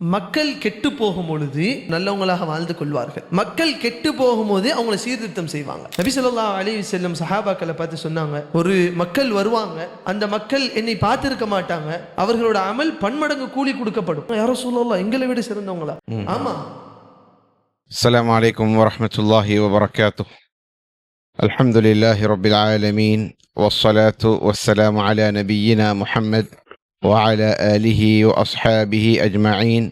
மக்கள் கெட்டு போகும் பொழுது நல்லவங்களாக வாழ்ந்து கொள்வார்கள். மக்கள் கெட்டு போகும்போது அவங்களை சீர்திருத்தம் செய்வாங்க. நபி ஸல்லல்லாஹு அலைஹி வஸல்லம் சஹாபாக்களை பார்த்து சொன்னாங்க, ஒரு மக்கள் வருவாங்க, அந்த மக்கள் என்னை பார்த்திருக்க மாட்டாங்க, அவர்களோட அமல் பன்மடங்கு கூலி கொடுக்கப்படும். யாரோ சொல்லலாம், எங்களை விட சிறந்தவங்களா? ஆமா. السلام عليكم ورحمة الله وبركاته. الحمد لله رب العالمين والصلاة والسلام على نبينا محمد وعلى آله وأصحابه أجمعين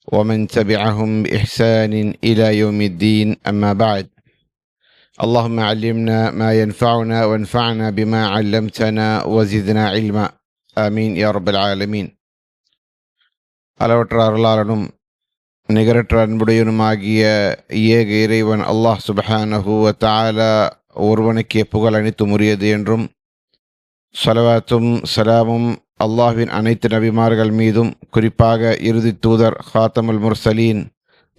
ومن تبعهم بإحسان إلى يوم الدين. أما بعد، اللهم علمنا ما ينفعنا وانفعنا بما علمتنا وزدنا علما. آمين يا رب العالمين. அளவற்ற அருளாளனும் நிகரற்ற அன்புடையனுமாகிய ஏக இறைவன் அல்லாஹ் சுப்ஹானஹு வ தஆலா ஒருவனுக்கே புகழ் அனைத்தும் உரியது என்றும், ஸலவாத்தும் ஸலாமும் அல்லாஹ்வின் அனைத்து நபிமார்கள் மீதும், குறிப்பாக இறுதி தூதர் ஹாத்தமுல் முர்சலீன்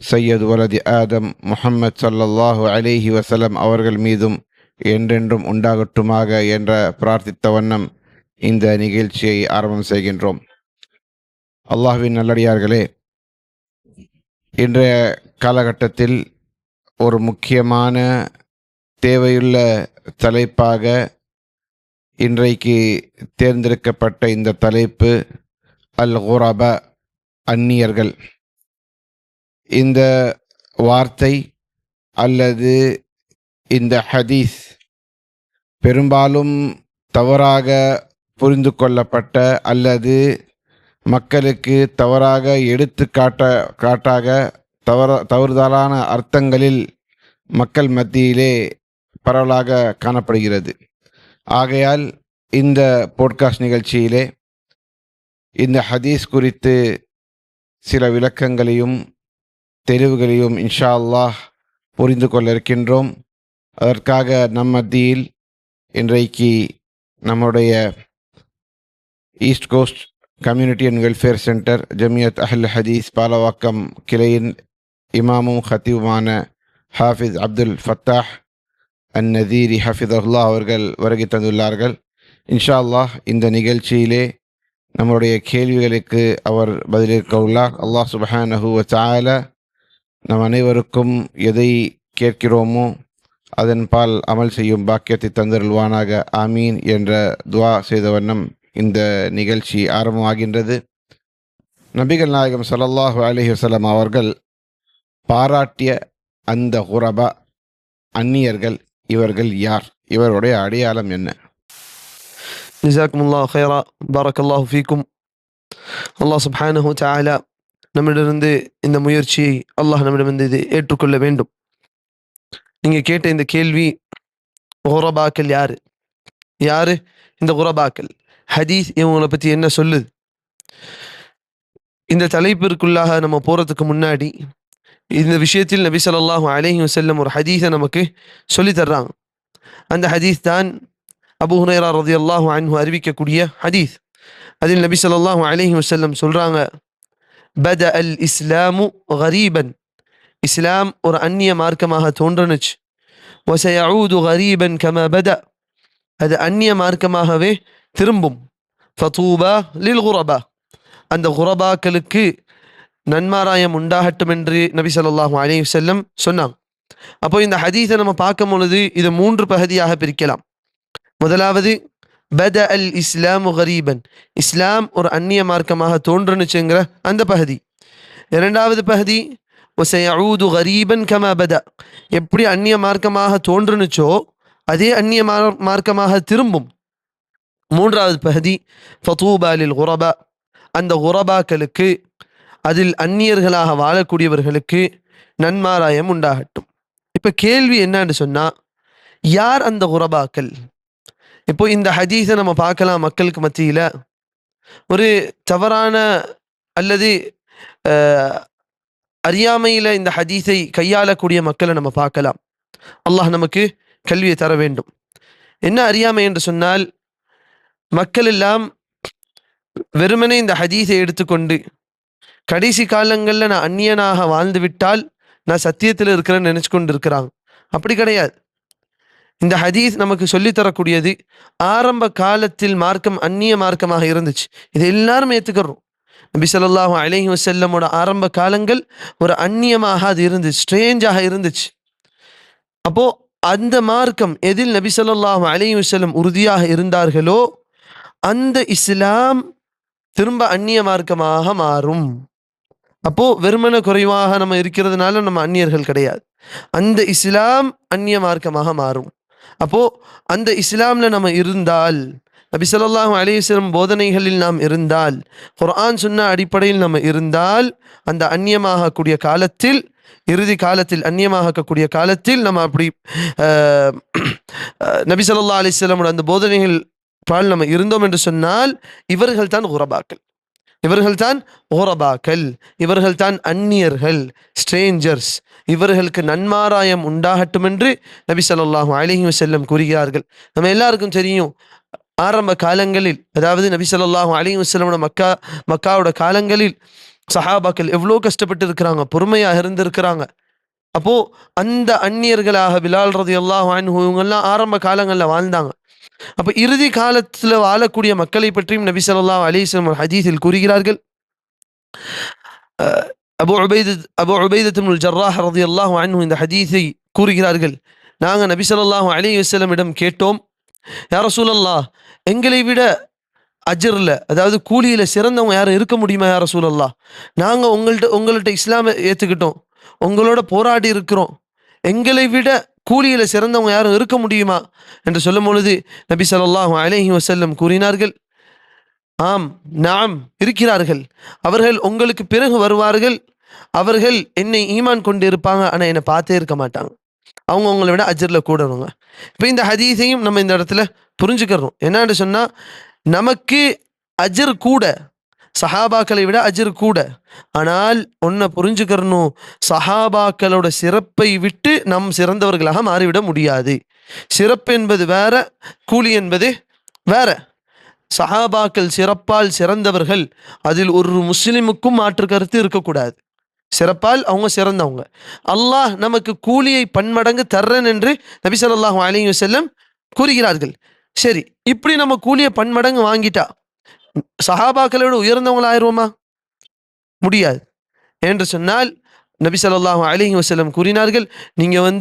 சையது வலதி ஆதம் முஹம்மத் ஸல்லல்லாஹு அலைஹி வஸல்லம் அவர்கள் மீதும் என்றென்றும் உண்டாகட்டுமாக என்ற பிரார்த்தித்த வண்ணம் இந்த நிகழ்ச்சியை ஆரம்பம் செய்கின்றோம். அல்லாஹ்வின் நல்லடியார்களே, இன்றைய காலகட்டத்தில் ஒரு முக்கியமான தேவையுள்ள தலைப்பாக இன்றைக்கு தேர்ந்தெடுக்கப்பட்ட இந்த தலைப்பு அல் குரபா, அந்நியர்கள். இந்த வார்த்தை அல்லது இந்த ஹதீஸ் பெரும்பாலும் தவறாக புரிந்து கொள்ளப்பட்ட அல்லது மக்களுக்கு தவறாக காட்டாக தவறுதலான அர்த்தங்களில் மக்கள் மத்தியிலே பரவலாக காணப்படுகிறது. ஆகையால் இந்த போட்காஸ்ட் நிகழ்ச்சியிலே இந்த ஹதீஸ் குறித்து சில விளக்கங்களையும் தெளிவுகளையும் இன்ஷா அல்லாஹ் புரிந்து கொள்ள இருக்கின்றோம். அதற்காக நம் மத்தியில் இன்றைக்கு நம்முடைய East Coast Community and Welfare Centre Jamiat Ahl Hadees Palavakkam கிளையின் இமாமும் ஹத்தீவுமான ஹாஃபிஸ் அப்துல் ஃபத்தாஹ் அந்நதீரி ஹஃபிதஹுல்லா அவர்கள் வருகை தந்துள்ளார்கள். இன்ஷா அல்லாஹ் இந்த நிகழ்ச்சியிலே நம்முடைய கேள்விகளுக்கு அவர் பதிலளிக்க உள்ளார். அல்லாஹ் சுப்ஹானஹு வ தஆலா நம் அனைவருக்கும் எதை கேட்கிறோமோ அதன் பால் அமல் செய்யும் பாக்கியத்தை தந்தருள்வானாக, ஆமீன் என்ற துவா செய்த வண்ணம் இந்த நிகழ்ச்சி ஆரம்பமாகின்றது. நபிகள் நாயகம் ஸல்லல்லாஹு அலைஹி வஸல்லம் அவர்கள் பாராட்டிய அந்த குரபா, அந்நியர்கள், இவர்கள் யார்? இவருடைய அடையாளம் என்ன? ஜஸாக்குமுல்லாஹு கைரா, பாரக்கல்லாஹு ஃபீக்கும். அல்லாஹ் சுப்ஹானஹு வ தஆலா நம்மிடமிருந்து இந்த முயற்சியை அல்லாஹ் நம்மிடமிருந்து இது ஏற்றுக்கொள்ள வேண்டும். நீங்க கேட்ட இந்த கேள்வி, குரபாக்கள் யாரு? யாரு இந்த குரபாக்கள்? ஹதீஸ் இவங்களை பற்றி என்ன சொல்லுது? இந்த தலைப்பிற்குள்ளாக நம்ம போகிறதுக்கு முன்னாடி இந்த விஷயத்தில் நபி ஸல்லல்லாஹு அலைஹி வஸல்லம் ஒரு ஹதீஸை நமக்கு சொல்லி தர்றாங்க. அந்த ஹதீஸ் தான் அபூ ஹுரைரா ரலியல்லாஹு அன்ஹு அறிவிக்கக்கூடிய ஹதீஸ். அதில் நபி ஸல்லல்லாஹு அலைஹி வஸல்லம் சொல்கிறாங்க, பத அல் இஸ்லாமு கரீபன், இஸ்லாம் ஒரு அந்நிய மார்க்கமாக தோன்றுனுச்சு. வசயஊது கரீபன் கமா பத, அது அந்நிய மார்க்கமாகவே திரும்பும். ஃபதூபா லில் குரபா, அந்த குரபாக்களுக்கு நன்மாராயம் உண்டாகட்டும் என்று நபி ஸல்லல்லாஹு அலைஹி வஸல்லம் சொன்னாங்க. அப்போ இந்த ஹதீஸை நம்ம பார்க்கும் பொழுது இதை 3 பகுதியாக பிரிக்கலாம். முதலாவது, பத அல் இஸ்லாமு கரீபன், இஸ்லாம் ஒரு அந்நிய மார்க்கமாக தோன்றுனுச்சுங்கிற அந்த பகுதி. இரண்டாவது பகுதி, வசயஊது கரீபன் கமா பத, எப்படி அந்நிய மார்க்கமாக தோன்றுனுச்சோ அதே அந்நிய மார்க்கமாக திரும்பும். மூன்றாவது பகுதி, ஃபதூபா லில் குரபா, அந்த குரபாக்களுக்கு, அதில் அந்நியர்களாக வாழக்கூடியவர்களுக்கு நன்மாராயம் உண்டாகட்டும். இப்போ கேள்வி என்னன்னு சொன்னால், யார் அந்த குரபாக்கள்? இப்போ இந்த ஹதீஸை நம்ம பார்க்கலாம். மக்களுக்கு மத்தியில் ஒரு தவறான அல்லது அறியாமையில் இந்த ஹதீஸை கையாளக்கூடிய மக்களை நம்ம பார்க்கலாம். அல்லாஹ் நமக்கு கல்வியை தர வேண்டும். என்ன அறியாமை என்று சொன்னால், மக்கள் எல்லாம் வெறுமனே இந்த ஹதீஸை எடுத்துக்கொண்டு கடைசி காலங்களில் நான் அந்நியனாக வாழ்ந்து விட்டால் நான் சத்தியத்தில் இருக்கிறேன்னு நினச்சி கொண்டு இருக்கிறாங்க. அப்படி கிடையாது. இந்த ஹதீஸ் நமக்கு சொல்லித்தரக்கூடியது, ஆரம்ப காலத்தில் மார்க்கம் அந்நிய மார்க்கமாக இருந்துச்சு. இதை எல்லாரும் ஏற்றுக்கிறோம். நபி ஸல்லல்லாஹு அலைஹி வஸல்லமோட ஆரம்ப காலங்கள் ஒரு அந்நியமாக அது இருந்துச்சு, ஸ்ட்ரேஞ்சாக இருந்துச்சு. அப்போ அந்த மார்க்கம் எதில் நபி ஸல்லல்லாஹு அலைஹி வஸல்லம் உறுதியாக இருந்தார்களோ அந்த இஸ்லாம் திரும்ப அந்நிய மார்க்கமாக மாறும். அப்போ வெறுமன குறைவாக நம்ம இருக்கிறதுனால நம்ம அந்நியர்கள் கிடையாது. அந்த இஸ்லாம் அந்நிய மார்க்கமாக மாறும். அப்போ அந்த இஸ்லாம்ல நம்ம இருந்தால், நபி ஸல்லல்லாஹு அலைஹி வஸல்லம் போதனைகளில் நாம் இருந்தால், குர்ஆன் சுன்னா அடிப்படையில் நம்ம இருந்தால், அந்த அந்நியமாகக்கூடிய காலத்தில், இறுதி காலத்தில் அந்நியமாகக்கூடிய காலத்தில் நம்ம அப்படி நபி ஸல்லல்லாஹு அலைஹி வஸல்லமோட அந்த போதனைகள் பால் நம்ம இருந்தோம் என்று சொன்னால், இவர்கள் தான் குரபாக்கள், இவர்கள் தான் ஓரபாக்கள், இவர்கள் தான் அந்நியர்கள், ஸ்ட்ரேஞ்சர்ஸ். இவர்களுக்கு நன்மாராயம் உண்டாகட்டும் என்று நபி ஸல்லல்லாஹு அலைஹி வஸல்லம் கூறுகிறார்கள். நம்ம எல்லாருக்கும் தெரியும், ஆரம்ப காலங்களில், அதாவது நபி ஸல்லல்லாஹு அலைஹி வஸல்லமோட மக்காவோட காலங்களில் சஹாபாக்கள் எவ்வளோ கஷ்டப்பட்டு இருக்கிறாங்க, பொறுமையாக இருந்திருக்கிறாங்க. அப்போ அந்த அந்நியர்களாக பிலால் ரலியல்லாஹு அன்ஹு இவங்கெல்லாம் ஆரம்ப காலங்களில் வாழ்ந்தாங்க. அப்போ இறுதி காலத்தில் வாழக்கூடிய மக்களை பற்றியும் நபி ஸல்லல்லாஹு அலைஹி வஸல்லம் ஹதீஸில் கூறுகிறார்கள். அபு உபைதத் இப்னுல் ஜர்ராஹ் ரலியல்லாஹு அன்ஹு இந்த ஹதீஸை கூறுகிறார்கள். நாங்கள் நபி ஸல்லல்லாஹு அலைஹி வஸல்லமிடம் கேட்டோம், யா ரசூலல்லாஹ், எங்களை விட அஜர்ல, அதாவது கூலியில சிறந்தவங்க யாரும் இருக்க முடியுமா யா ரசூலல்லாஹ்? நாங்கள் உங்கள்கிட்ட இஸ்லாமை ஏற்றுக்கிட்டோம், உங்களோட போராடி இருக்கிறோம், எங்களை விட கூலியில சிறந்தவங்க யாரும் இருக்க முடியுமா என்று சொல்லும் பொழுது நபி ஸல்லல்லாஹு அலைஹி வஸல்லம் கூறினார்கள், ஆம், நாம் இருக்கிறார்கள். அவர்கள் உங்களுக்கு பிறகு வருவார்கள். அவர்கள் என்னை ஈமான் கொண்டு இருப்பாங்க, ஆனால் என்னை பார்த்தே இருக்க மாட்டாங்க. அவங்க உங்களை விட அஜர்ல கூடவங்க. இப்போ இந்த ஹதீஸையும் நம்ம இந்த இடத்துல புரிஞ்சுக்கிறோம். என்னன்னு சொன்னால், நமக்கு அஜர் கூட, சஹாபாக்களை விட அஜர் கூட. ஆனால் ஒன்றை புரிஞ்சுக்கிறணும், சஹாபாக்களோட சிறப்பை விட்டு நம் சிறந்தவர்களாக மாறிவிட முடியாது. சிறப்பு என்பது வேற, கூலி என்பது வேற. சஹாபாக்கள் சிறப்பால் சிறந்தவர்கள், அதில் ஒரு முஸ்லிமுக்கும் மாற்று கருத்து இருக்கக்கூடாது. சிறப்பால் அவங்க சிறந்தவங்க. அல்லாஹ் நமக்கு கூலியை பன்மடங்கு தர்றன் என்று நபி ஸல்லல்லாஹு அலைஹி வஸல்லம் கூறுகிறார்கள். சரி, இப்படி நம்ம கூலியை பன்மடங்கு வாங்கிட்டா சஹாபாக்களோட உயர்ந்தவங்களாயிருவோமா? முடியாது. என்று சொன்னால் நபி ஸல்லல்லாஹு அலைஹி வஸல்லம் கூறினார்கள், நீங்கள்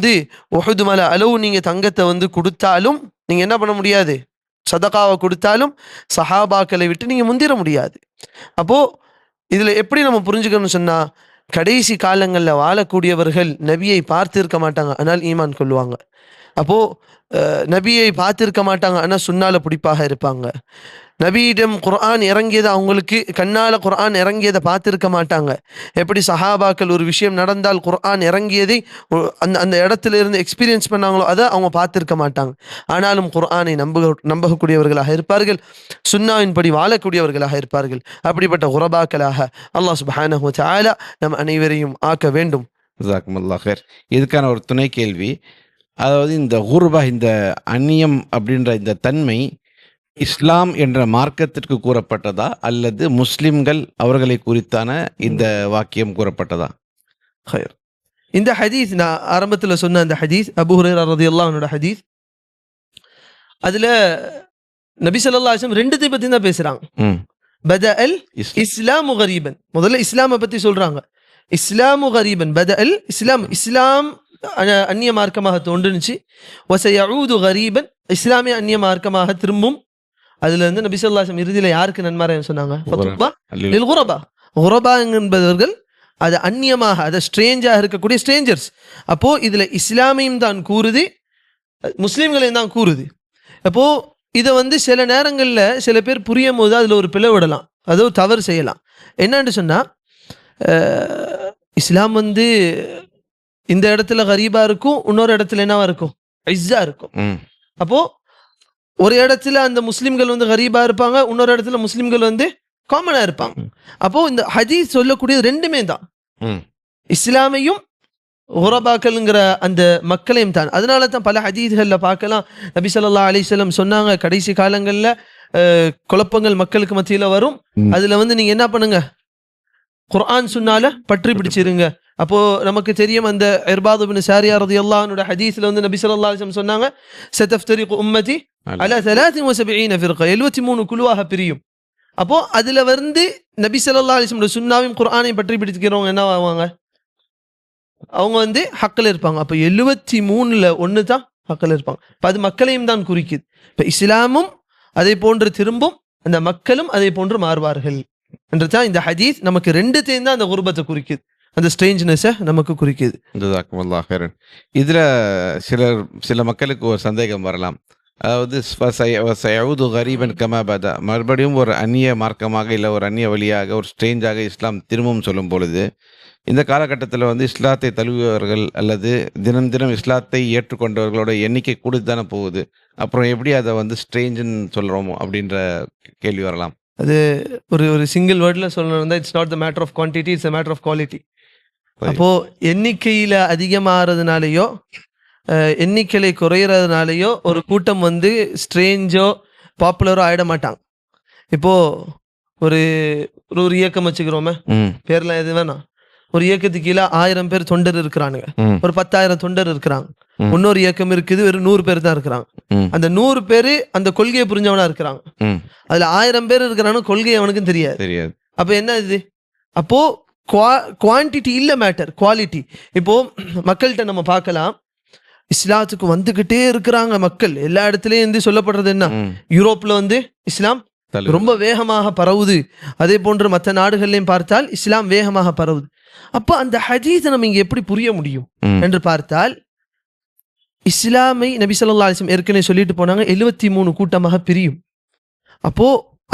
உஹுது மலை அளவு நீங்கள் தங்கத்தை கொடுத்தாலும் நீங்கள் என்ன பண்ண முடியாது, சதகாவை கொடுத்தாலும் சஹாபாக்களை விட்டு நீங்கள் முந்திர முடியாது. அப்போது இதில் எப்படி நம்ம புரிஞ்சுக்கணும்னு சொன்னால், கடைசி காலங்களில் வாழக்கூடியவர்கள் நபியை பார்த்திருக்க மாட்டாங்க, ஆனால் ஈமான் கொள்வாங்க. அப்போது நபியை பார்த்திருக்க மாட்டாங்க, ஆனால் சுன்னால பிடிப்பாக இருப்பாங்க. நபியிடம் குர்ஆன் இறங்கியதை, அவங்களுக்கு கண்ணால் குர்ஆன் இறங்கியதை பார்த்திருக்க மாட்டாங்க. எப்படி சஹாபாக்கள் ஒரு விஷயம் நடந்தால் குர்ஆன் இறங்கியதை அந்த இடத்துல இருந்து எக்ஸ்பீரியன்ஸ் பண்ணாங்களோ அதை அவங்க பார்த்திருக்க மாட்டாங்க. ஆனாலும் குர்ஆனை நம்பக்கூடியவர்களாக இருப்பார்கள், சுன்னாவின்படி வாழக்கூடியவர்களாக இருப்பார்கள். அப்படிப்பட்ட குரபாக்களாக அல்லாஹ் சுப்ஹானஹு வ தஆலா நம் அனைவரையும் ஆக்க வேண்டும். ஜஸாக்குமுல்லாஹ் ஹைர். இதுக்கான ஒரு துணை கேள்வி, அதாவது இந்த குர்பா, இந்த அந்நியம் அப்படின்ற இந்த தன்மை இஸ்லாம் என்ற மார்க்கத்திற்கு கூறப்பட்டதா அல்லது முஸ்லிம்கள் அவர்களை குறித்தான இந்த வாக்கியம் கூறப்பட்டதா? ஹைர். இந்த ஹதீஸ் நான் ஆரம்பத்தில் சொன்ன அந்த ஹதீஸ் அபூ ஹுரைரா ரலியல்லாஹு அன்ஹு ஹதீஸ். அதுல நபி ஸல்லல்லாஹு அலைஹி வஸல்லம் ரெண்டுத்தை பத்தி தான் பேசுறாங்க. பதஅல் இஸ்லாமு கரீபன், முதல்ல இஸ்லாமை பத்தி சொல்றாங்க. இஸ்லாமு கரீபன், பதஅல் இஸ்லாம், இஸ்லாம் அந்நிய மார்க்கமாக தோன்றுச்சு. வஸயஊது கரீபன், இஸ்லாமிய அந்நிய மார்க்கமாக திரும்பும். அதுல இருந்து நபி ஸல்லல்லாஹு அலைஹி வஸல்லம் இறுதியில யாருக்கு நன்மாராயம் சொன்னாங்க? ஃபதுபா லில் குரபா. குரபா என்பவர்கள் அது அந்நியமாக, அது ஸ்ட்ரேஞ்சாக இருக்கக்கூடிய ஸ்ட்ரேஞ்சர்ஸ். அப்போ இதுல இஸ்லாமையும் தான் கூறுது, முஸ்லீம்களையும் தான் கூறுது. அப்போ இதை சில நேரங்கள்ல சில பேர் புரியும் போது அதுல ஒரு பிளவு விடலாம், அது ஒரு தவறு செய்யலாம். என்னன்னு சொன்னா, இஸ்லாம் இந்த இடத்துல கரீபா இருக்கும், இன்னொரு இடத்துல என்னவா இருக்கும், இஸ்ஸா இருக்கும். அப்போ ஒரு இடத்துல அந்த முஸ்லிம்கள் கரீபா இருப்பாங்க, இன்னொரு இடத்துல முஸ்லிம்கள் காமனா இருப்பாங்க. அப்போ இந்த ஹதீஸ் சொல்லக்கூடியது ரெண்டுமே தான், இஸ்லாமையும் குரபாக்கள்ங்கிற அந்த மக்களையும் தான். அதனால தான் பல ஹதீஸ்கள்ல பார்க்கலாம், நபி ஸல்லல்லாஹு அலைஹி வஸல்லம் சொன்னாங்க, கடைசி காலங்கள்ல குழப்பங்கள் மக்களுக்கு மத்தியில வரும், அதுல நீங்க என்ன பண்ணுங்க, குர்ஆன் சுன்னால பற்றி பிடிச்சிருங்க. அப்போ நமக்கு தெரியும், அந்த இர்பாத் இப்னு சாரியா ரலியல்லாஹு அன்ஹு ஹதீஸ்ல நபி ஸல்லல்லாஹு அலைஹி வஸல்லம் சொன்னாங்க, சதஃப்தரிகு உம்மதி அலா 73 ஃபிர்கா, 73 குழுவாக பிரியும். அப்போ அதுல வந்து நபி ஸல்லல்லாஹு அலைஹி வஸல்லம் சுன்னாவையும் குர்ஆனையும் பற்றி பிடிக்கிறவங்க என்ன ஆவாங்க? அவங்க வந்து ஹக்கில் இருப்பாங்க. அப்போ 73ல் 1 தான் ஹக்கில் இருப்பாங்க. இப்போ அது மக்களையும் தான் குறிக்குது. இப்போ இஸ்லாமும் அதை போன்று திரும்பும், அந்த மக்களும் அதை போன்று மாறுவார்கள் என்று தான் இந்த ஹதீஸ் நமக்கு ரெண்டுத்தையும் தான் அந்த குர்பத்தை குறிக்குது, அந்த ஸ்ட்ரேஞ்ச்னஸை நமக்கு குறிக்குது. ஜஸாக்குமுல்லாஹ் ஹைரன். இதுல சில மக்களுக்கு ஒரு சந்தேகம் வரலாம். அதாவது சயஊது கரீபன் கமா பதா, மறுபடியும் ஒரு அந்நிய மார்க்கமாக இல்லை ஒரு அந்நிய வழியாக ஒரு ஸ்ட்ரேஞ்சாக இஸ்லாம் திரும்பவும் சொல்லும் பொழுது, இந்த காலகட்டத்தில் வந்து இஸ்லாத்தை தழுவியவர்கள் அல்லது தினம் தினம் இஸ்லாத்தை ஏற்றுக்கொண்டவர்களோட எண்ணிக்கை கூடிட்டு தானே போகுது. அப்புறம் எப்படி அதை வந்து ஸ்ட்ரேஞ்சுன்னு சொல்கிறோமோ அப்படின்ற கேள்வி வரலாம். அது ஒரு சிங்கிள் வேர்டில் சொல்லணும்னா, it's not the matter of quantity, it's a matter of quality. அப்போ எண்ணிக்கையில் அதிகமாகிறதுனாலையோ எண்ணிக்கை குறையிறதுனாலையோ ஒரு கூட்டம் வந்து ஸ்ட்ரேஞ்சோ பாப்புலரோ ஆயிட மாட்டாங்க. இப்போ ஒரு ஒரு இயக்கம் வச்சுக்கிறோமே, பேர்லாம் எது வேணாம், ஒரு இயக்கத்துக்கு கீழே 1000 பேர் தொண்டர் இருக்கிறானுங்க, ஒரு 10,000 தொண்டர் இருக்கிறாங்க. இன்னொரு இயக்கம் இருக்குது, வெறும் 100 பேர் தான் இருக்கிறாங்க. அந்த 100 பேரு அந்த கொள்கையை புரிஞ்சவனா இருக்கிறாங்க. அதுல 1000 பேர் இருக்கிறானு கொள்கை அவனுக்கும் தெரியாது. அப்ப என்ன இது? அப்போ குவான்டிட்டி இல்ல மேட்டர், குவாலிட்டி. இப்போ மக்கள்கிட்ட நம்ம பார்க்கலாம், இஸ்லாத்துக்கு வந்துகிட்டே இருக்கிறாங்க மக்கள். எல்லா இடத்துலயும் வந்து சொல்லப்படுறது என்ன, யூரோப்ல வந்து இஸ்லாம் ரொம்ப வேகமாக பரவுது, அதே போன்று மற்ற நாடுகள்லையும் பார்த்தால் இஸ்லாம் வேகமாக பரவுது. அப்போ அந்த ஹதீஸை நம்ம இங்க எப்படி புரிய முடியும் என்று பார்த்தால், இஸ்லாமை நபி ஸல்லல்லாஹு அலைஹி வஸல்லம் ஏற்கனவே சொல்லிட்டு போனாங்க, 73 கூட்டமாக பிரியும். அப்போ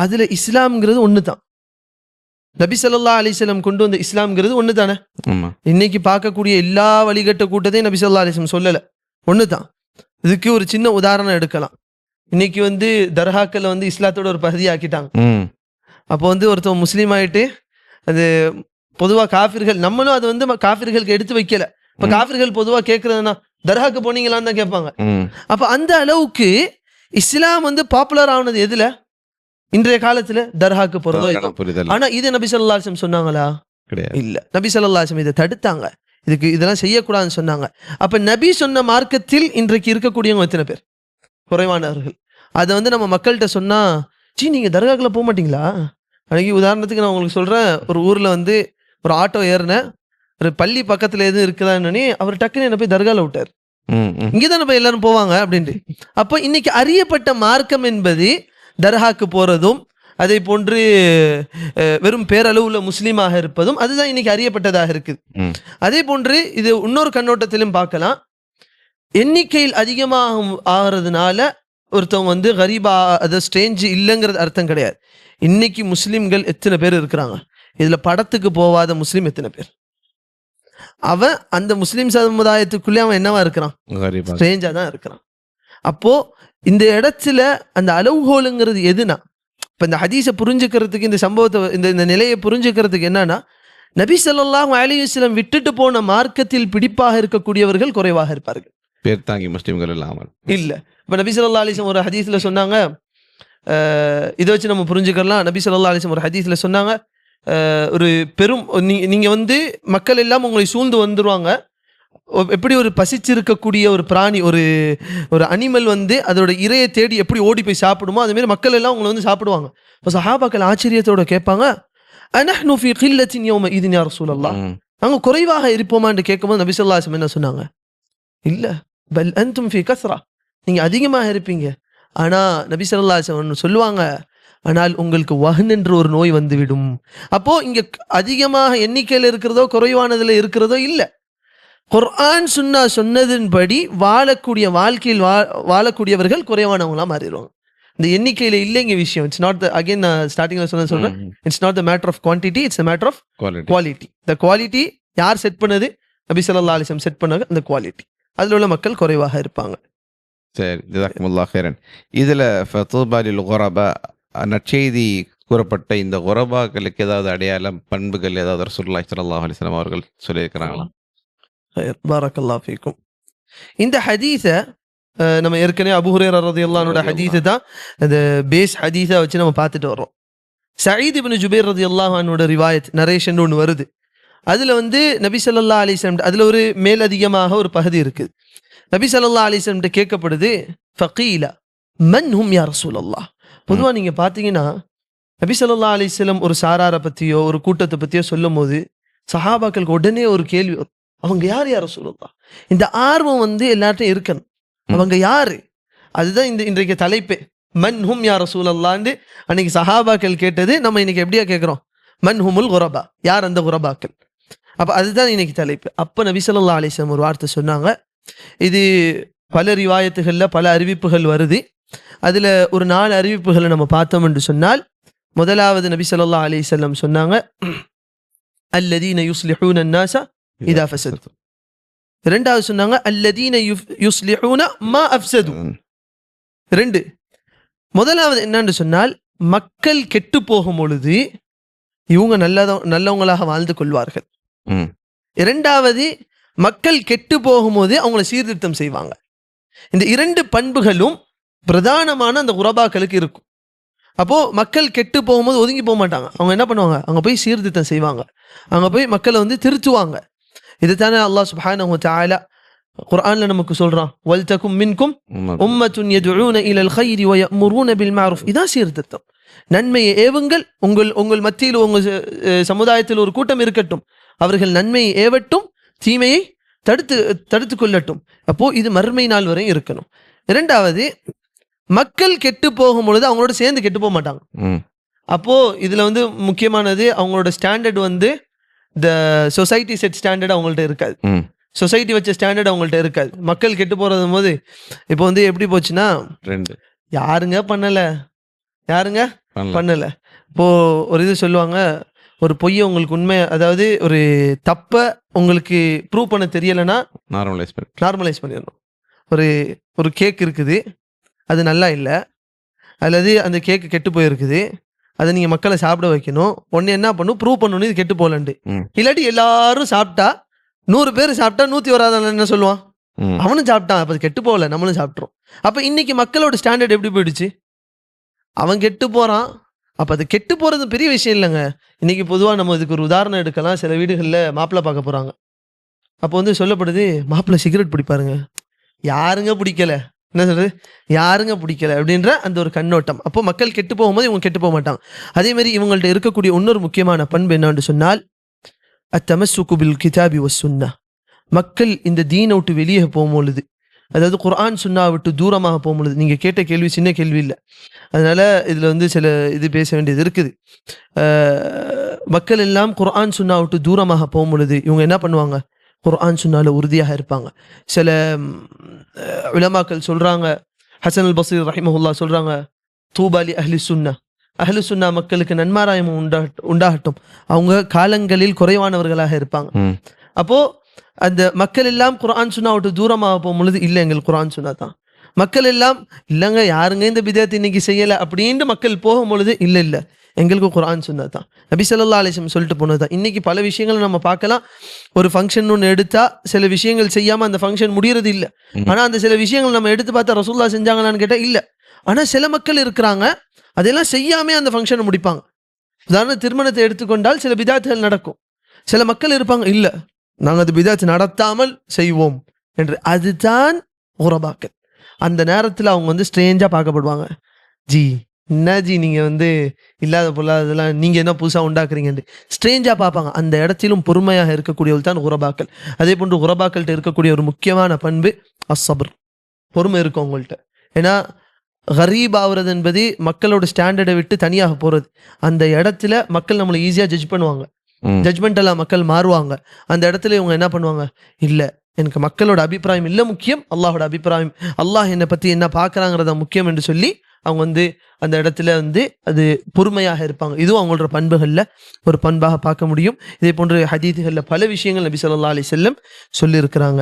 அதுல இஸ்லாம்ங்கிறது ஒண்ணு தான். நபி ஸல்லல்லாஹு அலைஹி வஸல்லம் கொண்டு வந்த இஸ்லாம்ங்கிறது ஒண்ணு தானே. இன்னைக்கு பார்க்கக்கூடிய எல்லா வழிகட்ட கூட்டத்தையும் நபி ஸல்லல்லாஹு அலைஹி வஸல்லம் சொல்லல, ஒண்ணு தான். இதுக்கு ஒரு சின்ன உதாரணம் எடுக்கலாம். இன்னைக்கு வந்து தர்காக்கள் வந்து இஸ்லாத்தோட ஒரு பகுதி ஆக்கிட்டாங்க. அப்போ வந்து ஒருத்தவங்க முஸ்லீம் ஆயிட்டு, அது பொதுவா காஃபிர்கள், நம்மளும் அது வந்து காஃபிர்களுக்கு எடுத்து வைக்கல. இப்ப காஃபிர்கள் பொதுவா கேட்கறதுன்னா தர்காக்கு போனீங்களான்னு தான் கேட்பாங்க. அப்ப அந்த அளவுக்கு இஸ்லாம் வந்து பாப்புலர் ஆனது எதுல? இன்றைய காலத்துல தர்காக்கு போறதோ. ஆனா இது நபி ஸல்லல்லாஹு அலைஹி வஸல்லம் சொன்னாங்களா? இல்ல. நபி ஸல்லல்லாஹு அலைஹி வஸல்லம் இதை தடுத்தாங்க, இதெல்லாம் செய்யக்கூடாதுன்னு சொன்னாங்க. அப்ப நபி சொன்ன மார்க்கத்தில் இன்றைக்கு இருக்கக்கூடியவங்க எத்தனை பேர்? குறைவானவர்கள். அதை வந்து நம்ம மக்கள்கிட்ட சொன்னா, நீங்க தர்காக்குள்ள போக மாட்டீங்களா? அன்னைக்கு உதாரணத்துக்கு நான் உங்களுக்கு சொல்றேன், ஒரு ஊர்ல வந்து ஒரு ஆட்டோ ஏறினேன், ஒரு பள்ளி பக்கத்துல எதுவும் இருக்குதான்னு அவர் டக்குன்னு என்ன போய் தர்கால விட்டார். இங்கதான் போய் எல்லாரும் போவாங்க அப்படின்ட்டு. அப்போ இன்னைக்கு அறியப்பட்ட மார்க்கம் என்பது தர்காக்கு போறதும், அதே போன்று வெறும் பேரளவுல முஸ்லீமாக இருப்பதும், அதுதான் இன்னைக்கு அறியப்பட்டதாக இருக்குது. அதே போன்று இது இன்னொரு கண்ணோட்டத்திலும் பார்க்கலாம். எண்ணிக்கையில் அதிகமாக ஆகிறதுனால ஒருத்தவங்க வந்து கரீபா, அது ஸ்ட்ரேஞ்ச் இல்லைங்கிறது அர்த்தம் கிடையாது. இன்னைக்கு முஸ்லிம்கள் எத்தனை பேர் இருக்கிறாங்க? இதுல படத்துக்கு போவாத முஸ்லீம் எத்தனை பேர்? அவன் அந்த முஸ்லிம் சமுதாயத்துக்குள்ளே அவன் என்னவா இருக்கிறான்? ஸ்ட்ரேஞ்சா தான் இருக்கிறான். அப்போ இந்த இடத்துல அந்த அளவுகோலுங்கிறது எதுனா, இப்ப இந்த ஹதீஸை புரிஞ்சுக்கிறதுக்கு, இந்த சம்பவத்தை, இந்த நிலையை புரிஞ்சுக்கிறதுக்கு என்னன்னா, நபி ஸல்லல்லாஹு அலைஹி வஸல்லம் விட்டுட்டு போன மார்க்கத்தில் பிடிப்பாக இருக்கக்கூடியவர்கள் குறைவாக இருப்பார்கள். பேர் தாங்கி முஸ்லிம்கள் இல்லாமல் இல்ல. இப்ப நபி ஸல்லல்லாஹு அலைஹி வஸல்லம் ஒரு ஹதீஸ்ல சொன்னாங்க, இதை வச்சு நம்ம புரிஞ்சுக்கலாம். நபி ஸல்லல்லாஹு அலைஹி வஸல்லம் ஒரு ஹதீஸ்ல சொன்னாங்க, ஒரு பெரும், நீங்க வந்து மக்கள் எல்லாம் உங்களை சூழ்ந்து வந்துருவாங்க. எப்படி ஒரு பசிச்சிருக்கக்கூடிய ஒரு பிராணி, ஒரு அனிமல் வந்து அதோட இரையை தேடி எப்படி ஓடி போய் சாப்பிடுமோ, அதே மாதிரி மக்கள் எல்லாம் உங்களை வந்து சாப்பிடுவாங்க. இப்போ சஹாபாக்கள் ஆச்சரியத்தோட கேட்பாங்க, அனஹ்னு ஃபீ கில்லத்தின் யௌம இதின் யா ரசூலல்லாஹ், நாங்க குறைவாக இருப்போமான்னு கேட்கும்போது நபி ஸல்லல்லாஹு அலைஹி வஸல்லம் என்ன சொன்னாங்க? இல்ல, பல் அன்தும் ஃபீ கஸ்ரா, நீங்க அதிகமாக இருப்பீங்க. ஆனா நபி ஸல்லல்லாஹு அலைஹி வஸல்லம் சொல்லுவாங்க, ஆனால் உங்களுக்கு வஹன் என்ற ஒரு நோய் வந்துவிடும். அப்போ இங்க அதிகமாக எண்ணிக்கையில் இருக்கிறதோ குறைவானதுல இருக்கிறதோ இல்லை. குர்ஆன் சுன்னா சொன்னதின்படி வாழக்கூடிய வாழ்க்கையில் வாழக்கூடியவர்கள் குறைவானவங்களா மாறிடுவாங்க. இந்த எண்ணிக்கையில இல்லைங்க விஷயம். இட்ஸ் நாட் த, அகைன் ஸ்டார்டிங்ல சொல்றேன், it's not the matter of quantity, it's matter of quality. இந்த குவாலிட்டி யார் செட் பண்ணது? நபி ஸல்லல்லாஹு அலைஹி வஸல்லம் செட் பண்ணாங்க. அந்த குவாலிட்டி, அதுல உள்ள மக்கள் குறைவாக இருப்பாங்க. சரி, ஜஸாக்குமுல்லாஹ் ஹைரன். இதுல ஃபதூபா லில் குரபா, நற்செய்தி கூறப்பட்ட இந்த குரபாக்களுக்கு ஏதாவது அடையாளம், பண்புகள் ஏதாவது ரசூலுல்லாஹி ஸல்லல்லாஹு அலைஹி வஸல்லம் அவர்கள் சொல்லியிருக்கிறாங்களா? பாரக்கல்லாஹு ஃபீக்கும். இந்த ஹதீஸை நம்ம ஏற்கனவே அபூ ஹுரைரா ரலியல்லாஹு அன்ஹு ஹதீஸை தான் அந்த பேஸ் ஹதீஸை வச்சு நம்ம பார்த்துட்டு வர்றோம். சயீத் இப்னு ஜுபைர் ரலியல்லாஹு அன்ஹுவோட ரிவாயத், நரேஷன் ஒன்று வருது. அதுல வந்து நபி ஸல்லல்லாஹு அலைஹி வஸல்லம் அதுல ஒரு மேலதிகமாக ஒரு பகுதி இருக்குது. நபி ஸல்லல்லாஹு அலைஹி வஸல்லம் கேட்கப்படுது, ஃபகீல மன் ஹும் யா ரசூலல்லாஹ். பொதுவாக நீங்க பார்த்தீங்கன்னா நபி ஸல்லல்லாஹு அலைஹி வஸல்லம் ஒரு சாராரை பத்தியோ ஒரு கூட்டத்தை பத்தியோ சொல்லும் போது சஹாபாக்களுக்கு உடனே ஒரு கேள்வி வரும். அவங்க யார் யார் ரசூலுல்லாஹ்? இந்த ஆர்வம் வந்து எல்லார்ட்டையும் இருக்கணும். அவங்க யாரு? அதுதான் இன்றைக்கு தலைப்பே. மன் ஹும் யா ரசூலல்லாஹ்னு அன்னைக்கு சஹாபாக்கள் கேட்டது நம்ம இன்னைக்கு எப்படியா கேட்கிறோம்? மன் ஹுமுல் குரபா, யார் அந்த குரபாக்கள்? அப்ப அதுதான் இன்னைக்கு தலைப்பு. அப்ப நபி ஸல்லல்லாஹு அலைஹி வஸல்லம் ஒரு வார்த்தை சொன்னாங்க. இது பல ரிவாயத்துகள்ல பல அறிவிப்புகள் வருது. அதுல ஒரு 4 அறிவிப்புகளை நம்ம பார்த்தோம் என்று சொன்னால், முதலாவது நபி ஸல்லல்லாஹு அலைஹி வஸல்லம் சொன்னாங்க, அல்லதீன யுஸ்லிஹூன அன்னாஸ இதா ஃபஸது. இரண்டாவது சொன்னாங்க, அல்லதீன யுஸ்லிஹூன மா அஃப்ஸது. 2. முதலாவது என்னன்னு சொன்னால், மக்கள் கெட்டு போகும் பொழுது இவங்க நல்லவங்களாக வாழ்ந்து கொள்வார்கள். இரண்டாவது, மக்கள் கெட்டு போகும்போது அவங்கள சீர்திருத்தம் செய்வாங்க. இந்த 2 பண்புகளும் பிரதானமான அந்த குரபாக்களுக்கு இருக்கும். அப்போ மக்கள் கெட்டு போகும்போது ஒதுங்கி போக மாட்டாங்க. அவங்க என்ன பண்ணுவாங்க? அங்க போய் சீர்திருத்தம் செய்வாங்க. அங்க போய் மக்களை வந்து திருத்துவாங்க. இதுதானே அல்லாஹ் சுப்ஹானஹு வ தஆலா குர்ஆன்ல நமக்கு சொல்றான், வல்தகும் மின்கும் உம்மத்துன் யதுஊன இலல் கைரி வ யஅமுரூன பில் மஅரூஃப். இதான் சீர்திருத்தம். நன்மையை ஏவுங்கள், உங்கள் மத்தியில் உங்கள் சமுதாயத்தில் ஒரு கூட்டம் இருக்கட்டும், அவர்கள் நன்மையை ஏவட்டும், தீமையை தடுத்து கொள்ளட்டும். அப்போ இது மறுமை நாள் வரை இருக்கணும். இரண்டாவது, மக்கள் கெட்டு போகும் பொழுது அவங்களோட சேர்ந்து கெட்டு போக மாட்டாங்க. அப்போ இதுல வந்து முக்கியமானது, அவங்களோட ஸ்டாண்டர்ட் வந்து த சொசைட்டி செட் ஸ்டாண்டர்ட் அவங்கள்ட்ட இருக்காது. சொசைட்டி வச்ச ஸ்டாண்டர்ட் அவங்கள்ட்ட இருக்காது. மக்கள் கெட்டு போறது போது இப்போ வந்து எப்படி போச்சுன்னா, யாருங்க பண்ணல. இப்போ ஒரு இது சொல்லுவாங்க, ஒரு பொய்யை உங்களுக்கு உண்மை, அதாவது ஒரு தப்ப உங்களுக்கு ப்ரூவ் பண்ண தெரியலைன்னா நார்மலைஸ் பண்ணிடணும். ஒரு கேக் இருக்குது, அது நல்லா இல்லை, அல்லது அந்த கேக்கு கெட்டு போயிருக்குது, அதை நீங்க மக்களை சாப்பிட வைக்கணும். ஒன்னு என்ன பண்ணும், ப்ரூவ் பண்ணணும் இது கெட்டு போலண்டு. இல்லாட்டி எல்லாரும் சாப்பிட்டா 100 பேர் சாப்பிட்டா 101 என்ன சொல்லுவான், அவனும் சாப்பிட்டான், அப்ப அது கெட்டு போகல, நம்மளும் சாப்பிட்றோம். அப்ப இன்னைக்கு மக்களோட ஸ்டாண்டர்ட் எப்படி போயிடுச்சு? அவன் கெட்டு போறான், அப்ப அது கெட்டு போறது பெரிய விஷயம் இல்லைங்க. இன்னைக்கு பொதுவா நம்ம இதுக்கு ஒரு உதாரணம் எடுக்கலாம். சில வீடுகள்ல மாப்பிள்ளை பார்க்க போறாங்க. அப்போ வந்து சொல்லப்படுது, மாப்பிள்ளை சிகரெட் பிடிப்பாருங்க. யாருங்க பிடிக்கல? என்ன சொல்றது? யாருங்க பிடிக்கல அப்படின்ற அந்த ஒரு கண்ணோட்டம். அப்போ மக்கள் கெட்டு போகும்போது இவங்க கெட்டு போக மாட்டாங்க. அதே மாதிரி இவங்கள்ட்ட இருக்கக்கூடிய இன்னொரு முக்கியமான பண்பு என்னன்னு சொன்னால், அத்தமஸ்ஸுகு பில் கிதாபி வஸ்ஸுன்னah. மக்கள் இந்த தீனை விட்டு வெளியே போகும்பொழுது, அதாவது குர்ஆன் சுன்னா விட்டு தூரமாக போகும்பொழுது, நீங்க கேட்ட கேள்வி சின்ன கேள்வி இல்லை, அதனால இதுல வந்து சில இது பேச வேண்டியது இருக்குது. மக்கள் எல்லாம் குர்ஆன் சுன்னா விட்டு தூரமாக போகும்பொழுது இவங்க என்ன பண்ணுவாங்க? குர்ஆன் சுன்னால உறுதியாக இருப்பாங்க. சில உலமாக்கள் சொல்றாங்க, ஹசன் அல் பஸ்ரி ரஹிமஹுல்லாஹ் சொல்றாங்க, தூபா லி அஹ்லி சுன்னா, அஹ்லு சுன்னா மக்களுக்கு நன்மாராயம் உண்டாகட்டும், அவங்க காலங்களில் குறைவானவர்களாக இருப்பாங்க. அப்போ அந்த மக்கள் எல்லாம் குர்ஆன் சுன்னா விட்டு தூரமாக போகும் பொழுது, இல்லை எங்கள் குர்ஆன் சுன்னா தான். மக்கள் எல்லாம் இல்லைங்க, யாருங்க இந்த பிதஅத் இன்னைக்கு செய்யலை அப்படின்ட்டு மக்கள் போகும் பொழுது, இல்லை எங்களுக்கு குர்ஆன் சுன்னா தான். நபி ஸல்லல்லாஹு அலைஹி வஸல்லம் சொல்லிட்டு போனது தான். இன்னைக்கு பல விஷயங்களை நம்ம பார்க்கலாம். ஒரு ஃபங்க்ஷன் ஒன்று எடுத்தா சில விஷயங்கள் செய்யாம அந்த ஃபங்க்ஷன் முடியறது இல்லை. ஆனா அந்த சில விஷயங்கள் நம்ம எடுத்து பார்த்தா ரசூலுல்லாஹ் செஞ்சாங்களான்னு கேட்டா இல்லை. ஆனா சில மக்கள் இருக்கிறாங்க, அதெல்லாம் செய்யாமே அந்த ஃபங்க்ஷனை முடிப்பாங்க. உதாரண திருமணத்தை எடுத்துக்கொண்டால் சில பிதாத்துகள் நடக்கும். சில மக்கள் இருப்பாங்க, இல்லை நாங்கள் அது பிதாத் நடத்தாமல் செய்வோம் என்று. அதுதான் குரபாக்கள். அந்த நேரத்தில் அவங்க வந்து ஸ்ட்ரேஞ்சா பார்க்கப்படுவாங்க. ஜி என்ன ஜி நீங்க வந்து இல்லாத பொல்லாததெல்லாம் நீங்க என்ன புதுசா உண்டாக்குறீங்கன்னு ஸ்ட்ரேஞ்சா பார்ப்பாங்க. அந்த இடத்திலும் பொறுமையாக இருக்கக்கூடியவர்கள் தான் குரபாக்கள். அதே போன்று குரபாக்கள்கிட்ட இருக்கக்கூடிய ஒரு முக்கியமான பண்பு அஸ்ஸப்ர், பொறுமை இருக்கும் அவங்கள்ட்ட. ஏன்னா கரீப் ஆகுறது என்பது மக்களோட ஸ்டாண்டர்டை விட்டு தனியாக போறது. அந்த இடத்துல மக்கள் நம்மளை ஈஸியா ஜட்ஜ் பண்ணுவாங்க, ஜட்ஜ்மெண்டெல்லாம் மக்கள் மாறுவாங்க. அந்த இடத்துல இவங்க என்ன பண்ணுவாங்க, இல்லை எனக்கு மக்களோட அபிப்பிராயம் இல்லை முக்கியம், அல்லாஹோட அபிப்பிராயம், அல்லாஹ் என்னை பத்தி என்ன பார்க்கறாங்கிறத முக்கியம் என்று சொல்லி அவங்க வந்து அந்த இடத்துல வந்து அது பொறுமையாக இருப்பாங்க. இதுவும் அவங்களோட பண்புகள்ல ஒரு பண்பாக பார்க்க முடியும். இதே போன்று ஹதீதுகள்ல பல விஷயங்கள் நபி ஸல்லல்லாஹு அலைஹி வஸல்லம் சொல்லி இருக்கிறாங்க.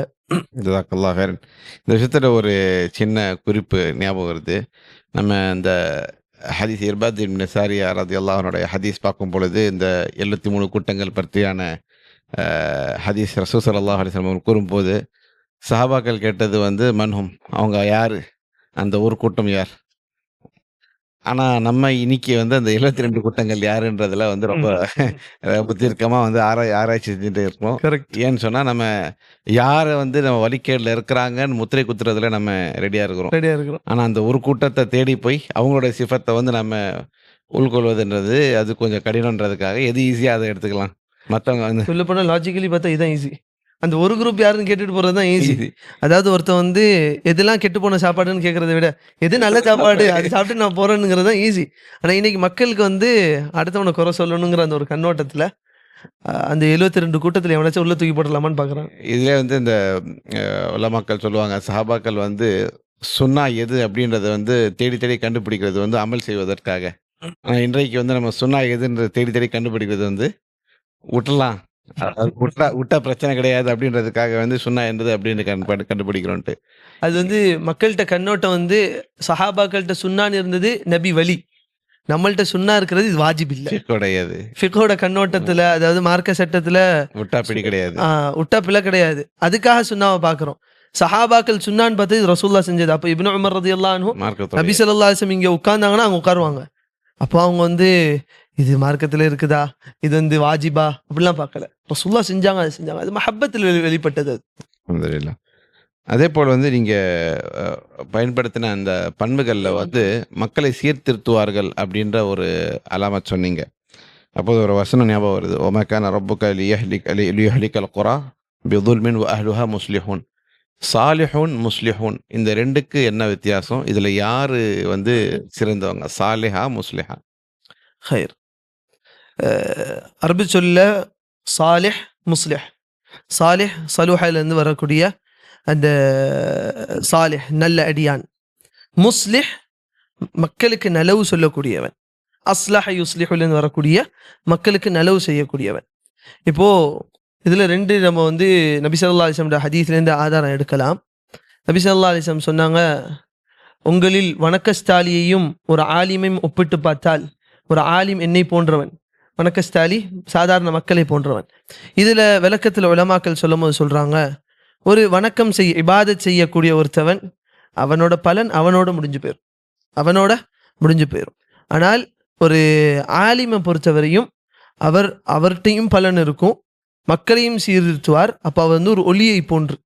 ஜஸாக்கல்லாஹ் ஹைரன். இந்த விஷயத்துல ஒரு சின்ன குறிப்பு ஞாபகம் வருது. நம்ம இந்த ஹதீஸ் இர்பாத் இப்னு சாரியா ரலியல்லாஹு அன்ஹுடைய ஹதீஸ் பார்க்கும் பொழுது, இந்த 73 கூட்டங்கள் பற்றியான ஹதீஸ் ரசூல் ஸல்லல்லாஹு அலைஹி வஸல்லம் கூறும்போது, சஹாபாக்கள் கேட்டது வந்து மன்ஹும், அவங்க யாரு, அந்த ஒரு கூட்டம் யார்? ஆனா நம்ம இன்னைக்கு வந்து அந்த 72 கூட்டங்கள் யாருன்றதுல வந்து ரொம்ப தீர்க்கமா வந்து ஆராய்ச்சி செஞ்சுட்டு இருக்கோம். ஏன்னு சொன்னா, நம்ம யார வந்து நம்ம வழிகேடுல இருக்கிறாங்கன்னு முத்திரை குத்துறதுல நம்ம ரெடியா இருக்கிறோம். ஆனா அந்த ஒரு கூட்டத்தை தேடி போய் அவங்களோட சிஃபத்தை வந்து நம்ம உள்கொள்வதுன்றது அது கொஞ்சம் கடினன்றதுக்காக எது ஈஸியாக அதை எடுத்துக்கலாம். மற்றவங்க வந்து சொல்ல போனா லாஜிக்கலி பார்த்தா இதுதான் ஈஸி. அந்த ஒரு குரூப் யாருன்னு கேட்டுட்டு போறது தான் ஈஸி. easy. அதாவது ஒருத்தன் வந்து எதெல்லாம் கெட்டு போன சாப்பாடுன்னு கேட்கறத விட எது நல்ல சாப்பாடு அது சாப்பிட்டு நான் போறேனுங்கிறது தான் ஈஸி. ஆனா இன்னைக்கு மக்களுக்கு வந்து அடுத்தவனை குறை சொல்லணுங்கிற அந்த ஒரு கண்ணோட்டத்துல அந்த 72 கூட்டத்துல எவனாச்சும் உள்ள தூக்கி போடலாமான்னு பாக்குறான். இதிலே வந்து இந்த உலமாக்கள் சொல்லுவாங்க, சஹாபாக்கள் வந்து சுன்னா எது அப்படின்றத வந்து தேடி தேடி கண்டுபிடிக்கிறது வந்து அமல் செய்வதற்காக. ஆனால் இன்றைக்கு வந்து நம்ம சுன்னா எதுன்றத தேடி தேடி கண்டுபிடிக்கிறது வந்து விட்டுலாம், அது விட்டா பிரச்சனை கிடையாது அப்படின்றதுக்காக வந்து சுன்னா என்னது அப்படின்னு கண்டுபிடிக்கிறோன்ட்டு. அது வந்து மக்கள்கிட்ட கண்ணோட்டம் வந்து சஹாபாக்கள்கிட்ட சுன்னான்னு இருந்தது நபி வழி, நம்மள்ட்ட சுன்னா இருக்கிறது இது வாஜிப் இல்ல. கிடையாது, ஃபிகோட கண்ணோட்டத்துல அதாவது மார்க்க சட்டத்துல விட்டா பிடி கிடையாது, விட்டா பிள்ளை கிடையாது. அதுக்காக சுன்னாவை பாக்குறோம். சஹாபாக்கள் சுன்னான்னு பார்த்து இது ரசூல்லா செஞ்சது. அப்ப இப்னு உமர் ரலியல்லாஹு அன்ஹு மார்க்கத்துடைய நபி ஸல்லல்லாஹு அலைஹி வஸல்லம் இங்க உட்கார்ந்தாங்கன்னா அவங்க உட்காருவாங்க. அப்போ அவங்க வந்து இது மார்க்கத்துல இருக்குதா, இது வந்து வாஜிபா அப்படிலாம் பார்க்கல. ரசூல்லா செஞ்சாங்க, அது செஞ்சாங்க. அது மஹப்பத்தில் வெளிப்பட்டது. அல்ஹம்துலில்லாஹ். அதே போல் வந்து நீங்கள் பயன்படுத்தின அந்த பண்புகளில் வந்து மக்களை சீர்திருத்துவார்கள் அப்படின்ற ஒரு அலாமத் சொன்னீங்க. அப்போது ஒரு வசனம் ஞாபகம் வருது, ஒமக்கான ரப்புக்க லியஹ்லிகல் குரா பிதுல்மின் வ அஹ்லுஹா முஸ்லிஹூன். சாலிஹூன் முஸ்லிஹூன் இந்த ரெண்டுக்கு என்ன வித்தியாசம்? இதில் யார் வந்து சிறந்தவங்க, சாலிஹா முஸ்லிஹா? ஹைர். அரபி சொல்ல சாலிஹ் முஸ்லிஹ். சாலிஹ் சலூஹிலிருந்து வரக்கூடிய அந்த சாலிஹ் நல்ல அடியான். முஸ்லிஹ் மக்களுக்கு நலவு சொல்லக்கூடியவன். அஸ்லஹ யுஸ்லிஹுலிருந்து வரக்கூடிய மக்களுக்கு நலவு செய்யக்கூடியவன். இப்போ இதுல ரெண்டு நம்ம வந்து நபி ஸல்லல்லாஹு அலைஹி வஸல்லம் ஹதீஸ்லேருந்து ஆதாரம் எடுக்கலாம். நபி ஸல்லல்லாஹு அலைஹி வஸல்லம் சொன்னாங்க, உங்களில் வணக்கஸ்தாலியையும் ஒரு ஆலிமையும் ஒப்பிட்டு பார்த்தால் ஒரு ஆலிம் என்னை போன்றவன், வணக்கஸ்தாலி சாதாரண மக்களை போன்றவன். இதுல விளக்கத்துல உலமாக்கள் சொல்லும் போது சொல்றாங்க, ஒரு வணக்கம் இபாதத் செய்யக்கூடிய ஒருத்தவன் அவனோட பலன் அவனோட முடிஞ்சு போயிடும். ஆனால் ஒரு ஆலிமை பொறுத்தவரையும் அவர்கிட்டையும் பலன் இருக்கும், மக்களையும் சீர்திருத்துவார். அப்போ அவர் வந்து ஒரு ஒளியை போன்று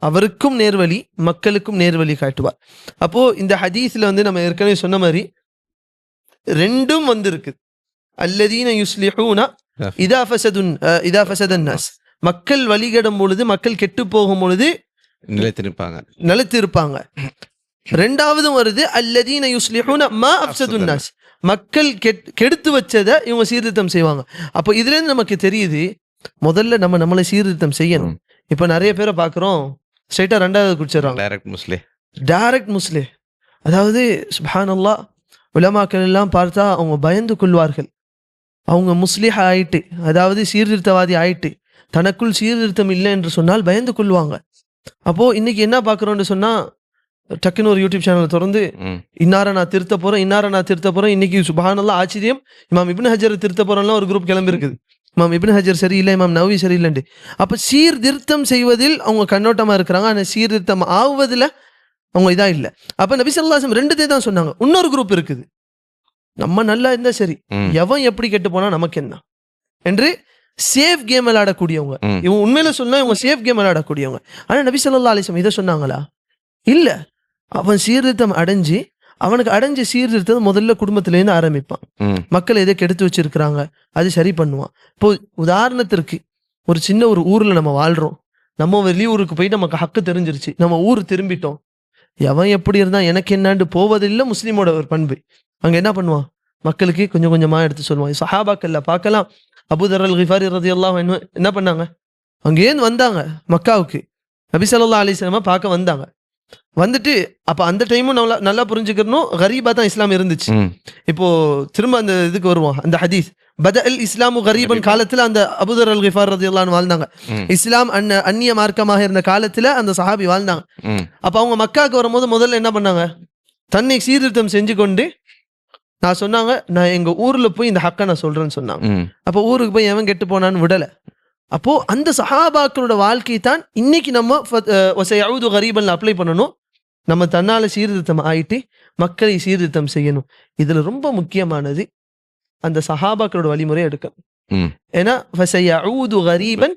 அவருக்கும் நேர்வழி மக்களுக்கும் நேர்வழி காட்டுவார். அப்போ இந்த ஹதீஸ்ல வந்து நம்ம ஏற்கனவே சொன்ன மாதிரி ரெண்டும் வந்து இருக்கு. அல்லதீன யுஸ்லிஹூன இதா ஃபஸதன் நாஸ், மக்கள் வழிகடும் பொழுது, மக்கள் கெட்டு போகும் பொழுது நிலைத்திருப்பாங்க. ரெண்டாவதும் வருது அல்லதீன யுஸ்லிஹூன மா அஃப்ஸதுன் நாஸ், மக்கள் கெடுத்து வச்சதை இவங்க சீர்திருத்தம் செய்வாங்க. அப்போ இதுல இருந்து நமக்கு தெரியுது, முதல்ல நம்மளை சீர்திருத்தம் செய்யணும். இப்ப நிறைய பேரை பாக்குறோம் ஸ்ட்ரைட்டா ரெண்டாவது குடிச்சிடறாங்க, டைரக்ட் முஸ்லிம். அதாவது சுப்ஹானல்லாஹ், உலமாக்கள் எல்லாம் பார்த்தா அவங்க பயந்து கொள்வார்கள். அவங்க முஸ்லிஹ் ஆயிட்டு, அதாவது சீர்திருத்தவாதி ஆயிட்டு, தனக்குள் சீர்திருத்தம் இல்லை என்று சொன்னால் பயந்து கொள்வாங்க. அப்போ இன்னைக்கு என்ன பாக்குறோம்னு சொன்னா, டக்குன்னு ஒரு யூடியூப் சேனலை திறந்து இன்னார நான் திருத்த போறேன். இன்னைக்கு சுப்ஹானல்லாஹ் ஆச்சரியம், இமாம் இப்னு ஹஜர் திருத்த போறோம்லாம் ஒரு குரூப் கிளம்பி இருக்குது. இமாம் இப்னு ஹஜர் சரியில்லை, இமாம் நவவி சரியில்லைண்டு. அப்ப சீர்திருத்தம் செய்வதில் அவங்க கண்ணோட்டமா இருக்கிறாங்க, ஆனா சீர்திருத்தம் ஆகுவதில் அவங்க இதா இல்லை. அப்ப நபி ஸல்லல்லாஹு அலைஹி வஸல்லம் ரெண்டுதே தான் சொன்னாங்க. இன்னொரு குரூப் இருக்குது, நம்ம நல்லா இருந்தா சரி, எவன் எப்படி கெட்டு போனா நமக்கு என்ன என்று சேஃப் கேம் விளையாடக்கூடியவங்க. இவங்க உண்மையில சொன்னா இவங்க சேஃப் கேம் விளையாடக்கூடியவங்க. ஆனா நபி ஸல்லல்லாஹு அலைஹி வஸல்லம் இதை சொன்னாங்களா? இல்ல. அவன் சீர்திருத்தம் அவனுக்கு அடைஞ்ச சீர்திருத்தம் முதல்ல குடும்பத்திலேருந்து ஆரம்பிப்பான். மக்கள் எதை கெடுத்து வச்சிருக்கிறாங்க அது சரி பண்ணுவான். இப்போ உதாரணத்திற்கு ஒரு சின்ன ஒரு ஊர்ல நம்ம வாழ்றோம், நம்ம வெளியூருக்கு போயிட்டு நமக்கு ஹக்கு தெரிஞ்சிருச்சு, நம்ம ஊர் திரும்பிட்டோம். எவன் எப்படி இருந்தா எனக்கு என்னான்னு போவதில்லை முஸ்லீமோட ஒரு பண்பு. அங்க என்ன பண்ணுவான், மக்களுக்கு கொஞ்சம் கொஞ்சமா எடுத்து சொல்லுவான். சஹாபாக்கள்ல பார்க்கலாம், அபூதர் அல் கிஃபாரி ரலியல்லாஹு அன்ஹு என்ன பண்ணாங்க, அங்கேருந்து வந்தாங்க மக்காவுக்கு, நபி ஸல்லல்லாஹு அலைஹி வஸல்லம் பார்க்க வந்தாங்க. வந்துட்டு அப்ப அந்த டைமும் நல்லா புரிஞ்சுக்கணும், கரீபா தான் இஸ்லாம் இருந்துச்சு. இப்போ திரும்ப அந்த இதுக்கு வருவோம், அந்த ஹதீஸ் பதல் இஸ்லாமு கரீபன் காலத்துல அந்த அபூதர் அல் கிஃபார் ரலியல்லாஹு அன்ஹு வாழ்ந்தாங்க. இஸ்லாம் அந்நிய மார்க்கமாக இருந்த காலத்துல அந்த சஹாபி வாழ்ந்தாங்க. அப்ப அவங்க மக்காவுக்கு வரும்போது முதல்ல என்ன பண்ணாங்க, தன்னை சீர்திருத்தம் செஞ்சு கொண்டு நான் சொன்னாங்க, நான் எங்க ஊர்ல போய் இந்த ஹக்கை நான் சொல்றேன்னு சொன்னாங்க. அப்போ ஊருக்கு போய் எவன் கெட்டு போனான்னு விடல. அப்போ அந்த சஹாபாக்களோட வாழ்க்கை தான் இன்னைக்கு நம்ம கரீபன்ல அப்ளை பண்ணணும். நம்ம தன்னால சீர்திருத்தம் ஆயிட்டு மக்களை சீர்திருத்தம் செய்யணும். இதுல ரொம்ப முக்கியமானது அந்த சஹாபாக்களோட வழிமுறை எடுக்கணும். ஏன்னா கரீபன்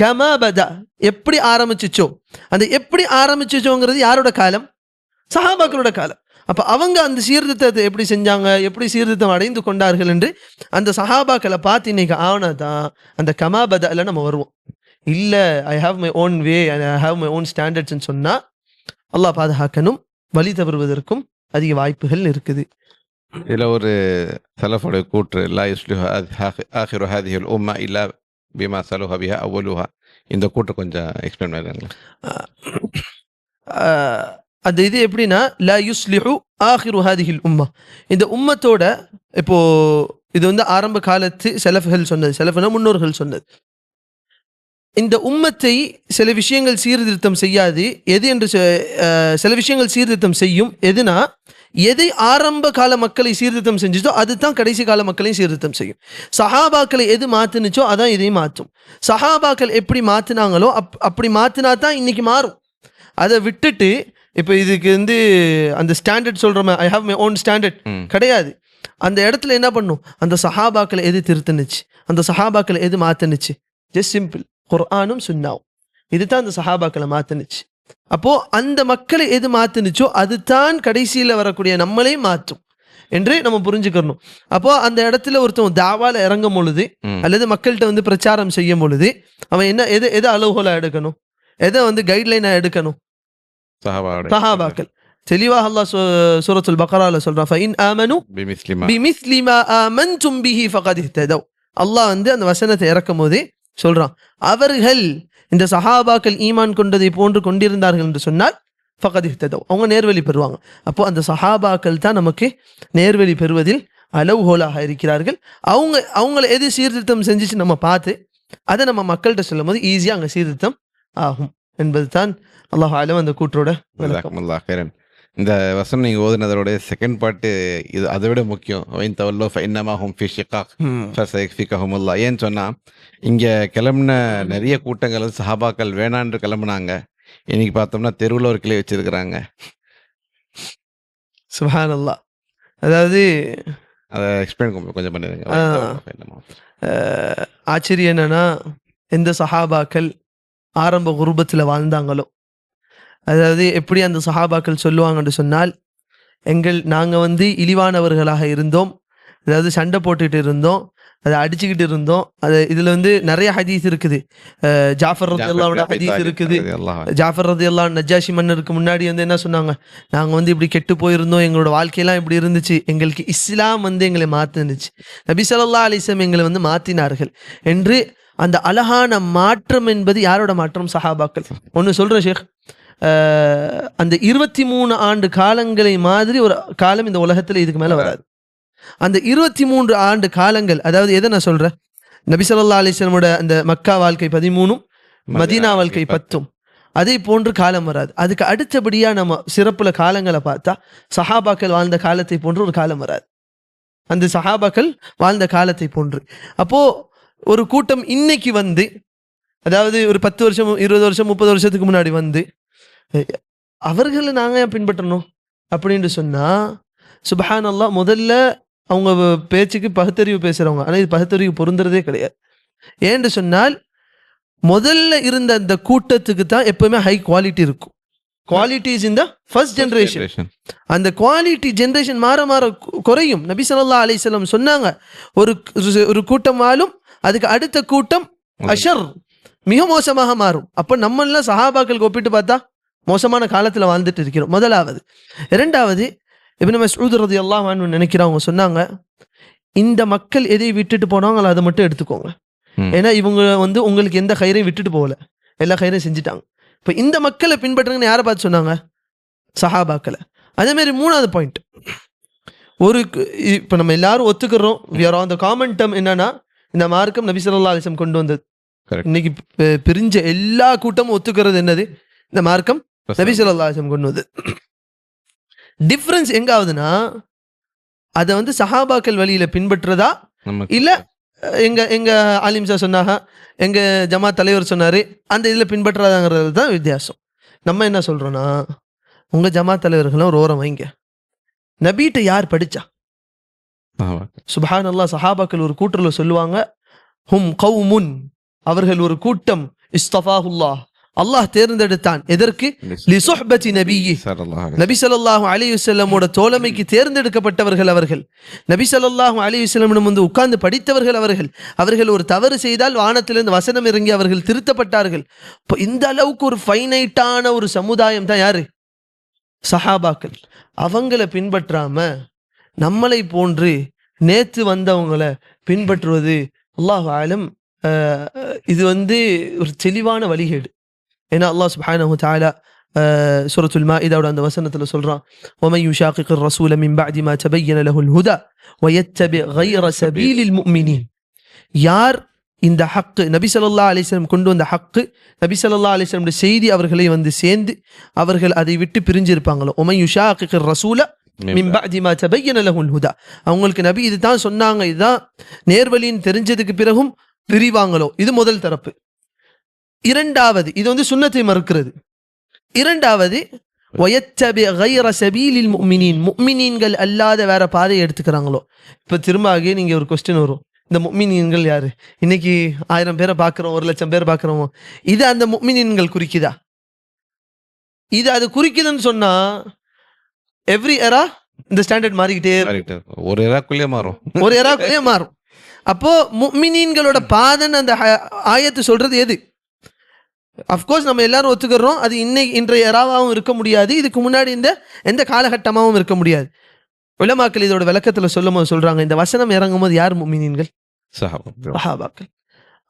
கமா பதா, எப்படி ஆரம்பிச்சுச்சோ, அந்த எப்படி ஆரம்பிச்சுச்சோங்கிறது யாரோட காலம், சஹாபாக்களோட காலம். அப்ப அவங்க அந்த சீர்திருத்தத்தை எப்படி செஞ்சாங்க, எப்படி சீர்திருத்தம் அடைந்து கொண்டார்கள் என்று அந்த சஹாபாக்களை பார்த்து இன்னைக்கு ஆனதான் அந்த கமாபதல நம்ம வருவோம். இல்ல I have my own way, I have my own ஸ்டாண்டர்ட்ஸ்ன்னு சொன்னா அல்லாஹ் பாதுகாக்கணும், வழி தவறுவதற்கும் அதிக வாய்ப்புகள் இருக்குது. இதில் ஒரு சலஃபுடைய கூற்று, லா யுஸ்லிஹு ஆஹிரு ஹாதிஹில் உம்மா இல்லா பிமா சலுஹ பிஹா அவ்வலுஹா. இந்த கூற்று கொஞ்சம் எக்ஸ்பிளைன் பண்ணுங்களேன். அது இது எப்படின்னா, லா யுஸ்லிஹு ஆஹிரு ஹாதிஹில் உம்மா, இந்த உம்மத்தோட இப்போ இது வந்து ஆரம்ப காலத்து செலஃப்கள் சொன்னது, செலஃப்னா முன்னோர்கள் சொன்னது. இந்த உம்மத்தை சில விஷயங்கள் சீர்திருத்தம் செய்யாது, எது என்று சில விஷயங்கள் சீர்திருத்தம் செய்யும். எதுனா, எதை ஆரம்ப கால மக்களை சீர்திருத்தம் செஞ்சுச்சோ அதுதான் கடைசி கால மக்களையும் சீர்திருத்தம் செய்யும். சஹாபாக்களை எது மாத்துனுச்சோ அதான் இதையும் மாற்றும். சஹாபாக்கள் எப்படி மாத்தினாங்களோ அப்படி மாத்தினா தான் இன்னைக்கு மாறும். அதை விட்டுட்டு இப்போ இதுக்கு வந்து அந்த ஸ்டாண்டர்ட் சொல்றோமே, ஐ ஹாவ் மை ஓன் ஸ்டாண்டர்ட் கிடையாது. அந்த இடத்துல என்ன பண்ணும், அந்த சஹாபாக்களை எது திருத்துனுச்சு, அந்த சஹாபாக்களை எது மாத்துனுச்சு, ஜஸ்ட் சிம்பிள் குர்ஆனும் சுன்னாவும். இதுதான் அந்த சஹாபாக்களை மாத்துனுச்சு. அப்போ அந்த மக்களை எது மாத்துனுச்சோ அதுதான் கடைசியில வரக்கூடிய நம்மளையும் மாற்றும் என்று நம்ம புரிஞ்சுக்கணும். அப்போ அந்த இடத்துல ஒருத்தன் தாவால இறங்கும் பொழுது அல்லது மக்கள்கிட்ட வந்து பிரச்சாரம் செய்யும் பொழுது அவன் என்ன எதை அளவுகோலா எடுக்கணும், எதை வந்து கைட்லைனா எடுக்கணும், சஹாபாக்கள். தெளிவாக அல்லாஹ் சூரத்துல் பக்ரால சொல்றான், ஃபஇன் ஆமனு பிமிஸ்லி மா ஆமன்தும் பிஹி ஃபகத் இஹ்ததவ். அல்லாஹ் வந்து அந்த வசனத்தை இறக்கும் போதே சொல்றான், அவர்கள் இந்த சஹாபாக்கள் ஈமான் கொண்டதை போன்று கொண்டிருந்தார்கள் என்று சொன்னால் ஃபகத் இஹ்ததவ், அவங்க நேர்வழி பெறுவாங்க. அப்போ அந்த சஹாபாக்கள் தான் நமக்கு நேர்வழி பெறுவதில் அளவுகோலாக இருக்கிறார்கள். அவங்கள எது சீர்திருத்தம் செஞ்சுச்சு நம்ம பார்த்து அதை நம்ம மக்கள்கிட்ட சொல்லும் போது ஈஸியாக அங்கே சீர்திருத்தம் ஆகும் என்பது தான் அல்லாஹ் ஆலம் அந்த கூற்றோட விளக்கம். இந்த வசனம் நீங்கள் ஓதுனதோட செகண்ட் பாட்டு இது அதை விட முக்கியம். ஏன்னு சொன்னால், இங்கே கிளம்புன நிறைய கூட்டங்கள் வந்து சஹாபாக்கள் வேணான்று கிளம்புனாங்க. இன்னைக்கு பார்த்தோம்னா தெருவில் ஒரு கிளை வச்சிருக்கிறாங்க. சுப்ஹானல்லாஹ். அதாவது அதை எக்ஸ்பிளைன் கொஞ்சம் பண்ணிடுங்க. ஆச்சரியம் என்னன்னா, எந்த சஹாபாக்கள் ஆரம்ப குருபத்தில் வாழ்ந்தாங்களோ, அதாவது எப்படி அந்த சஹாபாக்கள் சொல்லுவாங்கன்னு சொன்னால், நாங்கள் வந்து இழிவானவர்களாக இருந்தோம், அதாவது சண்டை போட்டுட்டு இருந்தோம், அதை அடிச்சுக்கிட்டு இருந்தோம். அது இதில் வந்து நிறைய ஹதீஸ் இருக்குது. ஜாஃபர் ரதியல்லாஹு ஹதீஸ் இருக்குது. ஜாஃபர் ரதியல்லாஹு நஜ்ஜாஷி மன்னருக்கு முன்னாடி வந்து என்ன சொன்னாங்க, நாங்கள் வந்து இப்படி கெட்டு போயிருந்தோம், எங்களோட வாழ்க்கையெல்லாம் இப்படி இருந்துச்சு, எங்களுக்கு இஸ்லாம் வந்து எங்களை மாற்றிருந்துச்சு, நபி ஸல்லல்லாஹு அலைஹி வஸல்லம் எங்களை வந்து மாற்றினார்கள் என்று அந்த அழகான மாற்றம் என்பது யாரோட மாற்றம்? சஹாபாக்கள். ஒன்று சொல்கிறேன் ஷேக், அந்த 23 ஆண்டு காலங்களை மாதிரி ஒரு காலம் இந்த உலகத்தில் இதுக்கு மேலே வராது. அந்த 23 ஆண்டு காலங்கள், அதாவது எதை நான் சொல்கிறேன், நபி ஸல்லல்லாஹு அலைஹி வஸல்லமோட அந்த மக்கா வாழ்க்கை 13, மதீனா வாழ்க்கை 10, அதே போன்று காலம் வராது. அதுக்கு அடுத்தபடியாக நம்ம சிறப்புல காலங்களை பார்த்தா சஹாபாக்கள் வாழ்ந்த காலத்தை போன்று ஒரு காலம் வராது. அந்த சஹாபாக்கள் வாழ்ந்த காலத்தை போன்று. அப்போது ஒரு கூட்டம் இன்னைக்கு வந்து, அதாவது ஒரு 10 வருஷம் 20 வருஷம் 30 வருஷத்துக்கு முன்னாடி வந்து அவர்களை நாங்கள் ஏன் பின்பற்றணும் அப்படின்னு சொன்னால், சுப்ஹானல்லாஹ், முதல்ல அவங்க பேச்சுக்கு பகுத்தறிவு பேசுகிறவங்க, ஆனால் இது பகுத்தறிவு பொருந்துறதே கிடையாது. ஏன்னு சொன்னால், முதல்ல இருந்த அந்த கூட்டத்துக்கு தான் எப்பவுமே ஹை குவாலிட்டி இருக்கும். Quality is in the first generation. அந்த குவாலிட்டி ஜென்ரேஷன் மாற மாற குறையும். நபி ஸல்லல்லாஹு அலைஹி வஸல்லம் சொன்னாங்க, ஒரு கூட்டம் வாழும், அதுக்கு அடுத்த கூட்டம் அஷர், மிக மோசமாக மாறும். அப்போ நம்மளாம் சஹாபாக்களுக்கு ஒப்பிட்டு பார்த்தா மோசமான காலத்தில் வாழ்ந்துட்டு இருக்கிறோம், முதலாவது. இரண்டாவது, இப்னு மஸ்ஊத் ரலியல்லாஹு அன்ஹு நினைக்கிறவங்க சொன்னாங்க, இந்த மக்கள் எதை விட்டுட்டு போனாங்களோ அதை மட்டும் எடுத்துக்கோங்க. ஏன்னா இவங்க வந்து உங்களுக்கு எந்த கயிறையும் விட்டுட்டு போகல, எல்லா கயிறையும் செஞ்சுட்டாங்க. இப்போ இந்த மக்களை பின்பற்றுங்கன்னு யாரை பார்த்து சொன்னாங்க? சஹாபாக்களை. அதேமாரி மூணாவது பாயிண்ட், இப்போ நம்ம எல்லாரும் ஒத்துக்கிறோம், we are on the common term, என்னன்னா இந்த மார்க்கம் நபி ஸல்லல்லாஹு அலைஹி வஸல்லம் கொண்டு வந்தது. இன்னைக்கு பிரிஞ்ச எல்லா கூட்டமும் ஒத்துக்கிறது என்னது? இந்த மார்க்கம் நபி ஸல்லல்லாஹு அலைஹி வஸல்லம் கொண்டு வந்தது. டிஃபரன்ஸ் எங்க ஆகுதுன்னா, அதை வந்து சஹாபாக்கள் வழியில பின்பற்றுறதா இல்ல எங்க ஆலிம் சார் சொன்னாங்க, எங்க ஜமாத் தலைவர் சொன்னாரு, அந்த இதுல பின்பற்றாதாங்கிறது தான் வித்தியாசம். நம்ம என்ன சொல்றோம்னா, உங்க ஜமாத் தலைவர்களும் ஒரு ஓரம் வைங்க, நபீட்ட யார் படிச்சா? சுப்ஹானல்லாஹ். சஹாபாக்கள் ஒரு கூட்டத்தில் சொல்லுவாங்க, ஹும் கௌமுன், அவர்கள் ஒரு கூட்டம், இஸ்தஃபாஹுல்லாஹ், அல்லாஹ் தேர்ந்தெடுத்தான். எதற்கு? லிசுஹ்பதி நபியி, நபி ஸல்லல்லாஹு அலைஹி வஸல்லமோட தோழமைக்கு தேர்ந்தெடுக்கப்பட்டவர்கள் அவர்கள். நபி ஸல்லல்லாஹு அலைஹி வஸல்லம் வந்து உட்கார்ந்து படித்தவர்கள் அவர்கள். அவர்கள் ஒரு தவறு செய்தால் வானத்திலிருந்து வசனம் இறங்கி அவர்கள் திருத்தப்பட்டார்கள். இப்போ இந்த அளவுக்கு ஒரு ஃபைனைட்டான ஒரு சமுதாயம் தான் யாரு? சஹாபாக்கள். அவங்கள பின்பற்றாம நம்மளை போன்று நேத்து வந்தவங்களை பின்பற்றுவது அல்லாஹ் ஆலம், இது வந்து ஒரு தெளிவான வழிகேடு. ஏன்னா அல்லாஹ் சுப்ஹானஹு வ தஆலா சூரத்துல் மாஇதாவோட அந்த வசனத்துல சொல்றான், وَمَن يُشَاقِقِ الرَّسُولَ مِن بَعْدِ مَا تَبَيَّنَ لَهُ الْهُدَى وَيَتَّبِعْ غَيْرَ سَبِيلِ الْمُؤْمِنِينَ. யார் இந்த ஹக்கு, நபி ஸல்லல்லாஹு அலைஹி வஸல்லம் கொண்டு வந்த ஹக்கு, நபி ஸல்லல்லாஹு அலைஹி வஸல்லம் செய்தி அவர்களை வந்து சேர்ந்து அவர்கள் அதை விட்டு பிரிஞ்சிருப்பாங்களோ, وَمَن يُشَاقِقِ الرَّسُولَ مِن بَعْدِ مَا تَبَيَّنَ لَهُ الْهُدَى, அவங்களுக்கு நபி இதுதான் சொன்னாங்க, இதுதான் நேர்வழின்னு தெரிஞ்சதுக்கு பிறகும் பிரிவாங்களோ, இது முதல் தரப்பு. இரண்டாவது, இது வந்து சுன்னத்தை மறுக்கிறது. இரண்டாவது, وَيَتَّبِعْ غَيْرَ سَبِيلِ الْمُؤْمِنِينَ, முஃமினீன்கள் அல்லாத வேற பாதையை எடுத்துக்கிறாங்களோ. இப்போ திரும்ப ஆகிய நீங்க ஒரு கொஸ்டின் வரும், இந்த முஃமினீன்கள் யாரு? இன்னைக்கு 1000 பேரை பார்க்குறோம், 1,00,000 பேர் பார்க்குறோம், இது அந்த முஃமினீன்கள் குறிக்குதா? இது அது குறிக்குதுன்னு சொன்னா எவ்ரி எரா இந்த ஸ்டாண்டர்ட் மாறிக்கிட்டே இருக்கும். ஒரு எராக்குள்ளே மாறும், ஒரு எராக்குள்ளே மாறும். அப்போ முஃமினீன்களோட பாதன் அந்த ஆயத்து சொல்றது எது? அஃப்கோர்ஸ் நம்ம எல்லாரும் ஒத்துக்கிறோம், அது இன்றைய எராவாகவும் இருக்க முடியாது, இதுக்கு முன்னாடி இந்த எந்த காலகட்டமாகவும் இருக்க முடியாது. உலமாக்கள் இதோட விளக்கத்துல சொல்லும் போது சொல்றாங்க, இந்த வசனம் இறங்கும் போது யார் முஃமினீன்கள்? சஹாபாக்கள்.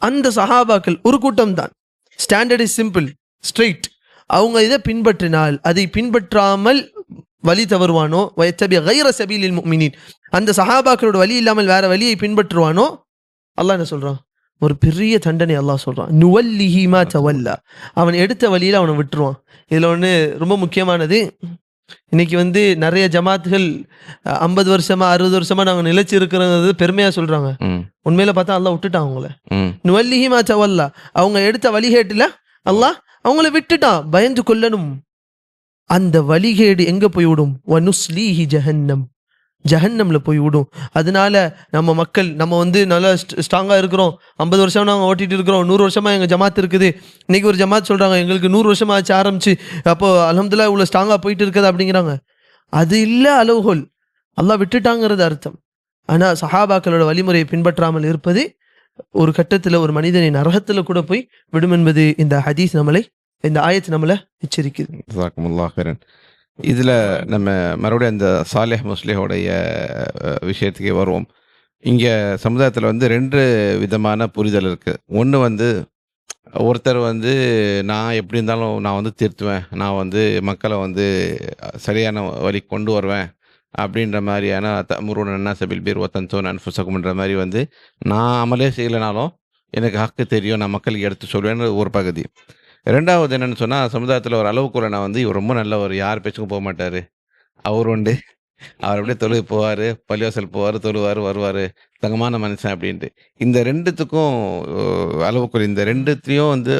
அந்த சஹாபாக்கள் ஒரு கூட்டம் தான். Standard is simple, straight. அவங்க இதை பின்பற்றினால், அதை பின்பற்றாமல் வழி தவறுவானோ, வயத்தபி கைர சபீலில் முஃமினீன், அந்த சஹாபாக்களோட வழி இல்லாமல் வேற வழியை பின்பற்றுவானோ, அல்லாஹ் என்ன சொல்றான்? ஒரு பெரிய தண்டனை அல்லாஹ் சொல்றான். நுவல்லிஹி மா தவல்லா, அவன் எடுத்த வழியில அவனை விட்டுருவான். இதுல ஒன்று ரொம்ப முக்கியமானது, இன்னைக்கு வந்து நிறைய ஜமாத்துகள் 50 வருஷமா 60 வருஷமா நாங்க நிலைச்சு இருக்கிறது பெருமையா சொல்றாங்க. உண்மையில பார்த்தா அல்லாஹ் விட்டுட்டான் அவங்கள. நுவல்லிஹி மா தவல்லா, அவங்க எடுத்த வழிகேட்டுல அல்லாஹ் அவங்கள விட்டுட்டான். பயந்து கொள்ளணும். அந்த வழிகேடு எங்க போய் விடும்? வனுஸ்லீஹி ஜஹன்னம், ஜஹன்னம்ல போய் விடும். அதனால நம்ம மக்கள், நம்ம வந்து நல்லா ஸ்ட்ராங்கா இருக்கிறோம், 50 வருஷம் நாங்கள் ஓட்டிட்டு இருக்கிறோம், 100 வருஷமா எங்க ஜமாத் இருக்குது. இன்னைக்கு ஒரு ஜமாத் சொல்றாங்க எங்களுக்கு 100 வருஷமா ஆச்சு ஆரம்பிச்சு, அப்போ அல்ஹம்துலில்லாஹ் இவ்வளவு ஸ்ட்ராங்கா போயிட்டு இருக்குது அப்படிங்கிறாங்க. அது இல்ல அளவுகோல், அல்லாஹ் விட்டுட்டாங்கிறது அர்த்தம். ஆனா சஹாபாக்களோட வழிமுறையை பின்பற்றாமல் இருப்பது ஒரு கட்டத்துல ஒரு மனிதனை நரகத்துல கூட போய் விடும் என்பது இந்த ஹதீஸ் நம்மளை, இந்த ஆயத்து நம்மளை எச்சரிக்குது. இதில் நம்ம மறுபடியும் அந்த சாலிஹ் முஸ்லிஹோடைய விஷயத்துக்கே வருவோம். இங்கே சமுதாயத்தில் வந்து 2 விதமான புரிதல் இருக்குது. ஒன்று வந்து ஒருத்தர் வந்து நான் எப்படி இருந்தாலும் நான் வந்து திருத்துவேன், நான் வந்து மக்களை வந்து சரியான வழி கொண்டு வருவேன் அப்படின்ற மாதிரியான தமுருன அன்னாஸ பில் பிர்ரி வ தன்சௌன அன்ஃபுஸகும்ன்ற மாதிரி வந்து நான் அமலே செய்யலைனாலும் எனக்கு ஹக்கு தெரியும், நான் மக்களுக்கு எடுத்து சொல்வேன்னு ஒரு பகுதி. ரெண்டாவது என்னன்னு சொன்னால், சமுதாயத்தில் ஒரு அளவுக்குள்ள நான் வந்து இவர் ரொம்ப நல்லவர், யார் பேச்சுக்கும் போக மாட்டார், அவர் உண்டு, அவர் அப்படியே தொழுகை போவார், பள்ளிவாசல் போவார், தொழுவார், வருவார், தங்கமான மனுஷன் அப்படின்ட்டு. இந்த 2த்துக்கும் அளவுக்குள்ள, இந்த 2த்துலேயும் வந்து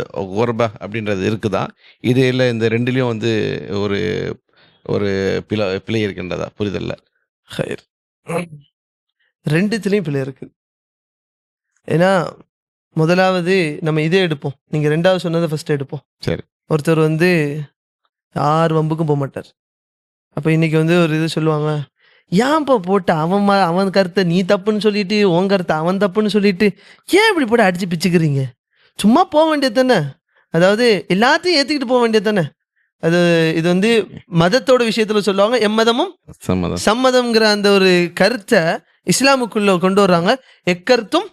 ஒர்பா அப்படின்றது இருக்குதா? இது இல்லை, இந்த 2லேயும் வந்து ஒரு ஒரு பிழை இருக்கின்றதா புரிதல்ல? 2த்துலேயும் பிழை இருக்கு. ஏன்னா முதலாவது நம்ம இதே எடுப்போம், நீங்க 2வது சொன்னதை ஃபர்ஸ்ட் எடுப்போம். சரி. ஒருத்தர் வந்து யார் வம்புக்கும் போக மாட்டார். அப்ப இன்னைக்கு வந்து ஒரு இது சொல்லுவாங்க, ஏன்ப்பா போட்டு அவன் கருத்தை நீ தப்புன்னு சொல்லிட்டு, உன் கருத்தை அவன் தப்புன்னு சொல்லிட்டு, ஏன் இப்படி போட்டு அடிச்சு பிச்சுக்கிறீங்க? சும்மா போக வேண்டியது தானே, அதாவது எல்லாத்தையும் ஏத்துக்கிட்டு போக வேண்டியது தானே. அது இது வந்து மதத்தோட விஷயத்துல சொல்லுவாங்க, எம்மதமும் சம்மதம்ங்கிற அந்த ஒரு கருத்தை இஸ்லாமுக்குள்ள கொண்டு வர்றாங்க. எக்கருத்தும்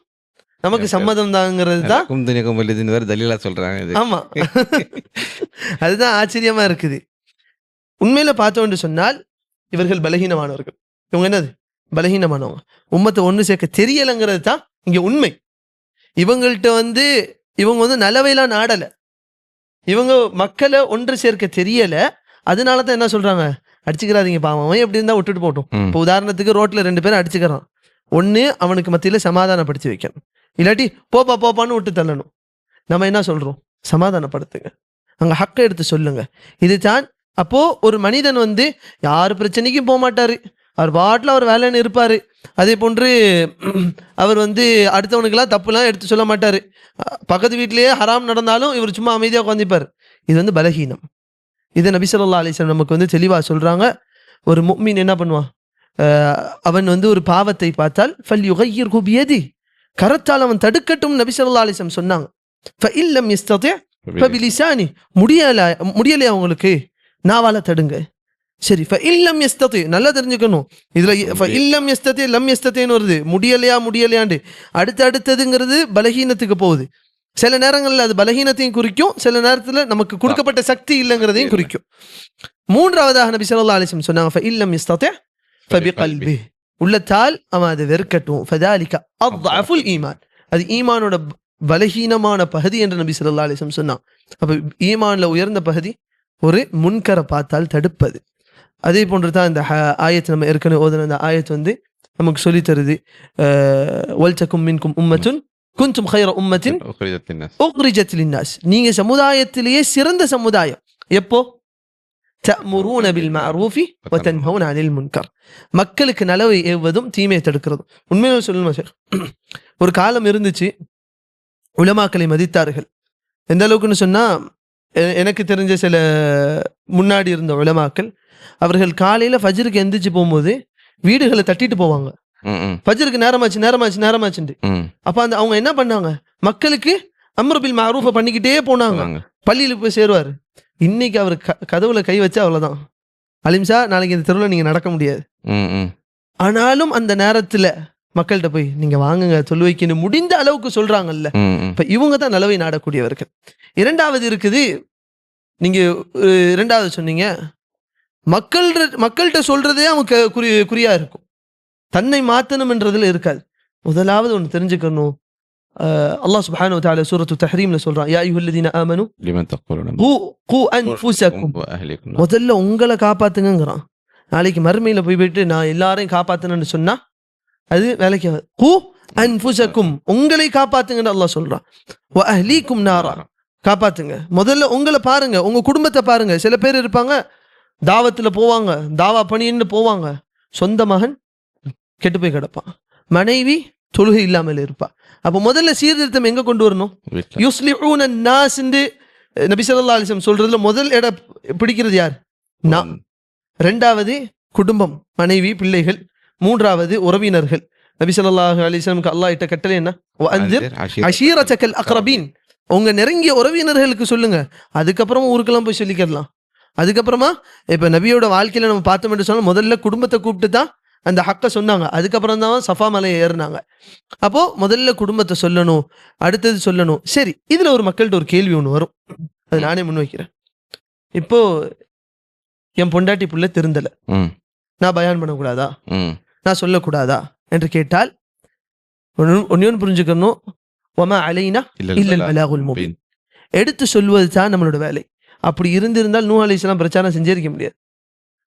நமக்கு சம்மதம் தாங்கிறது தான் தலீலா சொல்றாங்க. ஆமா, அதுதான் ஆச்சரியமா இருக்குது. உண்மையில பார்த்தோன்னு சொன்னால் இவர்கள் பலகீனமானவர்கள். இவங்க என்னது? பலகீனமானவங்க. உம்மத்தை ஒன்று சேர்க்க தெரியலைங்கிறது தான் இங்க உண்மை. இவங்கள்ட்ட வந்து இவங்க வந்து நலவையெல்லாம் நாடலை, இவங்க மக்களை ஒன்று சேர்க்க தெரியல. அதனால தான் என்ன சொல்றாங்க, அடிச்சுக்கிறாதீங்க பாவம், அவன் எப்படி இருந்தா விட்டுட்டு போட்டோம். இப்போ உதாரணத்துக்கு ரோட்ல 2 பேரும் அடிச்சுக்கிறான், ஒன்று அவனுக்கு மத்தியில சமாதானப்படுத்தி வைக்கணும், இல்லாட்டி போப்பான்னு விட்டு தள்ளணும். நம்ம என்ன சொல்றோம்? சமாதானப்படுத்துங்க, அங்க ஹக்கை எடுத்து சொல்லுங்க. இதுதான். அப்போ ஒரு மனிதன் வந்து யார் பிரச்சனைக்கும் போக மாட்டாரு, அவர் பாட்டில் அவர் வேலைன்னு இருப்பாரு. அதே போன்று அவர் வந்து அடுத்தவனுக்கெல்லாம் தப்புலாம் எடுத்து சொல்ல மாட்டாரு. பக்கத்து வீட்டிலேயே ஹராம் நடந்தாலும் இவர் சும்மா அமைதியாக உட்காந்துப்பார். இது வந்து பலகீனம். இதை நபி ஸல்லல்லாஹு அலைஹி வஸல்லம் நமக்கு வந்து தெளிவா சொல்றாங்க. ஒரு முஃமின் என்ன பண்ணுவான், அவன் வந்து ஒரு பாவத்தை பார்த்தால் ஃபல்யுகையிர்ஹு பியதி, கரத்தால் அவன் தடுக்கட்டும் நபி ஸல்லல்லாஹு அலைஹி வஸல்லம் சொன்னாங்க. ஃபஇன் லம் யஸ்ததி ஃபபிலிசானி, முடியலையா உங்களுக்கு, நாவால தடுங்க. சரி, ஃபஇன் லம் யஸ்ததி நல்லா தெரிஞ்சுக்கணும். இதுல ஃபஇன் லம் யஸ்ததி லம் யஸ்ததின்னு வருது, முடியலையாண்டு அடுத்ததுங்கிறது பலகீனத்துக்கு போகுது. சில நேரங்களில் அது பலகீனத்தையும் குறிக்கும், சில நேரத்தில் நமக்கு கொடுக்கப்பட்ட சக்தி இல்லைங்கிறதையும் குறிக்கும். மூன்றாவதாக நபி ஸல்லல்லாஹு அலைஹி வஸல்லம் சொன்னாங்க ஃபஇன் லம் யஸ்ததி ஃபபிகல்பி, உள்ளத்தால் அவன் அதை வெறுக்கட்டும். ஃபதாலிக அத்அஃபுல் ஈமான், அது ஈமானோட பலகீனமான பகுதி என்று நபி ஸல்லல்லாஹு அலைஹி வஸல்லம் சொன்னாங்க. அப்ப ஈமான்ல உயர்ந்த பகுதி ஒரு முன்கரை பார்த்தால் தடுப்பது. அதே போன்று தான் இந்த ஆயத்து நம்ம ஏற்கனவே ஓதுன அந்த ஆயத்து வந்து நமக்கு சொல்லி தருது. வல்தகும் மின்கும் உம்மத்துன் குன்தும் கைர உம்மத்தின் உக்ரிஜத் லின்னாஸ், நீங்க சமுதாயத்திலேயே சிறந்த சமுதாயம். எப்போ? தஅமுரூன பில் மஅரூஃபி வ தன்ஹவுன அனில் முன்கர், மக்களுக்கு நலவை ஏவுவதும் தீமையை தடுக்கிறதும். உண்மையிலே சொல்லணுமா சார், ஒரு காலம் இருந்துச்சு உலமாக்களை மதித்தார்கள். எந்த அளவுக்குன்னு சொன்னா, எனக்கு தெரிஞ்ச சில முன்னாடி இருந்த உலமாக்கள், அவர்கள் காலையில ஃபஜ்ருக்கு எந்திரிச்சு போகும்போது வீடுகளை தட்டிட்டு போவாங்க. ஃபஜ்ருக்கு நேரமாச்சுட்டு. அப்ப அவங்க என்ன பண்ணாங்க, மக்களுக்கு அம்ரு பில் மஅரூஃப பண்ணிக்கிட்டே போனாங்க. பள்ளியில போய் சேருவாரு. இன்னைக்கு அவர் கதவுல கை வச்சா அவ்வளவுதான், அலிம்சா நாளைக்கு இந்த தெருவில் நீங்க நடக்க முடியாது. ஆனாலும் அந்த நேரத்துல மக்கள்கிட்ட போய் நீங்க வாங்குங்க தொழுவைக்குன்னு முடிந்த அளவுக்கு சொல்றாங்கல்ல. இப்ப இவங்க தான் நலவை நாடக்கூடியவர்கள். இரண்டாவது இருக்குது, நீங்க இரண்டாவது சொன்னீங்க, மக்கள்கிட்ட சொல்றதே அவங்க குறியா இருக்கும், தன்னை மாத்தணும்ன்றதுல இருக்காது. முதலாவது ஒன்று தெரிஞ்சுக்கணும், அல்லாஹ் சுப்ஹானஹு வ தஆலா சூரத்து தஹ்ரீம்ல சொல்றான், யா அய்யுஹல்லதீன ஆமனு லிமன் தக்ஃபுரூன கூ அன்ஃபுஸக்கும், முதல்ல உங்களை காப்பாத்துங்கங்கறான். நாளைக்கு மறுமையில போயிட்டு நான் எல்லாரையும் காப்பாத்தணும்னு சொன்னா அது வேலைக்கு ஆகாது. கூ அன்ஃபுஸக்கும், உங்களை காப்பாத்துங்கன்னு அல்லாஹ் சொல்றான். வ அஹ்லீக்கும் நாரா, காப்பாத்துங்க. முதல்ல உங்களை பாருங்க, உங்க குடும்பத்தை பாருங்க. சில பேர் இருப்பாங்க, தாவத்துல போவாங்க, தாவா பணின்னு போவாங்க, சொந்த மகன் கெட்டு போய் கிடப்பான், மனைவி தொழுகை இல்லாமல் இருப்பா. அப்ப முதல்ல சீர்திருத்தம் எங்க கொண்டு வரணும்? யுஸ்லிஹூன நாஸ் நபி ஸல்லல்லாஹு அலைஹி வஸல்லம் சொல்றதுல முதல் இடம் பிடிக்கிறது யார்? நான். ரெண்டாவது குடும்பம், மனைவி பிள்ளைகள். மூன்றாவது உறவினர்கள். நபி ஸல்லல்லாஹு அலைஹி வஸல்லம் அல்லாஹ் இட்ட கட்டளை என்ன? வஅன்திர் அஷீரத்தக்கல் அக்ரபீன், உங்க நெருங்கிய உறவினர்களுக்கு சொல்லுங்க. அதுக்கப்புறமா ஊருக்கெல்லாம் போய் சொல்லிக்கலாம். அதுக்கப்புறமா இப்ப நபியோட வாழ்க்கையில நம்ம பார்த்தோம் என்று சொன்னா, முதல்ல குடும்பத்தை கூப்பிட்டு தான் அந்த ஹக்க சொன்னாங்க. அதுக்கப்புறம் தான் சஃபா மலையை ஏறினாங்க. அப்போ முதல்ல குடும்பத்தை சொல்லணும், அடுத்தது சொல்லணும். சரி, இதுல ஒரு மக்கள்கிட்ட ஒரு கேள்வி ஒன்று வரும், அது நானே முன்வைக்கிறேன். இப்போ என் பொண்டாட்டி புள்ள திருந்தல, நான் பயான் பண்ணக்கூடாதா, நான் சொல்லக்கூடாதா என்று கேட்டால் ஒன்னு புரிஞ்சுக்கணும், வமா அலைனா இல்லல் பலாகுல் முபீன், எடுத்து சொல்வது தான் நம்மளோட வேலை. அப்படி இருந்திருந்தால் நூஹ் அலைஹிஸ்ஸலாம் பிரச்சாரம் செஞ்சிருக்க முடியாது.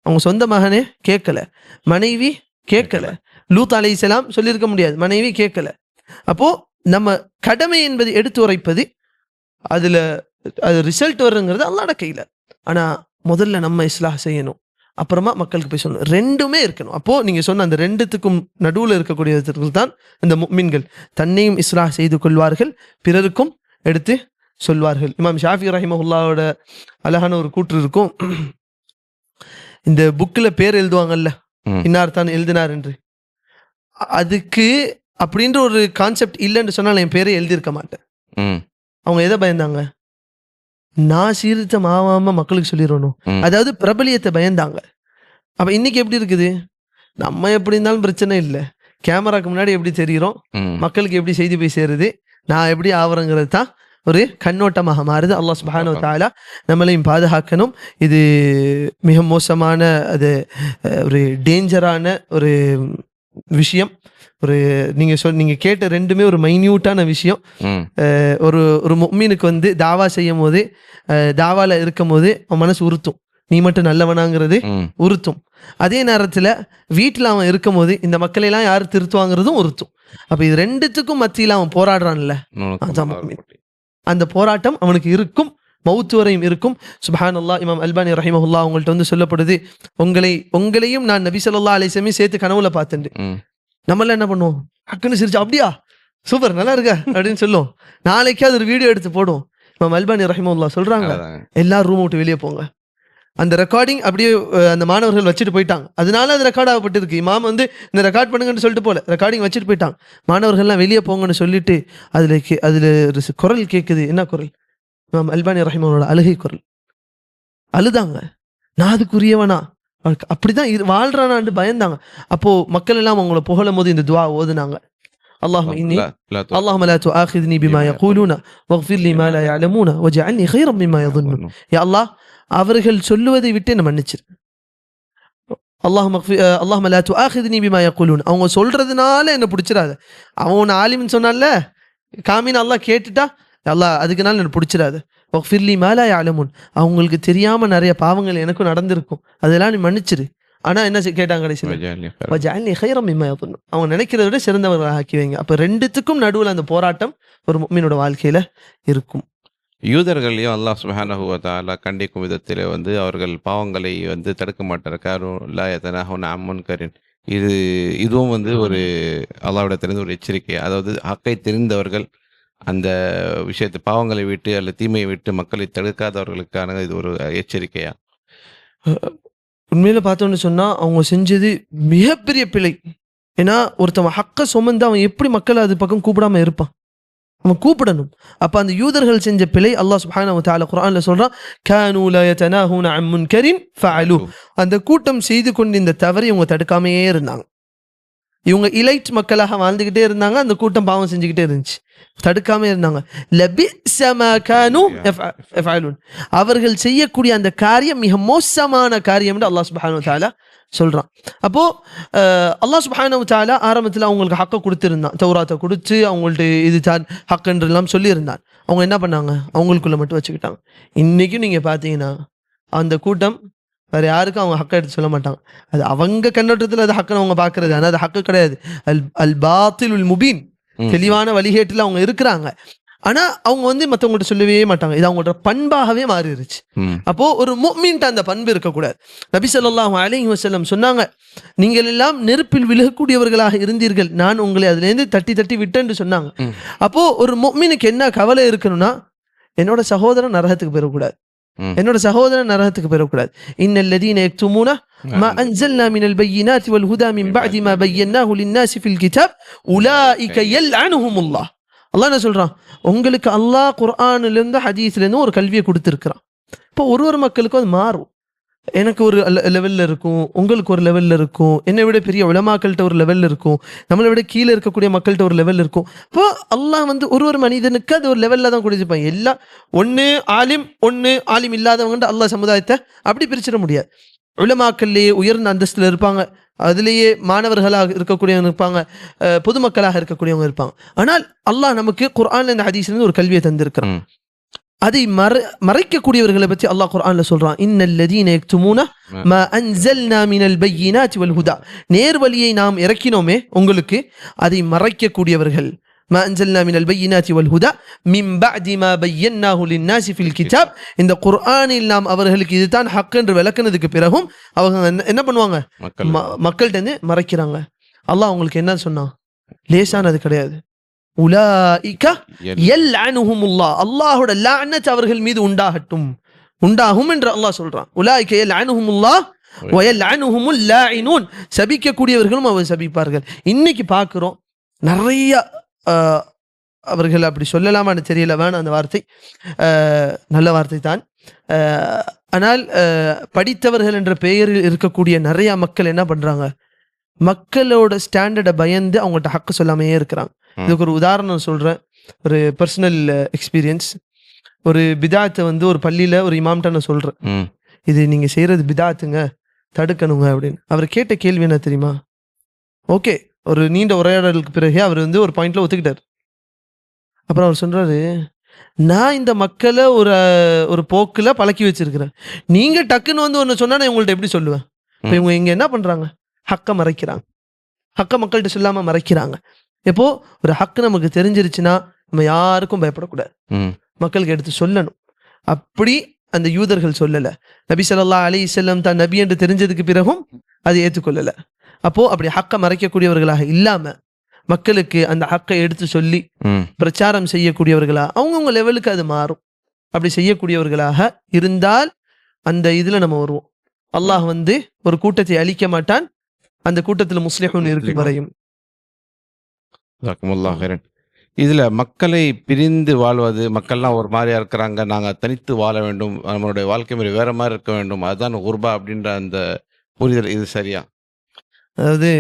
அவங்க சொந்த மகனே கேட்கல, மனைவி கேட்கல. லூத் அலைஹிஸ்ஸலாம் சொல்லியிருக்க முடியாது, மனைவி கேட்கல. அப்போ நம்ம கடமை என்பது எடுத்து உரைப்பது, அதுல அது ரிசல்ட் வருங்கிறது அல்லாஹ்வோட கையில. ஆனா முதல்ல நம்ம இஸ்லாஹ் செய்யணும், அப்புறமா மக்களுக்கு போய் சொல்லணும். ரெண்டுமே இருக்கணும். அப்போ நீங்க சொன்ன அந்த ரெண்டுத்துக்கும் நடுவில் இருக்கக்கூடியவர்கள் தான் இந்த முஃமின்கள். தன்னையும் இஸ்லாஹ் செய்து கொள்வார்கள், பிறருக்கும் எடுத்து சொல்வார்கள். இமாம் ஷாஃபி ரஹிமஹுல்லாவோட அழகான ஒரு கூற்று இருக்கும், இந்த புக்கில் பேர் எழுதுவாங்கல்ல, இன்னார் தான் எழுதினார் என்று, அதுக்கு அப்படின்ற ஒரு கான்செப்ட் இல்லைன்னு சொன்னால் என் பேரை எழுதியிருக்க மாட்டேன். அவங்க எதை பயந்தாங்க? நான் சீர்திருத்தம் ஆகாம மக்களுக்கு சொல்லிடணும், அதாவது பிரபலியத்தை பயந்தாங்க. அப்ப இன்னைக்கு எப்படி இருக்குது? நம்ம எப்படி இருந்தாலும் பிரச்சனை இல்லை, கேமராக்கு முன்னாடி எப்படி தெரிகிறோம், மக்களுக்கு எப்படி செய்தி போய் சேருது, நான் எப்படி ஆவறங்கிறது தான் ஒரு கண்ணோட்டமாக மாறுது. அல்லாஹ் சுப்ஹானஹு வ தஆலா நம்மளையும் பாதுகாக்கணும். இது மிக மோசமான, அது ஒரு டேஞ்சரான ஒரு விஷயம். ஒரு நீங்க கேட்ட ரெண்டுமே ஒரு மைன்யூட்டான விஷயம். ஒரு முஃமினுக்கு வந்து தாவா செய்யும் போது, தாவால இருக்கும் போது அவன் மனசு உறுத்தும், நீ மட்டும் நல்லவனாங்கிறது உறுத்தும். அதே நேரத்துல வீட்டுல அவன் இருக்கும் போது இந்த மக்களை எல்லாம் யாரு திருத்துவாங்கிறதும் உறுத்தும். அப்ப இது ரெண்டுத்துக்கும் மத்தியில அவன் போராடுறான்ல, அதான் முஃமின். அந்த போராட்டம் அவனுக்கு இருக்கும், மௌத்து வரையும் இருக்கும். சுப்ஹானல்லாஹ். இமாம் அல்பானி ரஹிமஹுல்லாஹ் அவங்கள்ட்ட வந்து சொல்லப்படுது, உங்களையும் நான் நபி ஸல்லல்லாஹு அலைஹி வஸல்லம் சேர்த்து கனவுல பார்த்தேன். நம்மள என்ன பண்ணுவோம், ஹக்குன்னு சிரிச்சு அப்படியா சூப்பர் நல்லா இருக்க அப்படின்னு சொல்லுவோம், நாளைக்கு அது ஒரு வீடியோ எடுத்து போடுவோம். இமாம் அல்பானி ரஹிமஹுல்லாஹ் சொல்றாங்க, அதான். எல்லாரும் ரூம் விட்டு வெளியே போங்க. அந்த ரெக்கார்டிங் அப்படியே அந்த மாணவர்கள் வச்சுட்டு போயிட்டாங்க. அதனால அது ரெக்கார்ட் ஆகப்பட்டிருக்கு. இமாம் வந்து இந்த ரெக்கார்ட் பண்ணுங்கன்னு சொல்லிட்டு போல, ரெக்கார்டிங் வச்சுட்டு போயிட்டாங்க. மாணவர்கள்லாம் வெளியே போங்கன்னு சொல்லிட்டு அதுல ஒரு குரல் கேட்குது. என்ன குரல்? இமாம் அல்பானி ரஹிமஹுல்லாஹ் அழுகை குரல். அழுதாங்க. நான் அதுக்குரியவனா, அப்படிதான் வாழ்றானான்னு பயந்தாங்க. அப்போ மக்கள் எல்லாம் அவங்கள புகழும் போது இந்த துவா ஓதுனாங்க. اللهم إني اللهم لا تؤاخذني بما يقولون واغفر لي ما لا يعلمون واجعلني خيرا مما يظنون. يا الله அவர்கள் சொல்லுவதை விட்டு என்ன மன்னிச்சிரு. اللهم لا تؤاخذني بما يقولون. அவங்க சொல்றதுனால என்ன பிடிச்சிராத. அவன் ஆலிம்னு சொன்னான்ல, காமின்னு அல்லாஹ் கேட்டுட்டா, அல்லாஹ் அதுக்குனால என்ன பிடிச்சிராத. واغفر لي ما لا يعلمون. அவங்களுக்கு தெரியாம நிறைய பாவங்கள் எனக்கும் நடந்திருக்கும், அதெல்லாம் நீ மன்னிச்சிரு. ஆனா என்ன கேட்டாங்க கடைசியில்? வஜஅல்னி கைரம் மிம்மா யظنون. அவங்க நினைக்கிறத விட சிறந்தவர்களாக ஆக்கி வைங்க. அப்ப ரெண்டுத்துக்கும் நடுவில் அந்த போராட்டம் ஒரு முஃமினோட வாழ்க்கையில இருக்கும். யூதர்களையும் அல்லாஹ் சுப்ஹானஹு வ தஆலா கண்டிக்கும் விதத்தில் வந்து அவர்கள் பாவங்களை வந்து தடுக்க மாட்டார். லா யதனஹுன அன் முன்கரின். இதுவும் வந்து ஒரு அல்லாஹ்விடத்திலிருந்து ஒரு எச்சரிக்கை. அதாவது ஹக்கை தெரிந்தவர்கள் அந்த விஷயத்தை பாவங்களை விட்டு அல்லது தீமையை விட்டு மக்களை தடுக்காதவர்களுக்கான இது ஒரு எச்சரிக்கையா? உண்மையில பார்த்தோன்னு சொன்னா அவங்க செஞ்சது மிகப்பெரிய பிழை. ஏன்னா ஒருத்தவன் ஹக்க சுமந்து அவன் எப்படி மக்களை அது பக்கம் கூப்பிடாம இருப்பான்? அவன் கூப்பிடணும். அப்ப அந்த யூதர்கள் செஞ்ச பிழை அல்லாஹ் சுப்ஹானஹு வ தஆலா குர்ஆன்ல சொல்றான், கானூ லா யதனாஹூன அன் முன்கரின் ஃபஅலூ. அந்த கூட்டம் செய்து கொண்டு இந்த தவறை இவங்க தடுக்காமையே இருந்தாங்க. இவங்க இலைட் மக்களாக வாழ்ந்துகிட்டே இருந்தாங்க, அந்த கூட்டம் பாவம் செஞ்சுக்கிட்டே இருந்துச்சு, தடுக்காம இருந்தாங்க. லபிஸ மா கானூ யஃஅலூன். அவர்கள் செய்யக்கூடிய அந்த காரியம் மிக மோசமான காரியம் என்று அல்லாஹ் சுப்ஹானஹு வ தஆலா சொல்றான். அப்போ அல்லாஹ் சுப்ஹானஹு வ தஆலா ஆரம்பத்தில் அவங்களுக்கு ஹக்க கொடுத்திருந்தான். தௌராத்தை கொடுத்து அவங்கள்ட்ட இது தான் ஹக் என்றெல்லாம் சொல்லியிருந்தான். அவங்க என்ன பண்ணாங்க? அவங்களுக்குள்ள மட்டும் வச்சுக்கிட்டாங்க. இன்னைக்கும் நீங்க பார்த்தீங்கன்னா அந்த கூட்டம் வேற யாருக்கும் அவங்க ஹக்கை எடுத்து சொல்ல மாட்டாங்க. அது அவங்க கண்ணோட்டத்தில் அது ஹக்குன்னு அவங்க பார்க்கறது, ஆனால் அது ஹக்கு கிடையாது. அல் பாத்திலுல் முபீன், தெளிவான வழிகேட்டில் அவங்க இருக்கிறாங்க. ஆனா அவங்க வந்து மற்றவங்கள்ட்ட சொல்லவே மாட்டாங்க. இது அவங்களோட பண்பாகவே மாறிடுச்சு. அப்போ ஒரு முஃமின்ட்ட அந்த பண்பு இருக்கக்கூடாது. நபி ஸல்லல்லாஹு அலைஹி வஸல்லம் சொன்னாங்க, நீங்கள் எல்லாம் நெருப்பில் விலகக்கூடியவர்களாக இருந்தீர்கள், நான் உங்களை அதுலேருந்து தட்டி தட்டி விட்டேன்னு சொன்னாங்க. அப்போ ஒரு முஃமினுக்கு என்ன கவலை இருக்கணும்னா, என்னோட சகோதரன் நரகத்துக்கு போயிடக்கூடாது, என்னோட சகோதரன் நரகத்துக்கு போயிடக்கூடாது. இன்னல்லதீன யக்துமூன மா அன்ஸல்னா மினல் பையினாத்தி வல் ஹுதா மின் பஅதி மா பையன்னாஹு லின்னாஸி ஃபில் கிதாப் உலாயிக யல்அனுஹுமுல்லாஹ். அல்லாஹ் என்ன சொல்றான்? உங்களுக்கு அல்லாஹ் குர்ஆன்ல இருந்து ஹதீஸ்ல இருந்து ஒரு கல்வியை கொடுத்திருக்கிறான். இப்போ ஒரு மக்களுக்கும் அது மாறும். எனக்கு ஒரு லெவல்ல இருக்கும், உங்களுக்கு ஒரு லெவல்ல இருக்கும், என்னை விட பெரிய உலமாக்கள்கிட்ட ஒரு லெவல்ல இருக்கும், நம்மளை விட கீழே இருக்கக்கூடிய மக்கள்கிட்ட ஒரு லெவல் இருக்கும். இப்போ அல்லாஹ் வந்து ஒரு மனிதனுக்கு அது ஒரு லெவல்ல தான் கொடுத்துருப்பான். எல்லாம் ஒன்று ஆலிம் இல்லாதவங்க அல்லாஹ் சமுதாயத்தை அப்படி பிரிச்சிட முடியாது. உலமாக்கள்லேயே உயர்ந்த அந்தஸ்தில் இருப்பாங்க, அதுலேயே மாணவர்களாக இருக்கக்கூடியவங்க இருப்பாங்க, பொதுமக்களாக இருக்கக்கூடியவங்க இருப்பாங்க. ஆனால் அல்லாஹ் நமக்கு குர்ஆன்ல இந்த ஹதீஸ்லேருந்து ஒரு கல்வியை தந்திருக்கிறான். அதை மறைக்கக்கூடியவர்களை பற்றி அல்லாஹ் குர்ஆன்ல சொல்றான், இன்னல்லதீன யக்துமூன மா அன்ஸல்னா மினல் பையினாத்தி வல் ஹுதா. நேர்வழியை நாம் இறக்கினோமே உங்களுக்கு, அதை மறைக்கக்கூடியவர்கள். மா அன்ஸல்னா மினல் பையினாத்தி வல் ஹுதா மின் பஅதி மா பையன்னாஹு லின்னாஸி ஃபில் கிதாப். இந்த குர்ஆனில் நாம் அவர்களுக்கு இதுதான் ஹக் என்று விளக்குனதுக்கு பிறகும் அவங்க என்ன பண்ணுவாங்க? மக்கள்கிட்ட இருந்து மறைக்கிறாங்க. அல்லாஹ் அவங்களுக்கு என்ன சொன்னான்? லேசானது கிடையாது. உலாயிக யல்அனுஹுமுல்லாஹ். அல்லாஹ்வுடைய லஅனத் அவர்கள் மீது உண்டாகும் என்று அல்லாஹ் சொல்றான். உலாயிக யல்அனுஹுமுல்லாஹ் வ யல்அனுஹுமுல் லாயினூன். சபிக்கக்கூடியவர்களும் அவர் சபிப்பார்கள். இன்னைக்கு பார்க்கிறோம் நிறைய, அவர்கள் அப்படி சொல்லலாமான்னு தெரியல, வேணாம் அந்த வார்த்தை, நல்ல வார்த்தை தான். ஆனால் படித்தவர்கள் என்ற பெயரில் இருக்கக்கூடிய நிறைய மக்கள் என்ன பண்றாங்க? மக்களோட ஸ்டாண்டர்டை பயந்து அவங்கள்ட்ட ஹக்கு சொல்லாமையே இருக்கிறாங்க. இதுக்கு ஒரு உதாரணம் சொல்கிறேன், ஒரு பர்சனல் எக்ஸ்பீரியன்ஸ். ஒரு பிதாத்தை வந்து ஒரு பள்ளியில் ஒரு இமாம்கிட்ட நான் சொல்கிறேன், இது நீங்கள் செய்கிறது பிதாத்துங்க, தடுக்கணுங்க அப்படின்னு. அவர் கேட்ட கேள்வி என்ன தெரியுமா? ஓகே, ஒரு நீண்ட உரையாடலுக்கு பிறகு அவர் வந்து ஒரு பாயிண்ட்ல ஒத்துக்கிட்டார். அப்புறம் அவர் சொல்கிறாரு, நான் இந்த மக்களை ஒரு போக்கில் பழக்கி வச்சிருக்கிறேன், நீங்கள் டக்குன்னு வந்து ஒன்று சொன்னால் நான் உங்கள்கிட்ட எப்படி சொல்லுவேன்? இப்போ இவங்க இங்கே என்ன பண்ணுறாங்க? ஹக்கை மறைக்கிறாங்க, ஹக்கை மக்கள்கிட்ட சொல்லாமல் மறைக்கிறாங்க. எப்போ ஒரு ஹக்கு நமக்கு தெரிஞ்சிருச்சுன்னா நம்ம யாருக்கும் பயப்படக்கூடாது, மக்களுக்கு எடுத்து சொல்லணும். அப்படி அந்த யூதர்கள் சொல்லல. நபி ஸல்லல்லாஹு அலைஹி வஸல்லம் தான் நபி என்று தெரிஞ்சதுக்கு பிறகும் அதை ஏற்றுக்கொள்ளல. அப்போ அப்படி ஹக்கை மறைக்கக்கூடியவர்களாக இல்லாம மக்களுக்கு அந்த ஹக்கை எடுத்து சொல்லி பிரச்சாரம் செய்யக்கூடியவர்களா அவங்கவுங்க லெவலுக்கு அது மாறும். அப்படி செய்யக்கூடியவர்களாக இருந்தால் அந்த இதுல நம்ம வருவோம். அல்லாஹ் வந்து ஒரு கூட்டத்தை அழிக்க மாட்டான், அந்த கூட்டத்தில் முஸ்லிஹூன் இருக்கும் வரையும். ஜஸாக்குமுல்லாஹ் ஹைரன். இதுல மக்களை பிரிந்து வாழ்வது, மக்கள்லாம் ஒரு மாதிரியா இருக்கிறாங்க, நாங்க தனித்து வாழ வேண்டும், நம்மளுடைய வாழ்க்கை முறை வேற மாதிரி இருக்க வேண்டும், அதுதான் குர்பா அப்படின்ற அந்த புரிதல், இது சரியா? அதாவது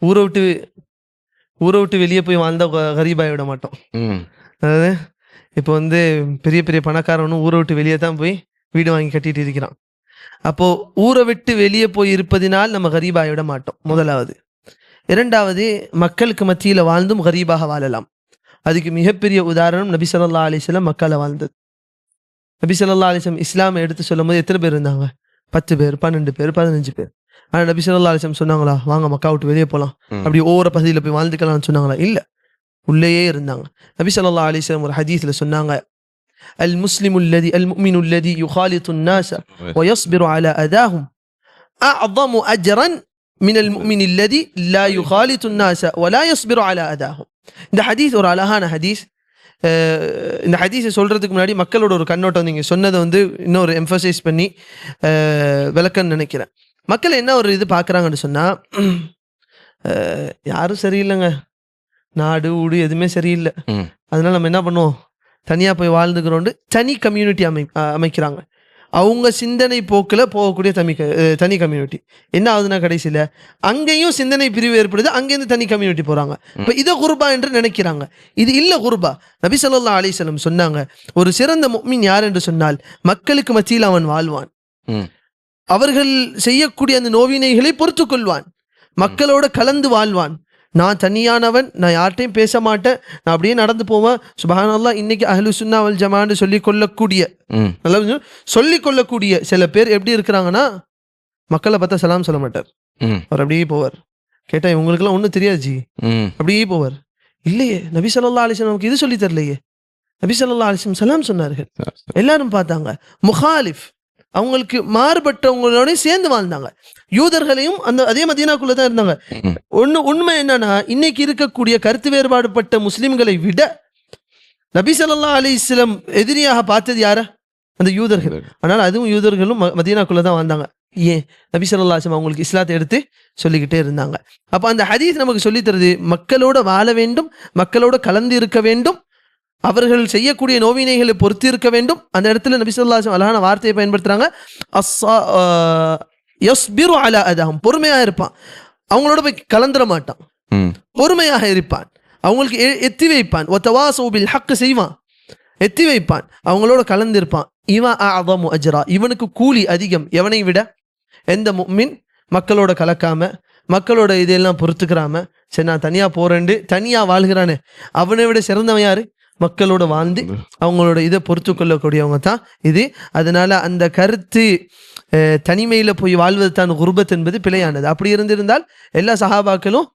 ஊரை விட்டு ஊரை விட்டு வெளியே போய் வாழ்ந்தா கரீபாய் விட மாட்டோம். ம் அதாவது இப்போ வந்து பெரிய பெரிய பணக்காரனும் ஊரை விட்டு வெளியே தான் போய் வீடு வாங்கி கட்டிட்டு இருக்கிறான். அப்போ ஊரை விட்டு வெளியே போய் இருப்பதினால் நம்ம கரீபாய் விட மாட்டோம், முதலாவது. இரண்டாவது, மக்களுக்கு மத்தியில் வாழ்ந்தும் கரீபாக வாழலாம். அதுக்கு மிகப்பெரிய உதாரணம் நபி ஸல்லல்லாஹு அலைஹி வஸல்லம் மக்கால வாழ்ந்தது. நபி ஸல்லல்லாஹு அலைஹி வஸல்லம் இஸ்லாமை எடுத்து சொல்லும் போது எத்தனை பேர் இருந்தாங்க? 10 பேர், 12 பேர், 15 பேர். ஆனால் நபி ஸல்லல்லாஹு அலைஹி வஸல்லம் சொன்னாங்களா வாங்க மக்கா விட்டு வெளியே போகலாம், அப்படி ஒவ்வொரு பகுதியில் போய் வாழ்ந்துக்கலாம்னு சொன்னாங்களா? இல்லை, உள்ளேயே இருந்தாங்க. நபி ஸல்லல்லாஹு அலைஹி வஸல்லம் ஒரு ஹதீஸ்ல சொன்னாங்க, அல் முஃமினு அல்லதி யுகாலித்து الناس ويصبر على أذاهم أعظم أجرا من المؤمن الذي لا يخالط الناس ولا يصبر على أذاهم. இந்த ஹதீஸ் ஒரு அழகான ஹதீஸ். இந்த ஹதீஸை சொல்றதுக்கு முன்னாடி மக்களோட ஒரு கண்ணோட்டம் நீங்க சொன்னதை வந்து இன்னொரு எம்பசைஸ் பண்ணி விளக்கன்னு நினைக்கிறேன். மக்கள் என்ன ஒரு இது பார்க்குறாங்கன்னு சொன்னா, யாரும் சரியில்லைங்க, நாடு ஊடு எதுவுமே சரியில்லை, அதனால நம்ம என்ன பண்ணுவோம், தனியாக போய் வாழ்ந்துக்கிறோண்டு தனி கம்யூனிட்டி அமைக்கிறாங்க. அவங்க சிந்தனை போக்கில் போகக்கூடிய தனி கம்யூனிட்டி என்ன ஆகுதுன்னா கடைசியில் அங்கேயும் சிந்தனை பிரிவு ஏற்படுது, அங்கேருந்து தனி கம்யூனிட்டி போகிறாங்க. இப்போ இதை குர்பா என்று நினைக்கிறாங்க. இது இல்லை குர்பா. நபி ஸல்லல்லாஹு அலைஹி வஸல்லம் சொன்னாங்க, ஒரு சிறந்த முஃமின் யார் என்று சொன்னால் மக்களுக்கு மத்தியில் அவன் வாழ்வான், அவர்கள் செய்யக்கூடிய அந்த நோவினைகளை பொறுத்து கொள்வான், மக்களோட கலந்து வாழ்வான். நான் தனியானவன், நான் யார்ட்டையும் பேச மாட்டேன், நான் அப்படியே நடந்து போவேன். சுப்ஹானல்லாஹ், இன்னைக்கு அஹ்லு சுன்னா வல் ஜமான்னு சொல்லிக்கொள்ளக்கூடிய நல்லா சொல்லிக்கொள்ளக்கூடிய சில பேர் எப்படி இருக்கிறாங்கன்னா, மக்களை பார்த்தா சலாம் சொல்ல மாட்டார், அவர் அப்படியே போவார். கேட்டா இவங்களுக்குலாம் ஒன்றும் தெரியாது ஜி, அப்படியே போவார். இல்லையே, நபி ஸல்லல்லாஹு அலைஹி வஸல்லம் நமக்கு இது சொல்லி தரலையே. நபி ஸல்லல்லாஹு அலைஹி வஸல்லம் சலாம் சொன்னார்கள், எல்லாரும் பார்த்தாங்க. முஹாலிஃப், அவங்களுக்கு மாறுபட்டவங்களோட சேர்ந்து வாழ்ந்தாங்க. யூதர்களையும் அதே மதீனாக்குள்ள தான் இருந்தாங்க. உண்மை என்னன்னா, இன்னைக்கு இருக்கக்கூடிய கருத்து வேறுபாடுபட்ட முஸ்லிம்களை விட நபி ஸல்லல்லாஹு அலைஹி வஸல்லம் எதிரியாக பார்த்தது யார? அந்த யூதர்கள். ஆனால் அதுவும் யூதர்களும் மதீனாக்குள்ள தான் வாழ்ந்தாங்க. ஏன்? நபி ஸல்லல்லாஹு அலைஹி வஸல்லம் அவங்களுக்கு இஸ்லாத்தை எடுத்து சொல்லிக்கிட்டே இருந்தாங்க. அப்ப அந்த ஹதீஸ் நமக்கு சொல்லி தருது, மக்களோட வாழ வேண்டும், மக்களோட கலந்து இருக்க வேண்டும், அவர்கள் செய்யக்கூடிய நோவினைகளை பொறுத்து இருக்க வேண்டும். அந்த இடத்துல நபி ஸல்லல்லாஹு அலைஹி வஸல்லம் அழகான வார்த்தையை பயன்படுத்துறாங்க, யஸ்பிரு அலா அதஹும், பொறுமையா இருப்பான், அவங்களோட போய் கலந்துட மாட்டான், பொறுமையாக இருப்பான், அவங்களுக்கு எத்தி வைப்பான், வதவாஸு பில் ஹக் செய்வான், எத்தி வைப்பான், அவங்களோட கலந்து இருப்பான். இவன் அஅதமு அஜ்ரா, இவனுக்கு கூலி அதிகம். எவனை விட? எந்த முஃமின் மக்களோட கலக்காம, மக்களோட இதெல்லாம் பொறுத்துக்கிறாம, சரி நான் தனியா போறேன்னு தனியா வாழ்கிறானே, அவனை விட சிறந்தவன் யாரு? மக்களோட வாழ்ந்து அவங்களோட இதை பொறுத்து கொள்ளக்கூடியவங்க தான் இது. அதனால அந்த கருத்து தனிமையில் போய் வாழ்வது தான் குர்பத் என்பது பிழையானது. அப்படி இருந்திருந்தால் எல்லா சஹாபாக்களும்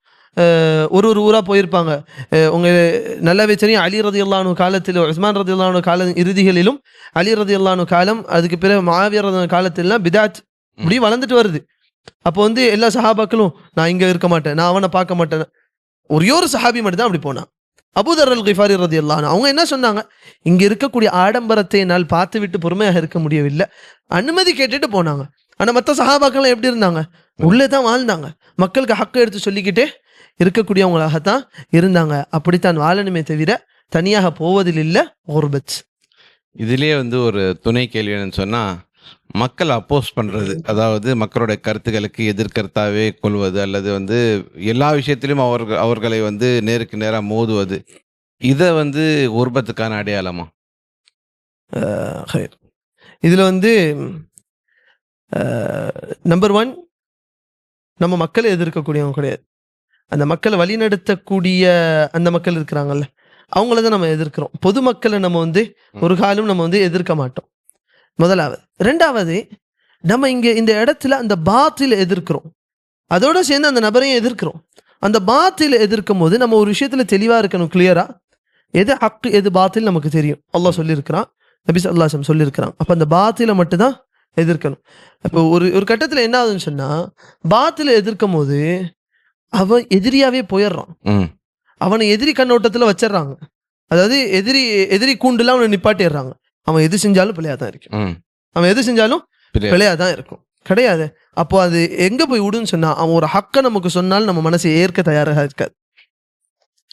ஒரு ஒரு ஊராக போயிருப்பாங்க. உங்க நல்லாவே தெரியும், அலி ரலியல்லாஹு அன்ஹு காலத்தில், உஸ்மான் ரலியல்லாஹு அன்ஹு கால இறுதிகளிலும், அலி ரலியல்லாஹு அன்ஹு காலம், அதுக்கு பிறகு முஆவியா ரலியல்லாஹு அன்ஹு காலத்திலாம் பிதாத் இப்படி வளர்ந்துட்டு வருது. அப்போ வந்து எல்லா சஹாபாக்களும் நான் இங்கே இருக்க மாட்டேன், நான் அவனை பார்க்க மாட்டேன். ஒரே ஒரு சஹாபி மட்டும் தான் அப்படி போனான், அபூதர் அல் கிஃபாரி ரலியல்லாஹு அன்ஹு. அவங்க என்ன சொன்னாங்க, இங்க இருக்கக்கூடிய ஆடம்பரத்தை என்னால் பார்த்து விட்டு பொறுமையாக இருக்க முடியவில்லை, அனுமதி கேட்டுட்டு போனாங்க. ஆனா மற்ற சஹாபாக்கள்லாம் எப்படி இருந்தாங்க? உள்ளே தான் வாழ்ந்தாங்க, மக்களுக்கு ஹக்கு எடுத்து சொல்லிக்கிட்டே இருக்கக்கூடியவங்களாகத்தான் இருந்தாங்க. அப்படித்தான் வாழணுமே தவிர தனியாக போவதில் இல்லை குர்பத். இதுலயே வந்து ஒரு துணை கேள்வி என்னன்னு சொன்னா, மக்கள் அப்போஸ் பண்றது, அதாவது மக்களுடைய கருத்துக்களுக்கு எதிர்கருத்தாவே கொள்வது, அல்லது வந்து எல்லா விஷயத்திலும் அவர்களை வந்து நேருக்கு நேரா மோதுவது, இதை வந்து குர்பத்துக்கான அடையாளமா? இதுல வந்து நம்பர் 1, நம்ம மக்களை எதிர்க்கக்கூடியவங்க கிடையாது, அந்த மக்களை வழிநடத்தக்கூடிய அந்த மக்கள் இருக்கிறாங்கல்ல, அவங்கள தான் நம்ம எதிர்க்கிறோம். பொதுமக்களை நம்ம வந்து ஒரு காலம் நம்ம வந்து எதிர்க்க மாட்டோம், முதலாவது. ரெண்டாவது, நம்ம இங்க இந்த இடத்துல அந்த பாத்தில எதிர்க்கிறோம், அதோட சேர்ந்து அந்த நபரையும் எதிர்க்கிறோம். அந்த பாத்தில எதிர்க்கும் போது நம்ம ஒரு விஷயத்துல தெளிவா இருக்கணும், கிளியரா. எது ஹக்கு எது பாத்தில் நமக்கு தெரியும், அல்லாஹ் சொல்லியிருக்கிறான், நபி ஸல்லல்லாஹு அலைஹி வஸல்லம் சொல்லியிருக்கிறான். அப்ப அந்த பாத்தில மட்டும்தான் எதிர்க்கணும். இப்போ ஒரு கட்டத்துல என்ன ஆகுதுன்னு சொன்னா, பாத்தில எதிர்க்கும் போது அவன் எதிரியாவே போயிடுறான், அவனை எதிரி கண்ணோட்டத்துல வச்சிடறாங்க. அதாவது எதிரி கூண்டுல அவனை நிப்பாட்டிடுறாங்க. அவன் எது செஞ்சாலும் பிள்ளையா தான் இருக்கும். அவன் எது செஞ்சாலும் பிள்ளையா தான் இருக்கும். கிடையாது. அப்போ அது எங்க போய் விடுன்னு சொன்னா, அவன் ஒரு ஹக்க நமக்கு சொன்னாலும் நம்ம மனசை ஏற்க தயாராக இருக்காது.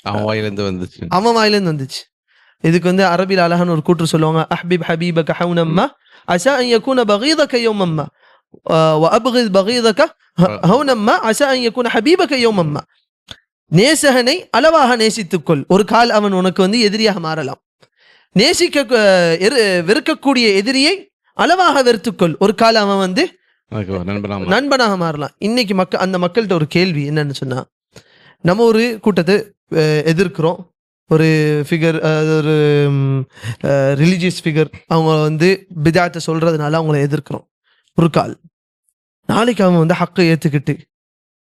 அவன் வாயிலிருந்து வந்துச்சு. இதுக்கு வந்து அரபில் அழகான ஒரு கூற்று சொல்லுவாங்க, அஹ்பிப் ஹபீபக ஹவுனம்மா அஸா அன் யகூன பகீதக யௌமம்மா வ அப்கித் பகீதக ஹவுனம்மா அஸா அன் யகூன ஹபீபக யௌமம்மா. நேசகனை அளவாக நேசித்துக்கொள், ஒரு கால் அவன் உனக்கு வந்து எதிரியாக மாறலாம். வெறுக்கக்கூடிய எதிரியை அளவாக வெறுத்துக்கொள், ஒரு கால் அவன் வந்து நண்பனாக மாறலாம். இன்னைக்கு அந்த மக்கள்கிட்ட ஒரு கேள்வி என்னன்னு சொன்னா, நம்ம ஒரு கூட்டத்தை எதிர்க்கிறோம், ஒரு ஃபிகர், ஒரு ரிலீஜியஸ் ஃபிகர், அவங்க வந்து பிதாத்தை சொல்றதுனால அவங்கள எதிர்க்கிறோம். ஒரு கால் நாளைக்கு அவன் வந்து ஹக்கை ஏத்துக்கிட்டு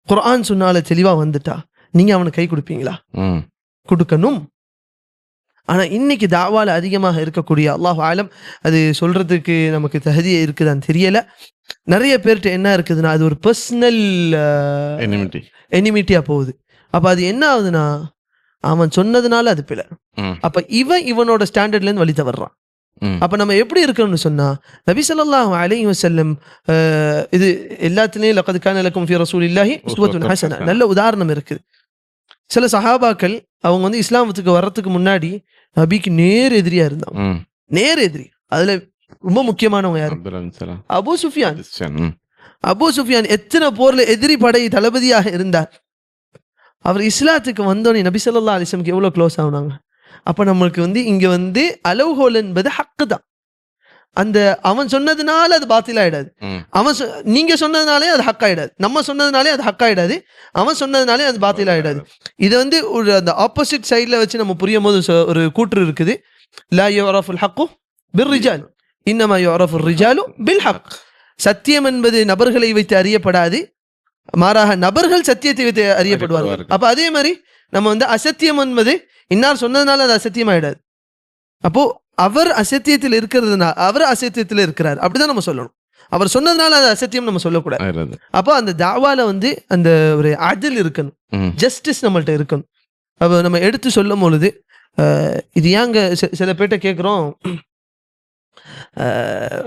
குர்ஆன் சொன்னால தெளிவா வந்துட்டா நீங்க அவனுக்கு கை கொடுப்பீங்களா? கொடுக்கணும். ஆனா இன்னைக்கு தாவால அதிகமாக இருக்கக்கூடிய, அல்லாஹ் ஆலம், அது சொல்றதுக்கு நமக்கு தகுதியே இருக்குதான்னு தெரியல, நிறைய பேர்கிட்ட என்ன இருக்குதுன்னா அது ஒரு பர்சனல் எனிமிட்டியா போகுது. அப்ப அது என்ன ஆகுதுன்னா, அவன் சொன்னதுனால அது பிழை. அப்ப இவனோட ஸ்டாண்டர்ட்ல இருந்து வழி தவறான். அப்ப நம்ம எப்படி இருக்கணும்னு சொன்னா, நபி ஸல்லல்லாஹு அலைஹி வஸல்லம் இது எல்லாத்துலயும் லகத் கான லக்கும் ஃபீ ரசூலில்லாஹி உஸ்வத்துன் ஹஸனா, நல்ல உதாரணம் இருக்குது. சில சஹாபாக்கள் அவங்க வந்து இஸ்லாமத்துக்கு வர்றதுக்கு முன்னாடி நபிக்கு நேர் எதிரியா இருந்தாங்க. நேர் எதிரி. அதுல ரொம்ப முக்கியமானவங்க யாரு? அபூ சுஃபியான். அபூ சுஃபியான் எத்தனை போர்ல எதிரி படை தளபதியாக இருந்தார். அவர் இஸ்லாத்துக்கு வந்தோடனே நபி ஸல்லல்லாஹு அலைஹி வஸல்லம் எவ்வளவு க்ளோஸ் ஆனாங்க. அப்ப நம்மளுக்கு வந்து இங்க வந்து அளவுகோல் என்பது ஹக்கு தான். அந்த அவன் சொன்னதுனால அது பாத்தில ஆயிடாது. நீங்க சொன்னதுனாலே அது ஹக் ஆயிடாது. நம்ம சொன்னதுனாலே அது ஹக் ஆயிடாது. அவன் சொன்னதுனாலே அது பாத்தில ஆயிடாது. இதை வந்து ஒரு அந்த ஆப்போசிட் சைட்ல வச்சு நம்ம புரியும் போது ஒரு கூற்று இருக்குது, லா யுரஃபுல் ஹக்கு பிர் ரிஜால் இன்னமா யுரஃபுர் ரிஜாலு பில் ஹக். சத்தியம் என்பது நபர்களை வைத்து அறியப்படாது, மாறாக நபர்கள் சத்தியத்தை வைத்து அறியப்படுவார்கள். அப்ப அதே மாதிரி நம்ம வந்து அசத்தியம் என்பது இன்னார் சொன்னதுனால அது அசத்தியம் ஆயிடாது. அப்போ அவர் அசத்தியத்தில் இருக்கிறதுனால அவர் அசத்தியத்தில் இருக்கிறார் அப்படிதான் நம்ம சொல்லணும். அவர் சொன்னதுனால அது அசத்தியம் நம்ம சொல்லக்கூடாது. அப்போ அந்த தாவால வந்து அந்த ஒரு அதில் இருக்கணும், ஜஸ்டிஸ் நம்மள்ட்ட இருக்கணும். அப்போ நம்ம எடுத்து சொல்லும் பொழுது இது ஏங்க சில பேர்ட்ட கேட்குறோம்,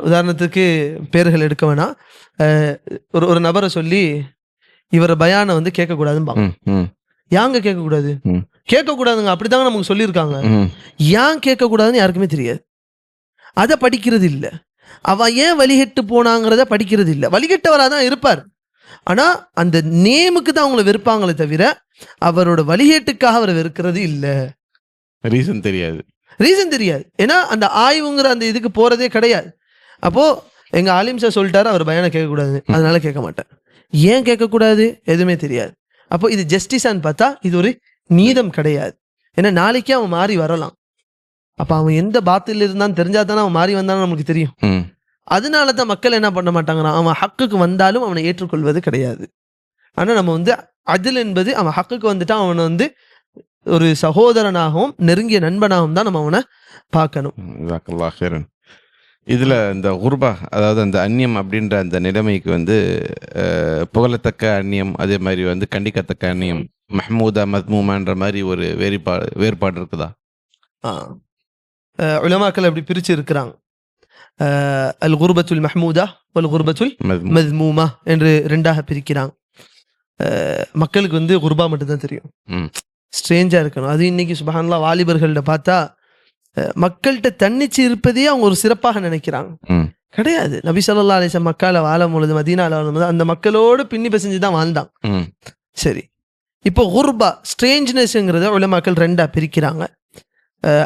உதாரணத்துக்கு பேர்கள் எடுக்க வேணாம், ஒரு நபரை சொல்லி இவரை பயானை வந்து கேட்கக்கூடாதுன்னு ஏங்க கேட்கக்கூடாது? கேட்கக்கூடாதுங்க, அப்படிதாங்க நமக்கு சொல்லியிருக்காங்க. ஏன் கேட்கக்கூடாதுன்னு யாருக்குமே தெரியாது. அதை படிக்கிறது இல்லை. அவ ஏன் வழிகெட்டு போனாங்கிறத படிக்கிறது இல்லை. வழிகெட்டவராதான் இருப்பார், ஆனா அந்த நேமுக்கு தான் அவங்களை வெறுப்பாங்களே தவிர அவரோட வழிகேட்டுக்காக அவரை வெறுக்கிறது இல்லை. ரீசன் தெரியாது. ஏன்னா அந்த ஆய்வுங்கிற அந்த இதுக்கு போறதே கிடையாது. அப்போ எங்க ஆலிம் சார் சொல்லிட்டாரு அவர் பயானை கேட்கக்கூடாது, அதனால கேட்க மாட்டேன். ஏன் கேட்கக்கூடாது எதுவுமே தெரியாது. அப்போ இது ஜஸ்டிஸான்னு பார்த்தா இது ஒரு நீதம் கிடையாது. ஏன்னா நாளைக்கே அவன் மாறி வரலாம். அப்ப அவன் எந்த பாத்தில் இருந்தான்னு தெரிஞ்சா தானே அவன் மாறி வந்தாலும் நமக்கு தெரியும். அதனாலதான் மக்கள் என்ன பண்ண மாட்டாங்கன்னா, அவன் ஹக்குக்கு வந்தாலும் அவனை ஏற்றுக்கொள்வது கிடையாது. ஆனா நம்ம வந்து அதில் என்பது அவன் ஹக்குக்கு வந்துட்டா அவனை வந்து ஒரு சகோதரனாகவும் நெருங்கிய நண்பனாகவும் தான் நம்ம அவனை பார்க்கணும். இதில் இந்த குர்பா, அதாவது அந்த அந்நியம் அப்படின்ற அந்த நிலைமைக்கு வந்து புகழத்தக்க அந்நியம், அதே மாதிரி வந்து கண்டிக்கத்தக்க அந்நியம், மஹ்மூதா மத்மூமான்ற மாதிரி ஒரு வேறுபாடு இருக்குதா? உலமாக்கள் அப்படி பிரிச்சு இருக்கிறாங்க. அல் குர்பத்துல் மஹ்மூதா வல் குர்பத்துல் மத்மூமா என்று ரெண்டாக பிரிக்கிறாங்க. மக்களுக்கு வந்து குர்பா மட்டும்தான் தெரியும், ஸ்ட்ரேஞ்சா இருக்கணும். அது இன்னைக்கு சுப்ஹானல்லாஹ் வாலிபர்கள்ட்ட பார்த்தா மக்கள்கிட்ட தன்னிச்சு இருப்பதே அவங்க ஒரு சிறப்பாக நினைக்கிறாங்க. கிடையாது. நபி ஸல்லல்லாஹு அலைஹி வஸல்லம் மக்கால வாழும் பொழுது, மதீனால வாழும் பொழுது அந்த மக்களோடு பின்னி பிசைஞ்சுதான் வாழ்ந்தாங்க. சரி, இப்போ குர்பா ஸ்ட்ரேஞ்ச்னஸ்ங்கிறத உலமாக்கள் ரெண்டா பிரிக்கிறாங்க.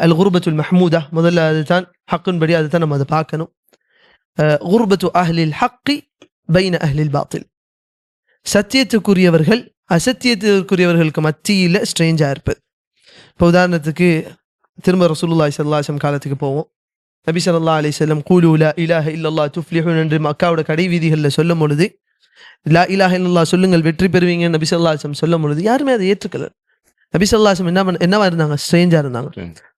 அல் குர்பத்துல் மஹ்மூதா, முதல்ல அதுதான் ஹக்குன் படி அதுதான் நம்ம அதை பார்க்கணும். குர்பத்து அஹ்லில் ஹக்கி பைன அஹ்லில் பாத்தில், சத்தியத்துக்குரியவர்கள் அசத்தியத்துக்குரியவர்களுக்கு மத்தியில் ஸ்ட்ரேஞ்சா இருப்பது. இப்போ உதாரணத்துக்கு திரும்ப ரசூலுல்லாஹி ஸல்லல்லாஹு அலைஹி வஸல்லம் காலத்துக்கு போவோம். நபி ஸல்லல்லாஹு அலைஹி வஸல்லம் கூலு லா இலாஹ இல்லல்லாஹ் துஃப்லிஹூன் என்று மக்காவோட கடை வீதிகளில் சொல்லும் பொழுது, லா இலாஹ இல்லல்லாஹ் சொல்லுங்கள் வெற்றி பெறுவீங்க நபி ஸல்லல்லாஹு அலைஹி வஸல்லம் சொல்லும் பொழுது யாருமே அதை ஏற்றுக்கல. நபி ஸல்லல்லாஹு அலைஹி வஸல்லம் என்னவா இருந்தாங்க? ஸ்ட்ரேஞ்சா இருந்தாங்க.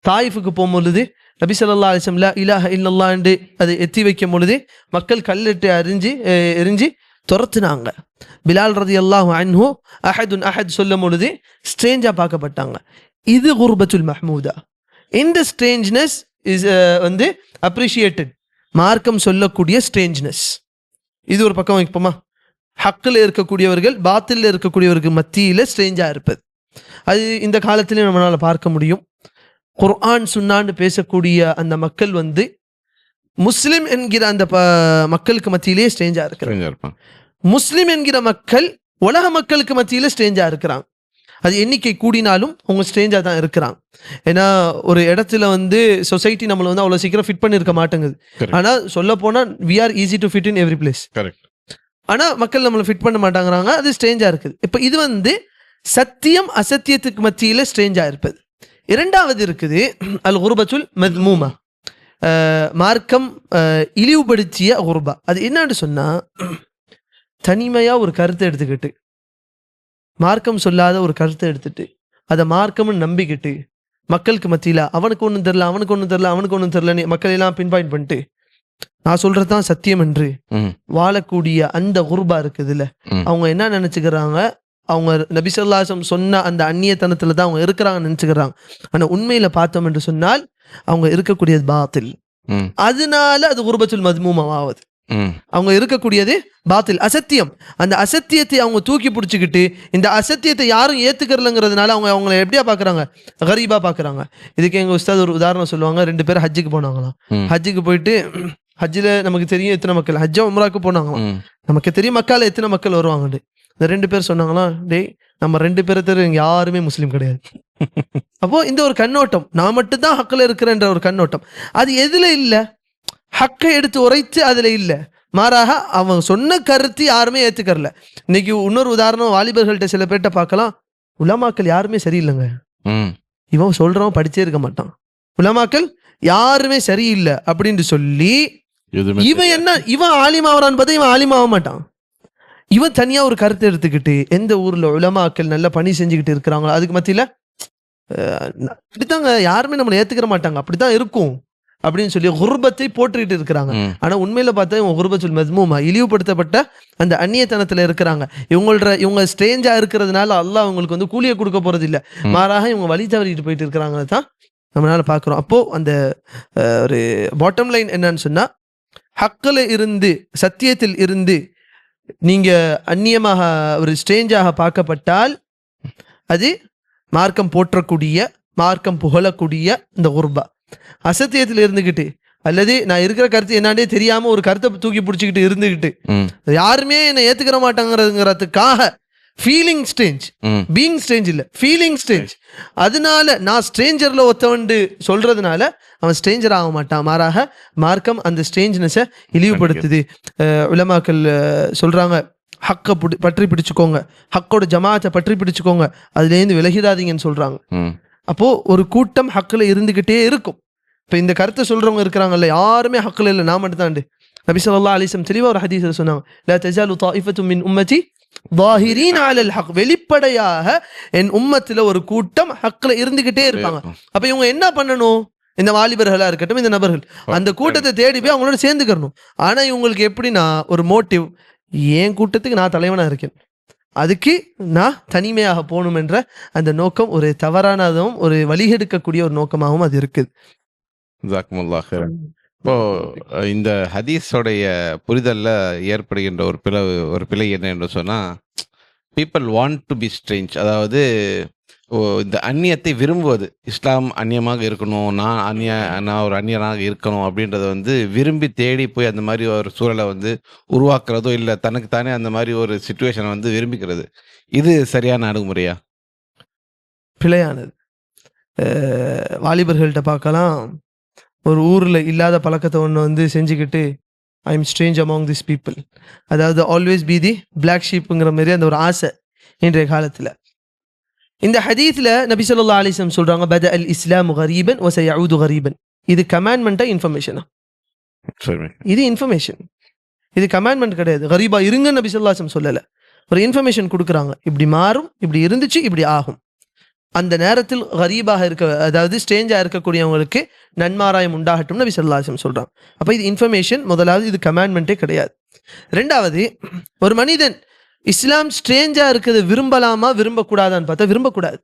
தாயிஃபுக்கு போகும்பொழுது நபி ஸல்லல்லாஹு அலைஹி வஸல்லம் லா இலாஹ இல்லல்லாஹ் என்று அதை எத்தி வைக்கும் பொழுது மக்கள் கல்லிட்டு எரிஞ்சு துரத்துனாங்க. பிலால் ரலியல்லாஹு அன்ஹு அஹதுன் அஹத் சொல்லும் பொழுது ஸ்ட்ரேஞ்சா பார்க்கப்பட்டாங்க. இது குர்பத்துல் மஹ்மூதா. இந்த ஸ்ட்ரேஞ்ச்னஸ் இஸ் வந்து அப்ரிஷியேட்டட். மார்க்கம் சொல்லக்கூடிய ஸ்ட்ரேஞ்ச்னஸ், இது ஒரு பக்கம் வைப்போமா? ஹக்கில் இருக்கக்கூடியவர்கள் பாத்தில் இருக்கக்கூடியவர்கள் மத்தியில் ஸ்ட்ரேஞ்சாக இருப்பது, அது இந்த காலத்திலே நம்மளால் பார்க்க முடியும். குர்ஆன் சுன்னான்னு பேசக்கூடிய அந்த மக்கள் வந்து முஸ்லிம் என்கிற அந்த மக்களுக்கு மத்தியிலே ஸ்ட்ரேஞ்சாக இருக்கிறாங்க. முஸ்லிம் என்கிற மக்கள் உலக மக்களுக்கு மத்தியில் ஸ்ட்ரேஞ்சாக இருக்கிறாங்க. அது எண்ணிக்கை கூடினாலும் அவங்க ஸ்ட்ரேஞ்சாக தான் இருக்கிறாங்க. ஏன்னா ஒரு இடத்துல வந்து சொசைட்டி நம்மளை வந்து அவ்வளோ சீக்கிரம் ஃபிட் பண்ணியிருக்க மாட்டேங்குது. ஆனால் சொல்ல போனால் we are easy to fit in every place. ஆனால் மக்கள் நம்மளை ஃபிட் பண்ண மாட்டாங்கிறாங்க, அது ஸ்ட்ரேஞ்சாக இருக்குது. இப்போ இது வந்து சத்தியம் அசத்தியத்துக்கு மத்தியில் ஸ்ட்ரேஞ்சாக இருப்பது. இரண்டாவது இருக்குது அல் குர்பத்துல் மத்மூமா, மார்க்கம் இழிவுபடுத்திய குர்பா. அது என்னன்னு சொன்னால், தனிமையாக ஒரு கருத்தை எடுத்துக்கிட்டு, மார்க்கம் சொல்லாத ஒரு கருத்தை எடுத்துட்டு அதை மார்க்கம்னு நம்பிக்கிட்டு மக்களுக்கு மத்தியில் அவனுக்கு ஒன்றும் தெரில, அவனுக்கு ஒன்றும் தெரில, அவனுக்கு ஒன்றும் தெரிலன்னு மக்கள் எல்லாம் பின்பாயிண்ட் பண்ணிட்டு நான் சொல்றது தான் சத்தியம் என்று வாழக்கூடிய அந்த குர்பா இருக்குதுல்ல, அவங்க என்ன நினைச்சுக்கிறாங்க, அவங்க நபி ஸல்லல்லாஹு அலைஹி வஸல்லம் சொன்ன அந்த அந்நியத்தனத்துல தான் அவங்க இருக்கிறாங்கன்னு நினைச்சுக்கிறாங்க. ஆனா உண்மையில பார்த்தோம் என்று சொன்னால் அவங்க இருக்கக்கூடியது பாத்தில். அதனால அது குர்பத்துல் மத்மூமாவது. அவங்க இருக்கக்கூடியது பாத்தில், அசத்தியம். அந்த அசத்தியத்தை அவங்க தூக்கி பிடிச்சிக்கிட்டு இந்த அசத்தியத்தை யாரும் ஏத்துக்கிறலங்கிறதுனால அவங்க அவங்களை எப்படியா பாக்குறாங்க, கரீபா பாக்குறாங்க. இதுக்கு எங்க உஸ்தாத் ஒரு உதாரணம் சொல்லுவாங்க. 2 பேர் ஹஜ்ஜுக்கு போனாங்களாம். ஹஜ்ஜுக்கு போயிட்டு ஹஜ்ஜில் நமக்கு தெரியும் எத்தனை மக்கள், ஹஜ்ஜா உம்ராக்கு போனாங்களாம். நமக்கு தெரியும் மக்கால எத்தனை மக்கள் வருவாங்க. இந்த 2 பேர் சொன்னாங்களாம், டேய் நம்ம 2 பேரை தவிர யாருமே முஸ்லீம் கிடையாது. அப்போ இந்த ஒரு கண்ணோட்டம், நான் மட்டும்தான் ஹக்கில் இருக்கிறேன்ற ஒரு கண்ணோட்டம், அது எதுல இல்லை? ஹக்கை எடுத்து உரைத்து அதுல இல்லை, மாறாக அவங்க சொன்ன கருத்து யாருமே ஏத்துக்கறல. இன்னைக்கு இன்னொரு உதாரணம், வாலிபர்கள்ட்ட சில பேர்ட்ட பார்க்கலாம், உலமாக்கள் யாருமே சரியில்லைங்க, இவன் சொல்றவன் படிச்சே இருக்க மாட்டான், உலமாக்கள் யாருமே சரியில்லை அப்படின்னு சொல்லி இவன் என்ன, இவன் ஆலிமாவரான்னு பார்த்தா இவன் ஆலிமாக மாட்டான். இவன் தனியா ஒரு கருத்தை எடுத்துக்கிட்டு எந்த ஊர்ல உலமாக்கள் நல்ல பணி செஞ்சுக்கிட்டு இருக்கிறாங்களோ அதுக்கு மத்தியில இப்படித்தாங்க யாருமே நம்மளை ஏத்துக்கிற மாட்டாங்க, அப்படித்தான் இருக்கும் அப்படின்னு சொல்லி குர்பத்தை போட்டுக்கிட்டு இருக்கிறாங்க. ஆனா உண்மையில பார்த்தா இவங்க குர்பத்துல் மத்மூமா, இழிவுபடுத்தப்பட்ட அந்த அந்நியத்தனத்துல இருக்கிறாங்க. இவங்க ஸ்ட்ரேஞ்சா இருக்கிறதுனால அல்லாஹ் அவங்களுக்கு வந்து கூலியை கொடுக்க போறது இல்லை, மாறாக இவங்க வழி தவறிட்டு போயிட்டு இருக்கிறாங்கன்னு தான் நம்மளால பார்க்குறோம். அப்போ அந்த ஒரு பாட்டம் லைன் என்னன்னு சொன்னா, ஹக்கில் இருந்து சத்தியத்தில் இருந்து நீங்க அந்நியமாக ஒரு ஸ்ட்ரேஞ்சாக பார்க்கப்பட்டால் அது மார்க்கம் போற்றக்கூடிய, மார்க்கம் புகழக்கூடிய இந்த குர்பா. அசத்தியத்தில் இருந்துகிட்டு அல்லது நான் இருக்கிற கருத்து என்னாண்டே தெரியாம ஒரு கருத்தை தூக்கி பிடிச்சிக்கிட்டு இருந்துகிட்டு யாருமே என்னை ஏத்துக்கிற மாட்டாங்கிறதுங்கிறதுக்காக ஃபீலிங் ஸ்ட்ரேஞ்ச், பீயிங் ஸ்ட்ரேஞ்ச் இல்ல, ஃபீலிங் ஸ்ட்ரேஞ்ச். அதனால நான் ஸ்ட்ரேஞ்சர்ல ஒத்தவண்டு சொல்றதுனால அவன் ஸ்ட்ரேஞ்சர் ஆக மாட்டான், மாறாக மார்க்கம் அந்த ஸ்ட்ரேஞ்ச்னஸை இழிவுபடுத்துது. உலமாக்கள் சொல்றாங்க, ஹக்கை பற்றி பிடிச்சுக்கோங்க, ஹக்கோட ஜமாத்தை பற்றி பிடிச்சுக்கோங்க, அதுலேருந்து விலகிடாதீங்கன்னு சொல்றாங்க. அப்போ ஒரு கூட்டம் ஹக்கில் இருந்துகிட்டே இருக்கும். இப்போ இந்த கருத்தை சொல்றவங்க இருக்கிறாங்கல்ல, யாருமே ஹக்கில் இல்லை, நான் மட்டும் தாண்டு. நபி ஸல்லல்லாஹு அலைஹி வஸல்லம் தெளிவாக ஒரு ஹதீஸில் சொன்னாங்க, லா தஸாலு தாயிஃபத்தும் மின் உம்மதி ظاهرين على الحق, வெளிப்படையாக என் உம்மத்துல ஒரு கூட்டம் ஹக்ல இருந்துகிட்டே இருப்பாங்க. அப்ப இவங்க என்ன பண்ணணும், இந்த வாலிபர்களா இருக்கட்டும், இந்த நபர்கள் அந்த கூட்டத்தை தேடி போய் அவங்களோட சேர்ந்துக்கணும். ஆனா இவங்களுக்கு எப்படின்னா ஒரு மோட்டிவ், என் கூட்டத்துக்கு நான் தலைவனா இருக்கேன், அதுக்கு நான் தனிமையாக போகணும் என்ற அந்த நோக்கம் ஒரு தவறானதும் ஒரு வழிகெடுக்கக்கூடிய ஒரு நோக்கமாகவும் அது இருக்குது. இப்போ இந்த ஹதீஸோடைய புரிதல்ல ஏற்படுகின்ற ஒரு பிழை என்ன என்று சொன்னா, people want to be strange, அதாவது இந்த அந்நியத்தை விரும்புவது, இஸ்லாம் அந்நியமாக இருக்கணும், நான் ஒரு அந்நியனாக இருக்கணும் அப்படின்றத வந்து விரும்பி தேடி போய் அந்த மாதிரி ஒரு சூழலை வந்து உருவாக்குறதோ இல்லை தனக்கு தானே அந்த மாதிரி ஒரு சிச்சுவேஷனை வந்து விரும்பிக்கிறது, இது சரியான அணுகுமுறையா? பிழையானது. வாலிபர்கள்ட்ட பார்க்கலாம், ஒரு ஊரில் இல்லாத பழக்கத்தை ஒன்று வந்து செஞ்சுக்கிட்டு I am strange among this people, அதாவது ஆல்வேஸ் பி தி பிளாக் ஷீப்புங்கிற மாதிரி அந்த ஒரு ஆசை இன்றைய காலத்தில். இந்த ஹதீஸில் நபி ஸல்லல்லாஹு அலைஹி வஸல்லம் சொல்கிறாங்க, பத அல் இஸ்லாம் கரீபன் வ சயஊது கரீபன். இது கமாண்ட்மெண்ட்டா இன்ஃபர்மேஷனா? இது இன்ஃபர்மேஷன், இது கமாண்ட்மெண்ட் கிடையாது. கரீபா இருங்க நபி ஸல்லல்லாஹு அலைஹி வஸல்லம் சொல்லலை, ஒரு இன்ஃபர்மேஷன் கொடுக்குறாங்க, இப்படி மாறும், இப்படி இருந்துச்சு, இப்படி ஆகும். அந்த நேரத்தில் கரீபாக இருக்க, அதாவது ஸ்ட்ரேஞ்சாக இருக்கக்கூடியவங்களுக்கு நன்மாராயம் உண்டாகட்டும் நபி ஸல்லல்லாஹு அலைஹி வஸல்லம் சொல்கிறாங்க. அப்போ இது இன்ஃபர்மேஷன் முதலாவது, இது கமாண்ட்மெண்ட்டே கிடையாது. ரெண்டாவது, ஒரு மனிதன் இஸ்லாம் ஸ்ட்ரேஞ்சாக இருக்கிறது விரும்பலாமா விரும்பக்கூடாதான்னு பார்த்தா விரும்பக்கூடாது.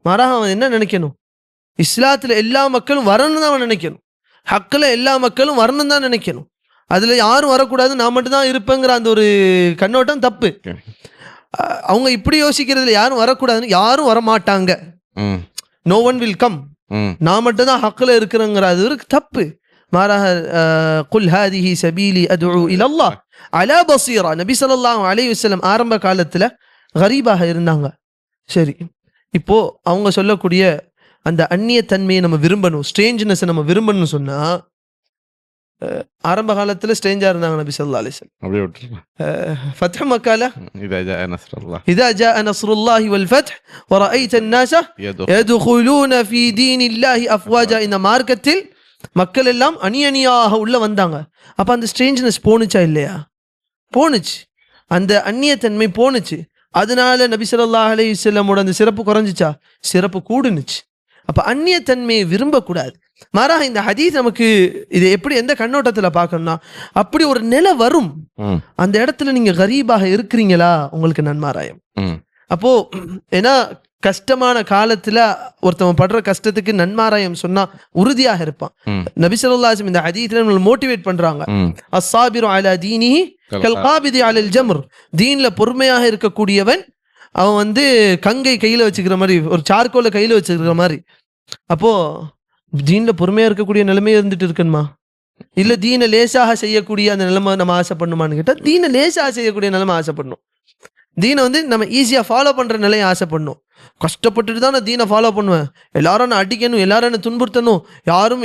மாறாக அவன் என்ன நினைக்கணும், இஸ்லாத்தில் எல்லா மக்களும் வரணும்னு தான் அவன் நினைக்கணும். ஹக்கில் எல்லா மக்களும் வரணும் தான் நினைக்கணும். அதில் யாரும் வரக்கூடாது, நான் மட்டும்தான் இருப்பேங்கிற அந்த ஒரு கண்ணோட்டம் தப்பு. அவங்க இப்படி யோசிக்கிறதுல யாரும் வரக்கூடாதுன்னு, யாரும் வரமாட்டாங்க, நோ ஒன் வில் கம், நான் மட்டும்தான் ஹக்கில் இருக்கிறேங்கிறது ஒரு தப்பு. மாறாக குல் ஹாதிஹி சபீலி அத்உ இலல்லாஹ் அலா பஸீரா. நபி ஸல்லல்லாஹு அலைஹி வஸல்லம் ஆரம்ப காலத்தில் கரீபாக இருந்தாங்க. சரி, இப்போ அவங்க சொல்லக்கூடிய அந்த அந்நியத்தன்மையை நம்ம விரும்பணும், ஸ்ட்ரேஞ்ச்னஸை நம்ம விரும்பணும்னு சொன்னா, ஆரம்ப காலத்துல ஸ்ட்ரேஞ்சா இருந்தாங்க நபி ஸல்லல்லாஹு அலைஹி வஸல்லம். ஃபத்ஹ் மக்கால இதா ஜாஅ நஸ்ருல்லாஹி வல் ஃபத்ஹ் வரஐத الناس يدخلون في دين الله افواجا. இந்த மார்க்கத்தில் மக்கள் எல்லாம் அணியணியாக உள்ள வந்தாங்க. அப்ப அந்த ஸ்ட்ரேஞ்ச்னஸ் போனுச்சா இல்லையா? போனுச்சு, அந்த அந்நியத்தன்மை போனுச்சு. அதனால நபி ஸல்லல்லாஹு அலைஹி வஸல்லமோட அந்த சிறப்பு குறைஞ்சிச்சா? சிறப்பு கூடுனுச்சு. அப்ப அந்நியத்தன்மையை விரும்பக்கூடாது. மாறாக இந்த ஹதீஸ் நமக்கு இது எப்படி எந்த கண்ணோட்டத்துல பார்க்கணும்னா, அப்படி ஒரு நிலை வரும், அந்த இடத்துல நீங்க கரீபாக இருக்கிறீங்களா, உங்களுக்கு நன்மாராயம். அப்போ ஏன்னா கஷ்டமான காலத்துல ஒருத்தவன் படுற கஷ்டத்துக்கு நன்மாராயம் சொன்னா உறுதியாக இருப்பான். நபி ஸல்லல்லாஹு அலைஹி வஸல்லம் இந்த ஹதீஸ்ல நம்மள மோட்டிவேட் பண்றாங்க. அஸ்ஸாபிரு அலா தீனிஹி கல் காபிதி அலல் ஜம்ர். தீன்ல பொறுமையாக இருக்கக்கூடியவன் அவன் கங்கை கையில வச்சுக்கிற மாதிரி, ஒரு சார்கோல கையில வச்சுக்கிற மாதிரி. அப்போ தீன்ல பொறுமையா இருக்கக்கூடிய நிலைமையை இருந்துட்டு இருக்கணுமா? இல்ல தீனை லேசாக செய்யக்கூடிய அந்த நிலைமை நம்ம ஆசைப்படணுமான்னு கேட்டா, தீனை லேசாக செய்யக்கூடிய நிலைமை ஆசைப்படணும். தீனை நம்ம ஈஸியா ஃபாலோ பண்ற நிலையை ஆசைப்படணும். கஷ்டப்பட்டுட்டு தான் நான் தீனை ஃபாலோ பண்ணுவேன், எல்லாரும் நான் அடிக்கணும், எல்லாரும் என்ன துன்புறுத்தணும், எல்லாரும்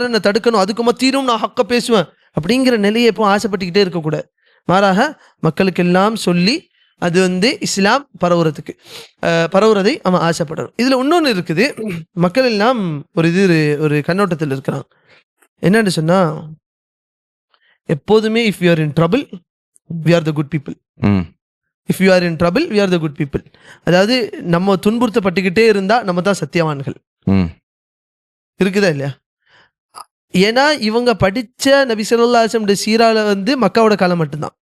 என்ன தடுக்கணும், அதுக்கு மத்தியிலும் நான் ஹக்க பேசுவேன் அப்படிங்கிற நிலையை எப்போ ஆசைப்பட்டுக்கிட்டே இருக்கக்கூடாது. மாறாக மக்களுக்கு எல்லாம் சொல்லி அது இஸ்லாம் பரவுறதை அவன் ஆசைப்படணும். இதுல இன்னொன்று இருக்குது, மக்கள் எல்லாம் ஒரு கண்ணோட்டத்தில் இருக்கிறாங்க. என்னன்னு சொன்னா, எப்போதுமே if you are in trouble we are the good people, if you are in trouble we are the good people. அதாவது நம்ம துன்புறுத்தப்பட்டுக்கிட்டே இருந்தா நம்ம தான் சத்தியவான்கள். இருக்குதா இல்லையா? ஏன்னா இவங்க படிச்ச நபி ஸல்லல்லாஹு அலைஹி வஸல்லம் சீரால மக்காவோட காலம் மட்டும்தான்.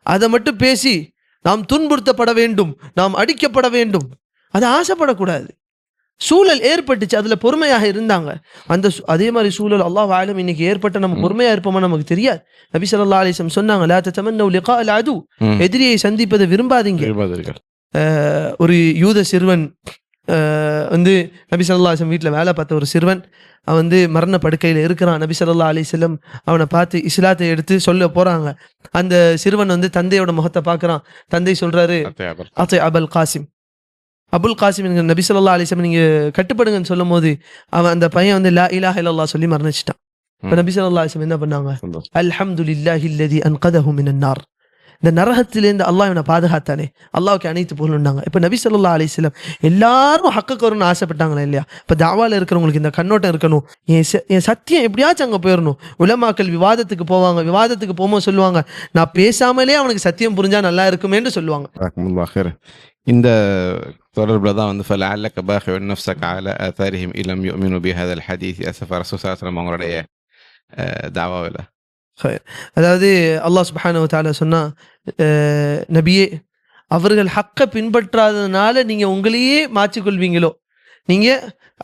அதை மட்டும் பேசி நாம் துன்புறுத்தப்பட வேண்டும், நாம் அடிக்கப்பட வேண்டும், அதை ஆசைப்படக்கூடாது. சூழல் ஏற்பட்டுச்சு, அதுல பொறுமையாக இருந்தாங்க. அதே மாதிரி சூழல் அல்லாஹ் ஆலம் இன்னைக்கு ஏற்பட்ட நம்ம பொறுமையா இருப்போமா நமக்கு தெரியாது. நபி ஸல்லல்லாஹு அலைஹி வஸல்லம் சொன்னாங்க, லா ததமன்னு லிகா அல் அது, எதிரியை சந்திப்பதை விரும்பாதீங்க. ஒரு யூத சிறுவன் நபி ஸல்லல்லாஹு அலைஹி வஸல்லம் வீட்டுல வேலை பார்த்த ஒரு சிறுவன், அவன் மரண படுக்கையில இருக்கிறான். நபி ஸல்லல்லாஹு அலைஹி வஸல்லம் அவனை பார்த்து இஸ்லாத்தை எடுத்து சொல்ல போறாங்க. அந்த சிறுவன் தந்தையோட முகத்தை பார்க்கறான். தந்தை சொல்றாரு, அத்தை அபுல் காசிம், அபுல் காசிம் என்கிற நபி ஸல்லல்லாஹு அலைஹி வஸல்லம் நீங்க கட்டுப்படுங்கன்னு சொல்லும் போது அவன் அந்த பையன் லா இலாஹ இல்லல்லாஹ் சொல்லி மரணிச்சிட்டான். இப்ப நபி ஸல்லல்லாஹு அலைஹி வஸல்லம் என்ன பண்ணாங்க? அல்ஹம்துலில்லாஹி அல்லதி அன்கதஹு மினன் நார். இந்த நரகத்திலேருந்து அல்லாஹ் இவனை பாதுகாத்தானே, அல்லாஹ்வுக்கு அனைத்து புகழுண்டாங்க. இப்ப நபி ஸல்லல்லாஹு அலைஹி வஸல்லம் எல்லாரும் ஹக்குக்கு வரணும்னு ஆசைப்பட்டாங்களா இல்லையா? இப்ப தாவால இருக்கிறவங்களுக்கு இந்த கண்ணோட்டம் இருக்கணும், என் சத்தியம் எப்படியாச்சும் அங்க போயிடணும். உலமாக்கள் விவாதத்துக்கு போவாங்க, விவாதத்துக்கு போகும்போது சொல்லுவாங்க, நான் பேசாமலே அவனுக்கு சத்தியம் புரிஞ்சா நல்லா இருக்குமேன்னு சொல்லுவாங்க. இந்த தொடர்பில் தான் ஃபலஅல்லக பாகிஉன் நஃப்ஸக அலா ஆதாரிஹிம் இலம் யுமினு பிஹாதல் ஹதீஸ் அஸஃப ரசூல் ஸல்லல்லாஹு அலைஹி வஸல்லம் அவங்களுடைய தாவாவில். அதாவது அல்லாஹ் சுப்ஹானஹு வ தஆலா சொன்னா, நபியே அவர்கள் ஹக்க பின்பற்றாததுனால நீங்க உங்களையே மாற்றிக்கொள்வீங்களோ, நீங்க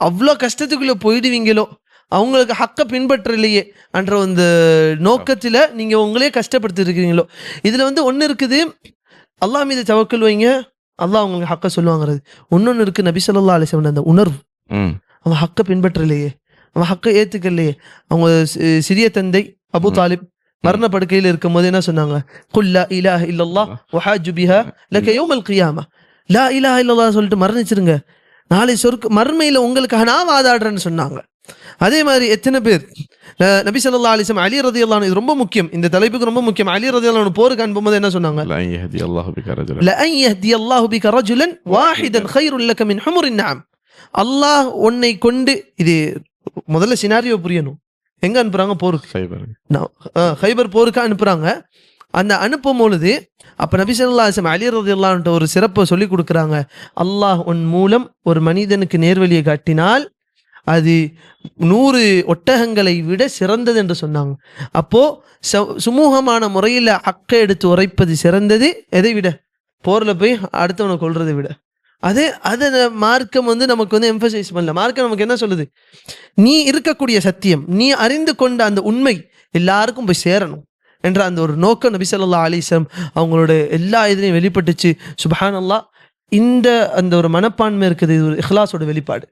அவ்வளோ கஷ்டத்துக்குள்ள போயிடுவீங்களோ, அவங்களுக்கு ஹக்க பின்பற்றலையே என்ற அந்த நோக்கத்துல நீங்க உங்களே கஷ்டப்படுத்தி இருக்கிறீங்களோ. இதுல ஒண்ணு இருக்குது, அல்லாஹ் மீது தவக்கல் வைங்க, அல்லாஹ் உங்களுக்கு ஹக்க சொல்லுவாங்கிறது. இன்னொன்னு இருக்கு, நபி ஸல்லல்லாஹு அலைஹி வஸல்லம் அந்த உணர்வு, அவன் ஹக்க பின்பற்றலையே, அவன் ஹக்க ஏத்துக்கலையே. அவங்க சிறிய தந்தை அபு தாலிப் மரண படுக்கையில் இருக்கும் போது என்ன சொன்னாங்க? குல் லா இலாஹ இல்லல்லாஹ் வஹாஜு பிஹா லக யௌமல் கியாமா. லா இலாஹ இல்லல்லாஹ் சொல்லிட்டு மரணிச்சிருங்க, நாளை மறுமையில உங்களுக்காக நான் வாதாடுறேன்னு சொன்னாங்க. அதே மாதிரி எத்தனை பேர் நபி ஸல்லல்லாஹு அலைஹி வஸல்லம் அலி ரலியல்லாஹு அன்ஹு, இது ரொம்ப முக்கியம், இந்த தலைப்புக்கு ரொம்ப முக்கியம். அலி ரலியல்லாஹு அன்ஹு போருக்கு அனுப்பும்போது என்ன சொன்னாங்க? லஅன் யஹ்தியல்லாஹு பிக ரஜுலன் வாஹிதன் கைருல் லக மின் ஹுமுரின் நஅம். அல்லாஹ் உன்னை கொண்டு, இது முதல்ல சினாரியோ புரியணும். எங்க அனுப்புறாங்க? போருக்கு, ஹைபர் போருக்கு அனுப்புறாங்க. அந்த அனுப்பும் பொழுது அப்ப நபி ஸல்லல்லாஹு அலைஹி வஸல்லம் அலி ரலியல்லாஹு அன்ஹு ஒரு சிறப்பை சொல்லி கொடுக்குறாங்க. அல்லாஹ் உன் மூலம் ஒரு மனிதனுக்கு நேர்வழியை காட்டினால் அது 100 ஒட்டகங்களை விட சிறந்தது என்று சொன்னாங்க. அப்போ சுமூகமான முறையில் ஹக்க எடுத்து உரைப்பது சிறந்தது. எதை விட? போர்ல போய் அடுத்தவனை கொல்றதை விட. அதை மார்க்கம் வந்து நமக்கு வந்து எம்பசைஸ் பண்ணல. மார்க்கம் நமக்கு என்ன சொல்லுது? நீ இருக்கக்கூடிய சத்தியம், நீ அறிந்து கொண்ட அந்த உண்மை எல்லாருக்கும் போய் சேரணும் என்ற அந்த ஒரு நோக்கம் நபி ஸல்லல்லாஹு அலைஹி வஸல்லம் அவங்களோட எல்லா இதுலையும் வெளிப்பட்டுச்சு. சுப்ஹானல்லாஹ். இந்த அந்த ஒரு மனப்பான்மை இருக்குது, இது ஒரு இஹ்லாஸோட வெளிப்பாடு.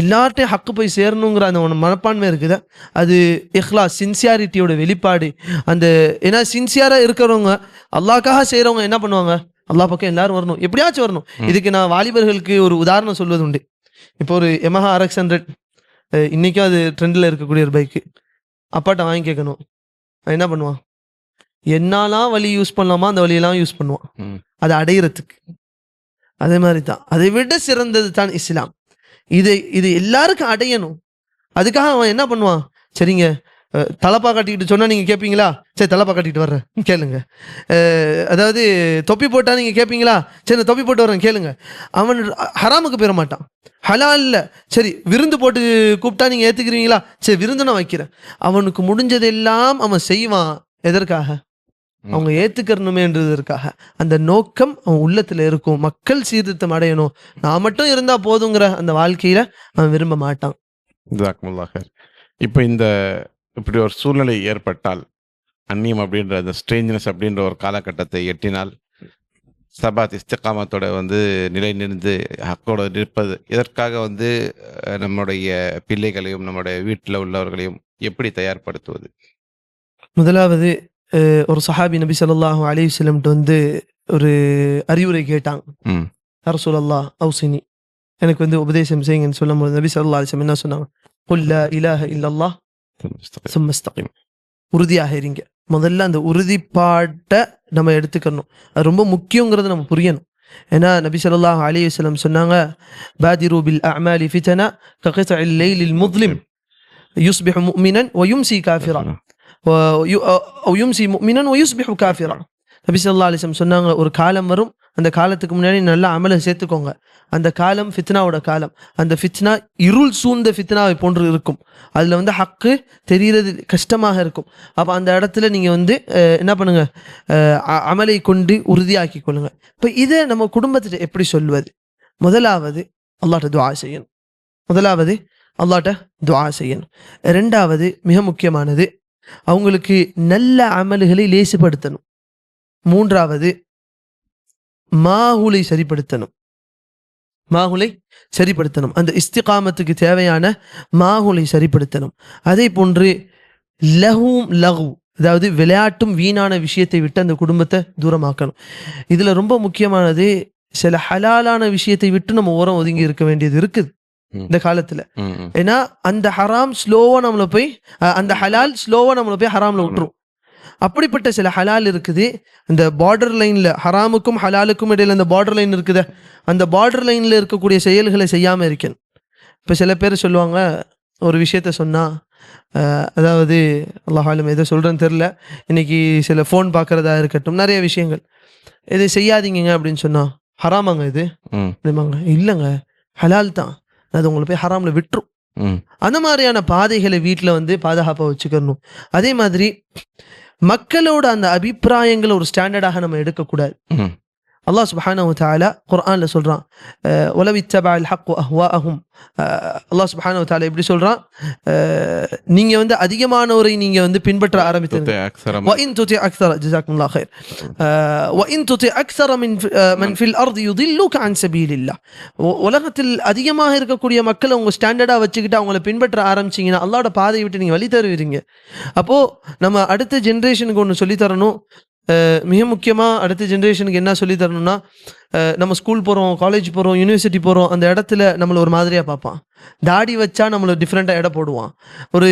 எல்லார்ட்டையும் ஹக்கு போய் சேரணுங்கிற அந்த ஒரு மனப்பான்மை இருக்குது, அது இஹ்லாஸ், சின்சியாரிட்டியோட வெளிப்பாடு. அந்த ஏன்னா சின்சியராக இருக்கிறவங்க, அல்லாஹ்க்காக செய்கிறவங்க என்ன பண்ணுவாங்க? அல்லாஹ் பக்கம் எல்லாரும் வரணும், எப்படியாச்சும் வரணும். இதுக்கு நான் வாலிபர்களுக்கு ஒரு உதாரணம் சொல்வது உண்டு. இப்போ ஒரு Yamaha RX 100 இன்னைக்கும் அது ட்ரெண்டில் இருக்கக்கூடிய ஒரு பைக்கு அப்பாட்ட வாங்கி கேட்கணும். அவன் என்ன பண்ணுவான்? என்னெல்லாம் வழி யூஸ் பண்ணலாமா அந்த வழியெல்லாம் யூஸ் பண்ணுவான் அதை அடையிறதுக்கு. அதே மாதிரி தான், அதை விட சிறந்தது தான் இஸ்லாம். இது எல்லாருக்கும் அடையணும். அதுக்காக அவன் என்ன பண்ணுவான்? சரிங்க, தலப்பா கட்டிக்கிட்டு சொன்னா நீங்க கேட்பீங்களா? சரி தலப்பா கட்டிட்டு வர்றேன் கேளுங்க. அதாவது தொப்பி போட்டா நீங்க கேட்பீங்களா? சரி நான் தொப்பி போட்டு வர்றேன் கேளுங்க. அவன் ஹராமுக்கு போயிட மாட்டான். ஹலால்ல சரி விருந்து போட்டு கூப்பிட்டா நீங்க ஏத்துக்கிறீங்களா? சரி விருந்து நான் வைக்கிறேன். அவனுக்கு முடிஞ்சதெல்லாம் அவன் செய்வான். எதற்காக? அவங்க ஏத்துக்கணுமேன்றதற்காக. அந்த நோக்கம் அவன் உள்ளத்துல இருக்கும். மக்கள் சீர்திருத்தம் அடையணும், நான் மட்டும் இருந்தா போதுங்கிற அந்த வாழ்க்கையில அவன் விரும்ப மாட்டான். இப்போ இந்த இப்படி ஒரு சூழ்நிலை ஏற்பட்டால், அந்நியம் அப்படின்ற அந்த ஸ்ட்ரேஞ்ச்னஸ் அப்படின்ற ஒரு காலகட்டத்தை எட்டினால், சபாத் இஸ்திகாமத்தோட வந்து நிலை நின்று ஹக்கோட நிற்பது, இதற்காக வந்து நம்முடைய பிள்ளைகளையும் நம்முடைய வீட்டில் உள்ளவர்களையும் எப்படி தயார்படுத்துவது? முதலாவது ஒரு சஹாபி நபி ஸல்லல்லாஹு அலைஹி வஸல்லம் வந்து ஒரு அறிவுரை கேட்டாங்க. யா ரசூலல்லாஹ் அவ்ஸினி, எனக்கு வந்து உபதேசம் செய்யுங்கன்னு சொல்லும்போது நபி ஸல்லல்லாஹு அலைஹி வஸல்லம் என்ன சொன்னாங்க? குல் லா இலாஹ இல்லல்லாஹ் சும்ம இஸ்தகிம். உறுதியாக இருங்க. முதல்ல அந்த உறுதிப்பாட்டை நம்ம எடுத்துக்கணும். அது ரொம்ப முக்கியங்கிறது நம்ம புரியணும். ஏன்னா நபி ஸல்லல்லாஹு அலைஹி வஸல்லம் சொன்னாங்க, பாதிரு பில் அஅமாலி ஃபிதனா ககித்இல் லைலில் முஸ்லிம் யுஸ்பிஹு முஃமினன் வ யும்சி காஃபிரா வ யும்சி முஃமினன் வ யுஸ்பிஹு காஃபிரா. நபி ஸல்லல்லாஹு அலைஹி வஸல்லம் சொன்னாங்க, ஒரு காலம் வரும், அந்த காலத்துக்கு முன்னாடி நல்ல அமலை சேர்த்துக்கோங்க. அந்த காலம் ஃபித்னாவோட காலம். அந்த ஃபித்னா இருள் சூழ்ந்த ஃபித்னாவை போன்று இருக்கும். அதில் வந்து ஹக்கு தெரிகிறது கஷ்டமாக இருக்கும். அப்போ அந்த இடத்துல நீங்கள் வந்து என்ன பண்ணுங்க? அமலை கொண்டு உறுதியாக்கி கொள்ளுங்க. இப்போ இதை நம்ம குடும்பத்திட்ட எப்படி சொல்வது? முதலாவது அல்லாஹ்ட்ட துஆ செய்யணும். துஆ செய்யணும். ரெண்டாவது மிக முக்கியமானது, அவங்களுக்கு நல்ல அமல்களை லேசுபடுத்தணும். மூன்றாவது மாஹுலை சரிப்படுத்தணும். அந்த இஸ்திகாமத்துக்கு தேவையான மாஹுலை சரிப்படுத்தணும். அதே போன்று லகு, அதாவது விளையாட்டும் வீணான விஷயத்தை விட்டு அந்த குடும்பத்தை தூரமாக்கணும். இதுல ரொம்ப முக்கியமானது, சில ஹலாலான விஷயத்தை விட்டு நம்ம ஓரம் ஒதுங்கி இருக்க வேண்டியது இருக்குது இந்த காலத்துல. ஏன்னா அந்த ஹராம் ஸ்லோவா நம்மளை போய் அந்த ஹலால் ஸ்லோவா நம்மளை போய் ஹராம்ல விட்டுரும். அப்படிப்பட்ட சில ஹலால் இருக்குது. இந்த பார்டர் லைன்ல, ஹராமுக்கும் ஹலாலுக்கும் இடையில அந்த பார்டர் லைன் இருக்குது. அந்த பார்டர் லைன்ல இருக்கக்கூடிய செயல்களை செய்யாம இருக்கேன். இப்ப சில பேர் சொல்லுவாங்க, ஒரு விஷயத்த சொன்னா, அதாவது அல்லாஹ் ஆலம் எதை சொல்றேன்னு தெரியல, இன்னைக்கு சில ஃபோன் பார்க்கறதா இருக்கட்டும், நிறைய விஷயங்கள், இதை செய்யாதீங்க அப்படின்னு சொன்னா ஹராமாங்க இது அப்படிம்பாங்க. இல்லைங்க, ஹலால் தான், அது உங்களை போய் ஹராம்ல விட்டுரும். அந்த மாதிரியான பாதைகளை வீட்டில் வந்து பாதுகாப்பாக வச்சுக்கணும். அதே மாதிரி மக்களோட அந்த அபிப்பிராயங்களை ஒரு ஸ்டாண்டர்டாக நம்ம எடுக்கக்கூடாது. அல்லாஹ் சுப்ஹானஹு வ தஆலா குர்ஆன்ல சொல்றான், வலவ் இத்தபஅல் ஹக்கு அஹ்வாஅஹும். அல்லாஹ் சுப்ஹானஹு வ தஆலா எப்படி சொல்றான்? நீங்க வந்து அதிகமானவரை நீங்க வந்து பின்பற்ற ஆரம்பித்தீங்க. வ இன் துதி அக்ஸர, ஜஸாக்குமுல்லாஹ் கைர், வ இன் துதி அக்ஸர மன் ஃபில் அர்தி யுதில்லுக அன் சபீலில்லாஹ். உலகத்தில் அதிகமாக இருக்கக்கூடிய மக்களை உங்க ஸ்டாண்டர்டா வச்சுக்கிட்டு அவங்கள பின்பற்ற ஆரம்பிச்சீங்கன்னா அல்லாஹ்வோட பாதையை விட்டு நீங்க வழி தருவீங்க. அப்போ நம்ம அடுத்த ஜென்ரேஷனுக்கு ஒன்று சொல்லி தரணும். மிக முக்கியமாக அடுத்த ஜென்ரேஷனுக்கு என்ன சொல்லி தரணும்னா, நம்ம ஸ்கூல் போகிறோம், காலேஜ் போகிறோம், யூனிவர்சிட்டி போகிறோம், அந்த இடத்துல நம்மளை ஒரு மாதிரியாக பார்ப்பான். தாடி வச்சா நம்மளை டிஃப்ரெண்ட்டாக இடம் போடுவான். ஒரு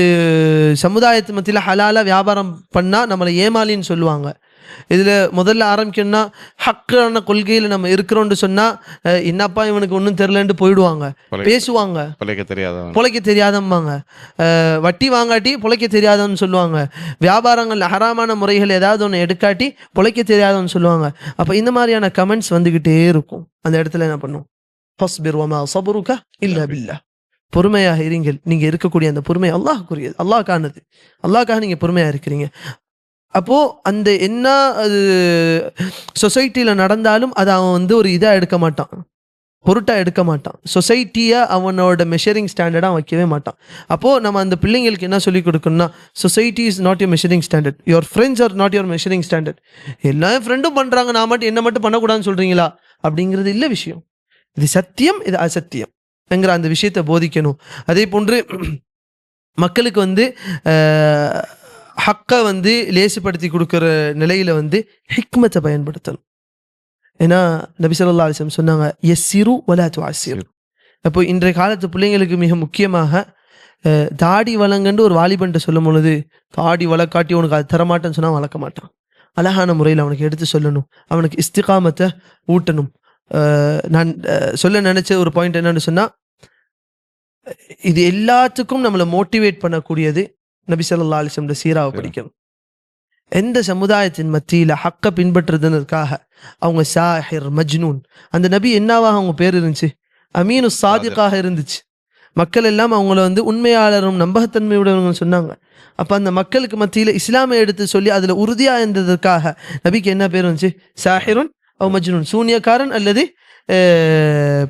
சமுதாயத்து மத்தியில் ஹலாலாக வியாபாரம் பண்ணால் நம்மளை ஏமாலின்னு சொல்லுவாங்க. இதில் முதல்ல ஆரம்பிக்கணும்னா, ஹக்கான கொள்கையில் நம்ம இருக்கிறோன்னு சொன்னால், என்னப்பா இவனுக்கு ஒன்றும் தெரிலன்ட்டு போயிடுவாங்க, பேசுவாங்க, பொழைக்க தெரியாதம்பாங்க, வட்டி வாங்காட்டி பொழைக்க தெரியாதன்னு சொல்லுவாங்க, வியாபாரங்கள் ஹராமான முறைகள் ஏதாவது ஒன்று எடுக்காட்டி பொழைக்க தெரியாதன்னு சொல்லுவாங்க. அப்போ இந்த மாதிரியான கமெண்ட்ஸ் வந்துக்கிட்டே இருக்கும். அந்த இடத்துல என்ன பண்ணும்? ஃபஸ்பிர் வமா ஸபருக இல்லா பில்லாஹ். பொறுமையாக இருங்கள். நீங்கள் இருக்கக்கூடிய அந்த பொறுமை அல்லாஹ்க்குரியது, அல்லாஹ்க்கானது. அல்லாஹ்க்காக நீங்கள் பொறுமையாக இருக்கிறீங்க. அப்போ அந்த என்ன அது சொசைட்டியில் நடந்தாலும் அதை அவன் வந்து ஒரு இதாக எடுக்க மாட்டான். பொருட்டா எடுக்க மாட்டான். சொசைட்டியை அவனோட மெஷரிங் ஸ்டாண்டர்டாக வைக்கவே மாட்டான். அப்போது நம்ம அந்த பிள்ளைங்களுக்கு என்ன சொல்லிக் கொடுக்கணும்னா, society is not your measuring standard, your friends are not your measuring standard. எல்லா ஃப்ரெண்டும் பண்ணுறாங்க, நான் மட்டும் என்ன மட்டும் பண்ணக்கூடாதுன்னு சொல்கிறீங்களா அப்படிங்கிறது இல்லை விஷயம். இது சத்தியம், இது அசத்தியம் என்கிற அந்த விஷயத்தை போதிக்கணும். அதே போன்று மக்களுக்கு வந்து ஹக்கை வந்து லேசுப்படுத்தி கொடுக்குற நிலையில் வந்து ஹிக்மத்தை பயன்படுத்தணும். ஏன்னா நபி ஸல்லல்லாஹு அலைஹி வஸல்லம் சொன்னாங்க, யஸ்ஸிரு வலா துஅஸ்ஸிரு. அப்போ இன்றைய காலத்து பிள்ளைங்களுக்கு மிக முக்கியமாக தாடி வளங்கன்னு ஒரு வாலிபன்ட்டு சொல்லும் பொழுது, தாடி வளர்க்காட்டி உனக்கு அது தரமாட்டேன்னு சொன்னால் வளர்க்க மாட்டான். அழகான முறையில் அவனுக்கு எடுத்து சொல்லணும், அவனுக்கு இஸ்திகாமத்தை ஊட்டணும். நான் சொல்ல நினச்ச ஒரு பாயிண்ட் என்னன்னு சொன்னால், இது எல்லாத்துக்கும் நம்மளை மோட்டிவேட் பண்ணக்கூடியது நபி ஸல்லல்லாஹு அலைஹி வஸல்லம் சீராவை படிக்கணும். எந்த சமுதாயத்தின் மத்தியில் ஹக்கை பின்பற்றுறதுக்காக அவங்க சாஹிர், மஜ்னூன், அந்த நபி என்னவாக அவங்க பேர் இருந்துச்சு? அமீனு சாதிக்காக இருந்துச்சு. மக்கள் எல்லாம் அவங்கள வந்து உண்மையாளரும் நம்பகத்தன்மையுடன் சொன்னாங்க. அப்போ அந்த மக்களுக்கு மத்தியில் இஸ்லாமை எடுத்து சொல்லி அதில் உறுதியாக இருந்ததற்காக நபிக்கு என்ன பேர் வந்துச்சு? சாஹிருன் அவ் மஜ்னூன், சூனியக்காரன் அல்லது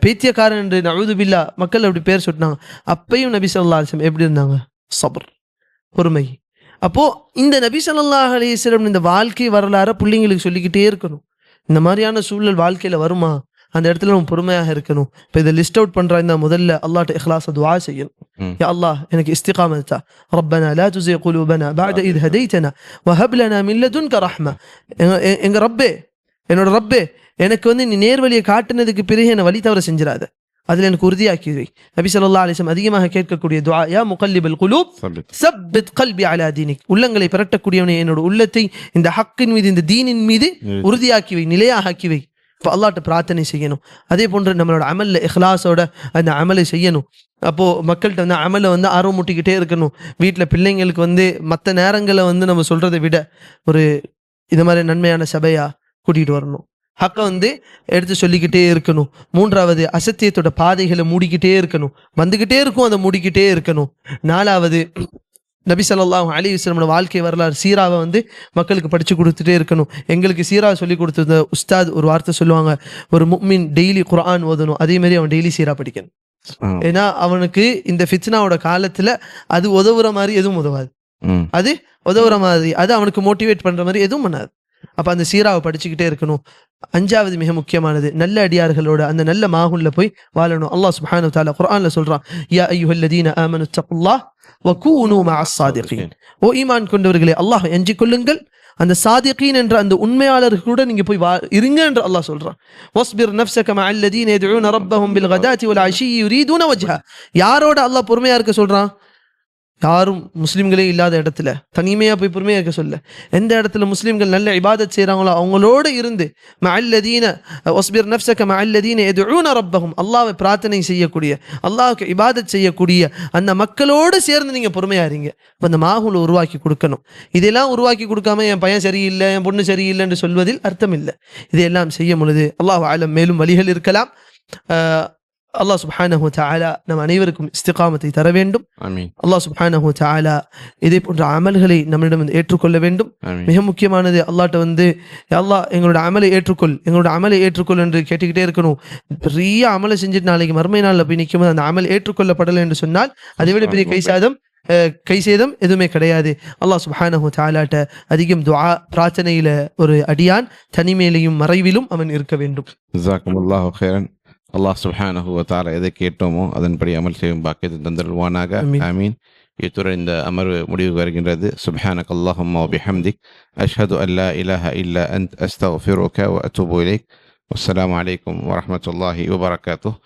பைத்தியக்காரன் என்று நஊது பில்லா மக்கள் அப்படி பேர் சொன்னாங்க. அப்பையும் நபி ஸல்லல்லாஹு அலைஹி வஸல்லம் எப்படி இருந்தாங்க? சப்ர், பொறுமை. அப்போ இந்த நபி ஸல்லல்லாஹு அலைஹி வஸல்லம் இந்த வாழ்க்கை வரலாற பிள்ளைங்களுக்கு சொல்லிக்கிட்டே இருக்கணும். இந்த மாதிரியான சூழல் வாழ்க்கையில வருமா, அந்த இடத்துல நம்ம பொறுமையாக இருக்கணும். இப்போ இதை லிஸ்ட் அவுட் பண்றாங்க, முதல்ல அல்லாஹ்ட்ட இஹ்லாஸ துஆ செய்யணும். யா அல்லாஹ் எனக்கு இஸ்திகாமத் தா, ரப்பனா லா துஸிக் குலூபனா பஅத இத் ஹதைதனா வஹப் லனா மின் லதுன்க ரஹ்மா. எங்க ரப்பே, என்னோட ரப்பே, எனக்கு வந்து நீ நேர்வழியை காட்டுனதுக்கு பிறகு என்னை வழி தவற செஞ்சிடாத, அதில் எனக்கு உறுதியாக்கி வை. நபி ஸல்லல்லாஹு அலைஹி வஸல்லம் அதிகமாக கேட்கக்கூடிய துஆ, யா முகல்லிபல் குலூப் சப்பித் கல்பி அலா தீனிக். உள்ளங்களை பிரட்டக்கூடியவனே, என்னோட உள்ளத்தை இந்த ஹக்கின் மீது, இந்த தீனின் மீது உறுதியாக்கி வை, நிலையாக ஆக்கி வை. இப்போ அல்லாஹ்ட்ட பிரார்த்தனை செய்யணும். அதே போன்று நம்மளோட அமல்ல இஹ்லாஸோட அந்த அமலை செய்யணும். அப்போது மக்கள்கிட்ட வந்து அமலை வந்து ஆர்வம் மூட்டிக்கிட்டே இருக்கணும். வீட்டில் பிள்ளைங்களுக்கு வந்து மற்ற நேரங்களை வந்து நம்ம சொல்கிறத விட ஒரு இது மாதிரி நன்மையான சபையாக கூட்டிகிட்டு வரணும். ஹக்கை வந்து எடுத்து சொல்லிக்கிட்டே இருக்கணும். மூன்றாவது, அசத்தியத்தோட பாதைகளை மூடிக்கிட்டே இருக்கணும். வந்துக்கிட்டே இருக்கும், அதை மூடிக்கிட்டே இருக்கணும். நாலாவது, நபி ஸல்லல்லாஹு அலைஹி வஸல்லம் வாழ்க்கை வரலாறு சீராவை வந்து மக்களுக்கு படித்து கொடுத்துட்டே இருக்கணும். எங்களுக்கு சீராவை சொல்லி கொடுத்தது உஸ்தாத் ஒரு வார்த்தை சொல்லுவாங்க, ஒரு முஃமின் டெய்லி குர்ஆன் ஓதணும், அதே மாதிரி அவன் டெய்லி சீரா படிக்கணும். ஏன்னா அவனுக்கு இந்த ஃபித்னாவோட காலத்தில் அது உதவுற மாதிரி எதுவும் உதவாது, அது உதவுற மாதிரி, அது அவனுக்கு மோட்டிவேட் பண்ணுற மாதிரி எதுவும் பண்ணாது. அப்போ அந்த சீராவை படிச்சுக்கிட்டே இருக்கணும். அஞ்சாவது மிக முக்கியமானது, நல்ல அடியார்களோட அந்த நல்ல மாகுல்ல போய் வாழணும். அல்லாஹ் சுப்ஹானஹு வ தஆலா குர்ஆன்ல சொல்றான், யா அய்யுஹல்லதீன ஆமனு தக்குல்லாஹ் வகூனு மஅஸ் ஸாதிகீன். ஓ ஈமான் கொண்டவர்களே, அல்லாஹ் அஞ்சிக் கொள்ளுங்கள், அந்த சாதிகீன் என்ற அந்த உண்மையாளர்களோட நீங்க போய் இருங்க என்று அல்லாஹ் சொல்றான். வஸ்பிர் நஃப்ஸக மஅல்லதீன யதுஊன ரப்பஹும் பில் கதாத்தி வல் அஷி யுரீதுன வஜ்ஹா. யாரோட அல்லாஹ் பொறுமையா இருக்க சொல்றான்? யாரும் முஸ்லீம்களே இல்லாத இடத்துல தனிமையாக போய் பொறுமையாக இருக்க சொல்ல. எந்த இடத்துல முஸ்லீம்கள் நல்ல இபாதத் செய்கிறாங்களோ அவங்களோடு இருந்து மஅல்லதீன வஸ்பிர் நஃப்ஸக மஅல்லதீன யதுஊன ரப்பஹும், அல்லாஹ்வை பிரார்த்தனை செய்யக்கூடிய, அல்லாஹ்வுக்கு இபாதத் செய்யக்கூடிய அந்த மக்களோடு சேர்ந்து நீங்கள் பொறுமையாக இருங்க. இப்போ அந்த மாகுலை உருவாக்கி கொடுக்கணும். இதெல்லாம் உருவாக்கி கொடுக்காம என் பையன் சரியில்லை, என் பொண்ணு சரியில்லை என்று சொல்வதில் அர்த்தம் இல்லை. இதையெல்லாம் செய்யும் பொழுது அல்லாஹ் ஆலம் மேலும் வழிகள் இருக்கலாம். அல்லாஹ் சுப்ஹானஹு வ தஆலா நம் அனைவருக்கும் இஸ்திகாமத்தை தர வேண்டும். அல்லாஹ் சுப்ஹானஹு வ தஆலா இதே போன்ற அமல்களை நம்மிடம் ஏற்றுக்கொள்ள வேண்டும். மிக முக்கியமானது, அல்லாஹ்ட்ட வந்து அல்லாஹ் எங்களோட அமலை ஏற்றுக்கொள், எங்களோட அமலை ஏற்றுக்கொள் என்று கேட்டுக்கிட்டே இருக்கணும். பெரிய அமலை செஞ்சுட்டு நாளைக்கு மறுமை நாளில் போய் நிற்கும் போது அந்த அமல் ஏற்றுக்கொள்ளப்படலை என்று சொன்னால் அதை விட பெரிய கைசேதம் எதுவுமே கிடையாது. அல்லாஹ் சுப்ஹானஹு வ தஆலாட்ட அதிகம் துஆ பிரார்த்தனையில ஒரு அடியான் தனிமையிலையும் மறைவிலும் அவன் இருக்க வேண்டும். ஜஸாக்குமுல்லாஹு கைரன். அல்லாஹ் சுப்ஹானஹு வ தஆலா எதை கேட்டோமோ அதன்படி அமல் செய்யும் பாக்கியத்தை தந்தருள்வானாக. ஆமீன். இத்துடன் இந்த அமர்வு முடிவுக்கு வருகின்றது. சுப்ஹானக அல்லாஹும்ம வ பிஹம்திக் அஷ்ஹது அன் லா இலாஹா இல்லா அன்த அஸ்தக்ஃபிருக வ அத்தூபு இலைக். வஸ்ஸலாமு அலைக்கும் வ ரஹ்மத்துல்லாஹி வ பரகாத்துஹு.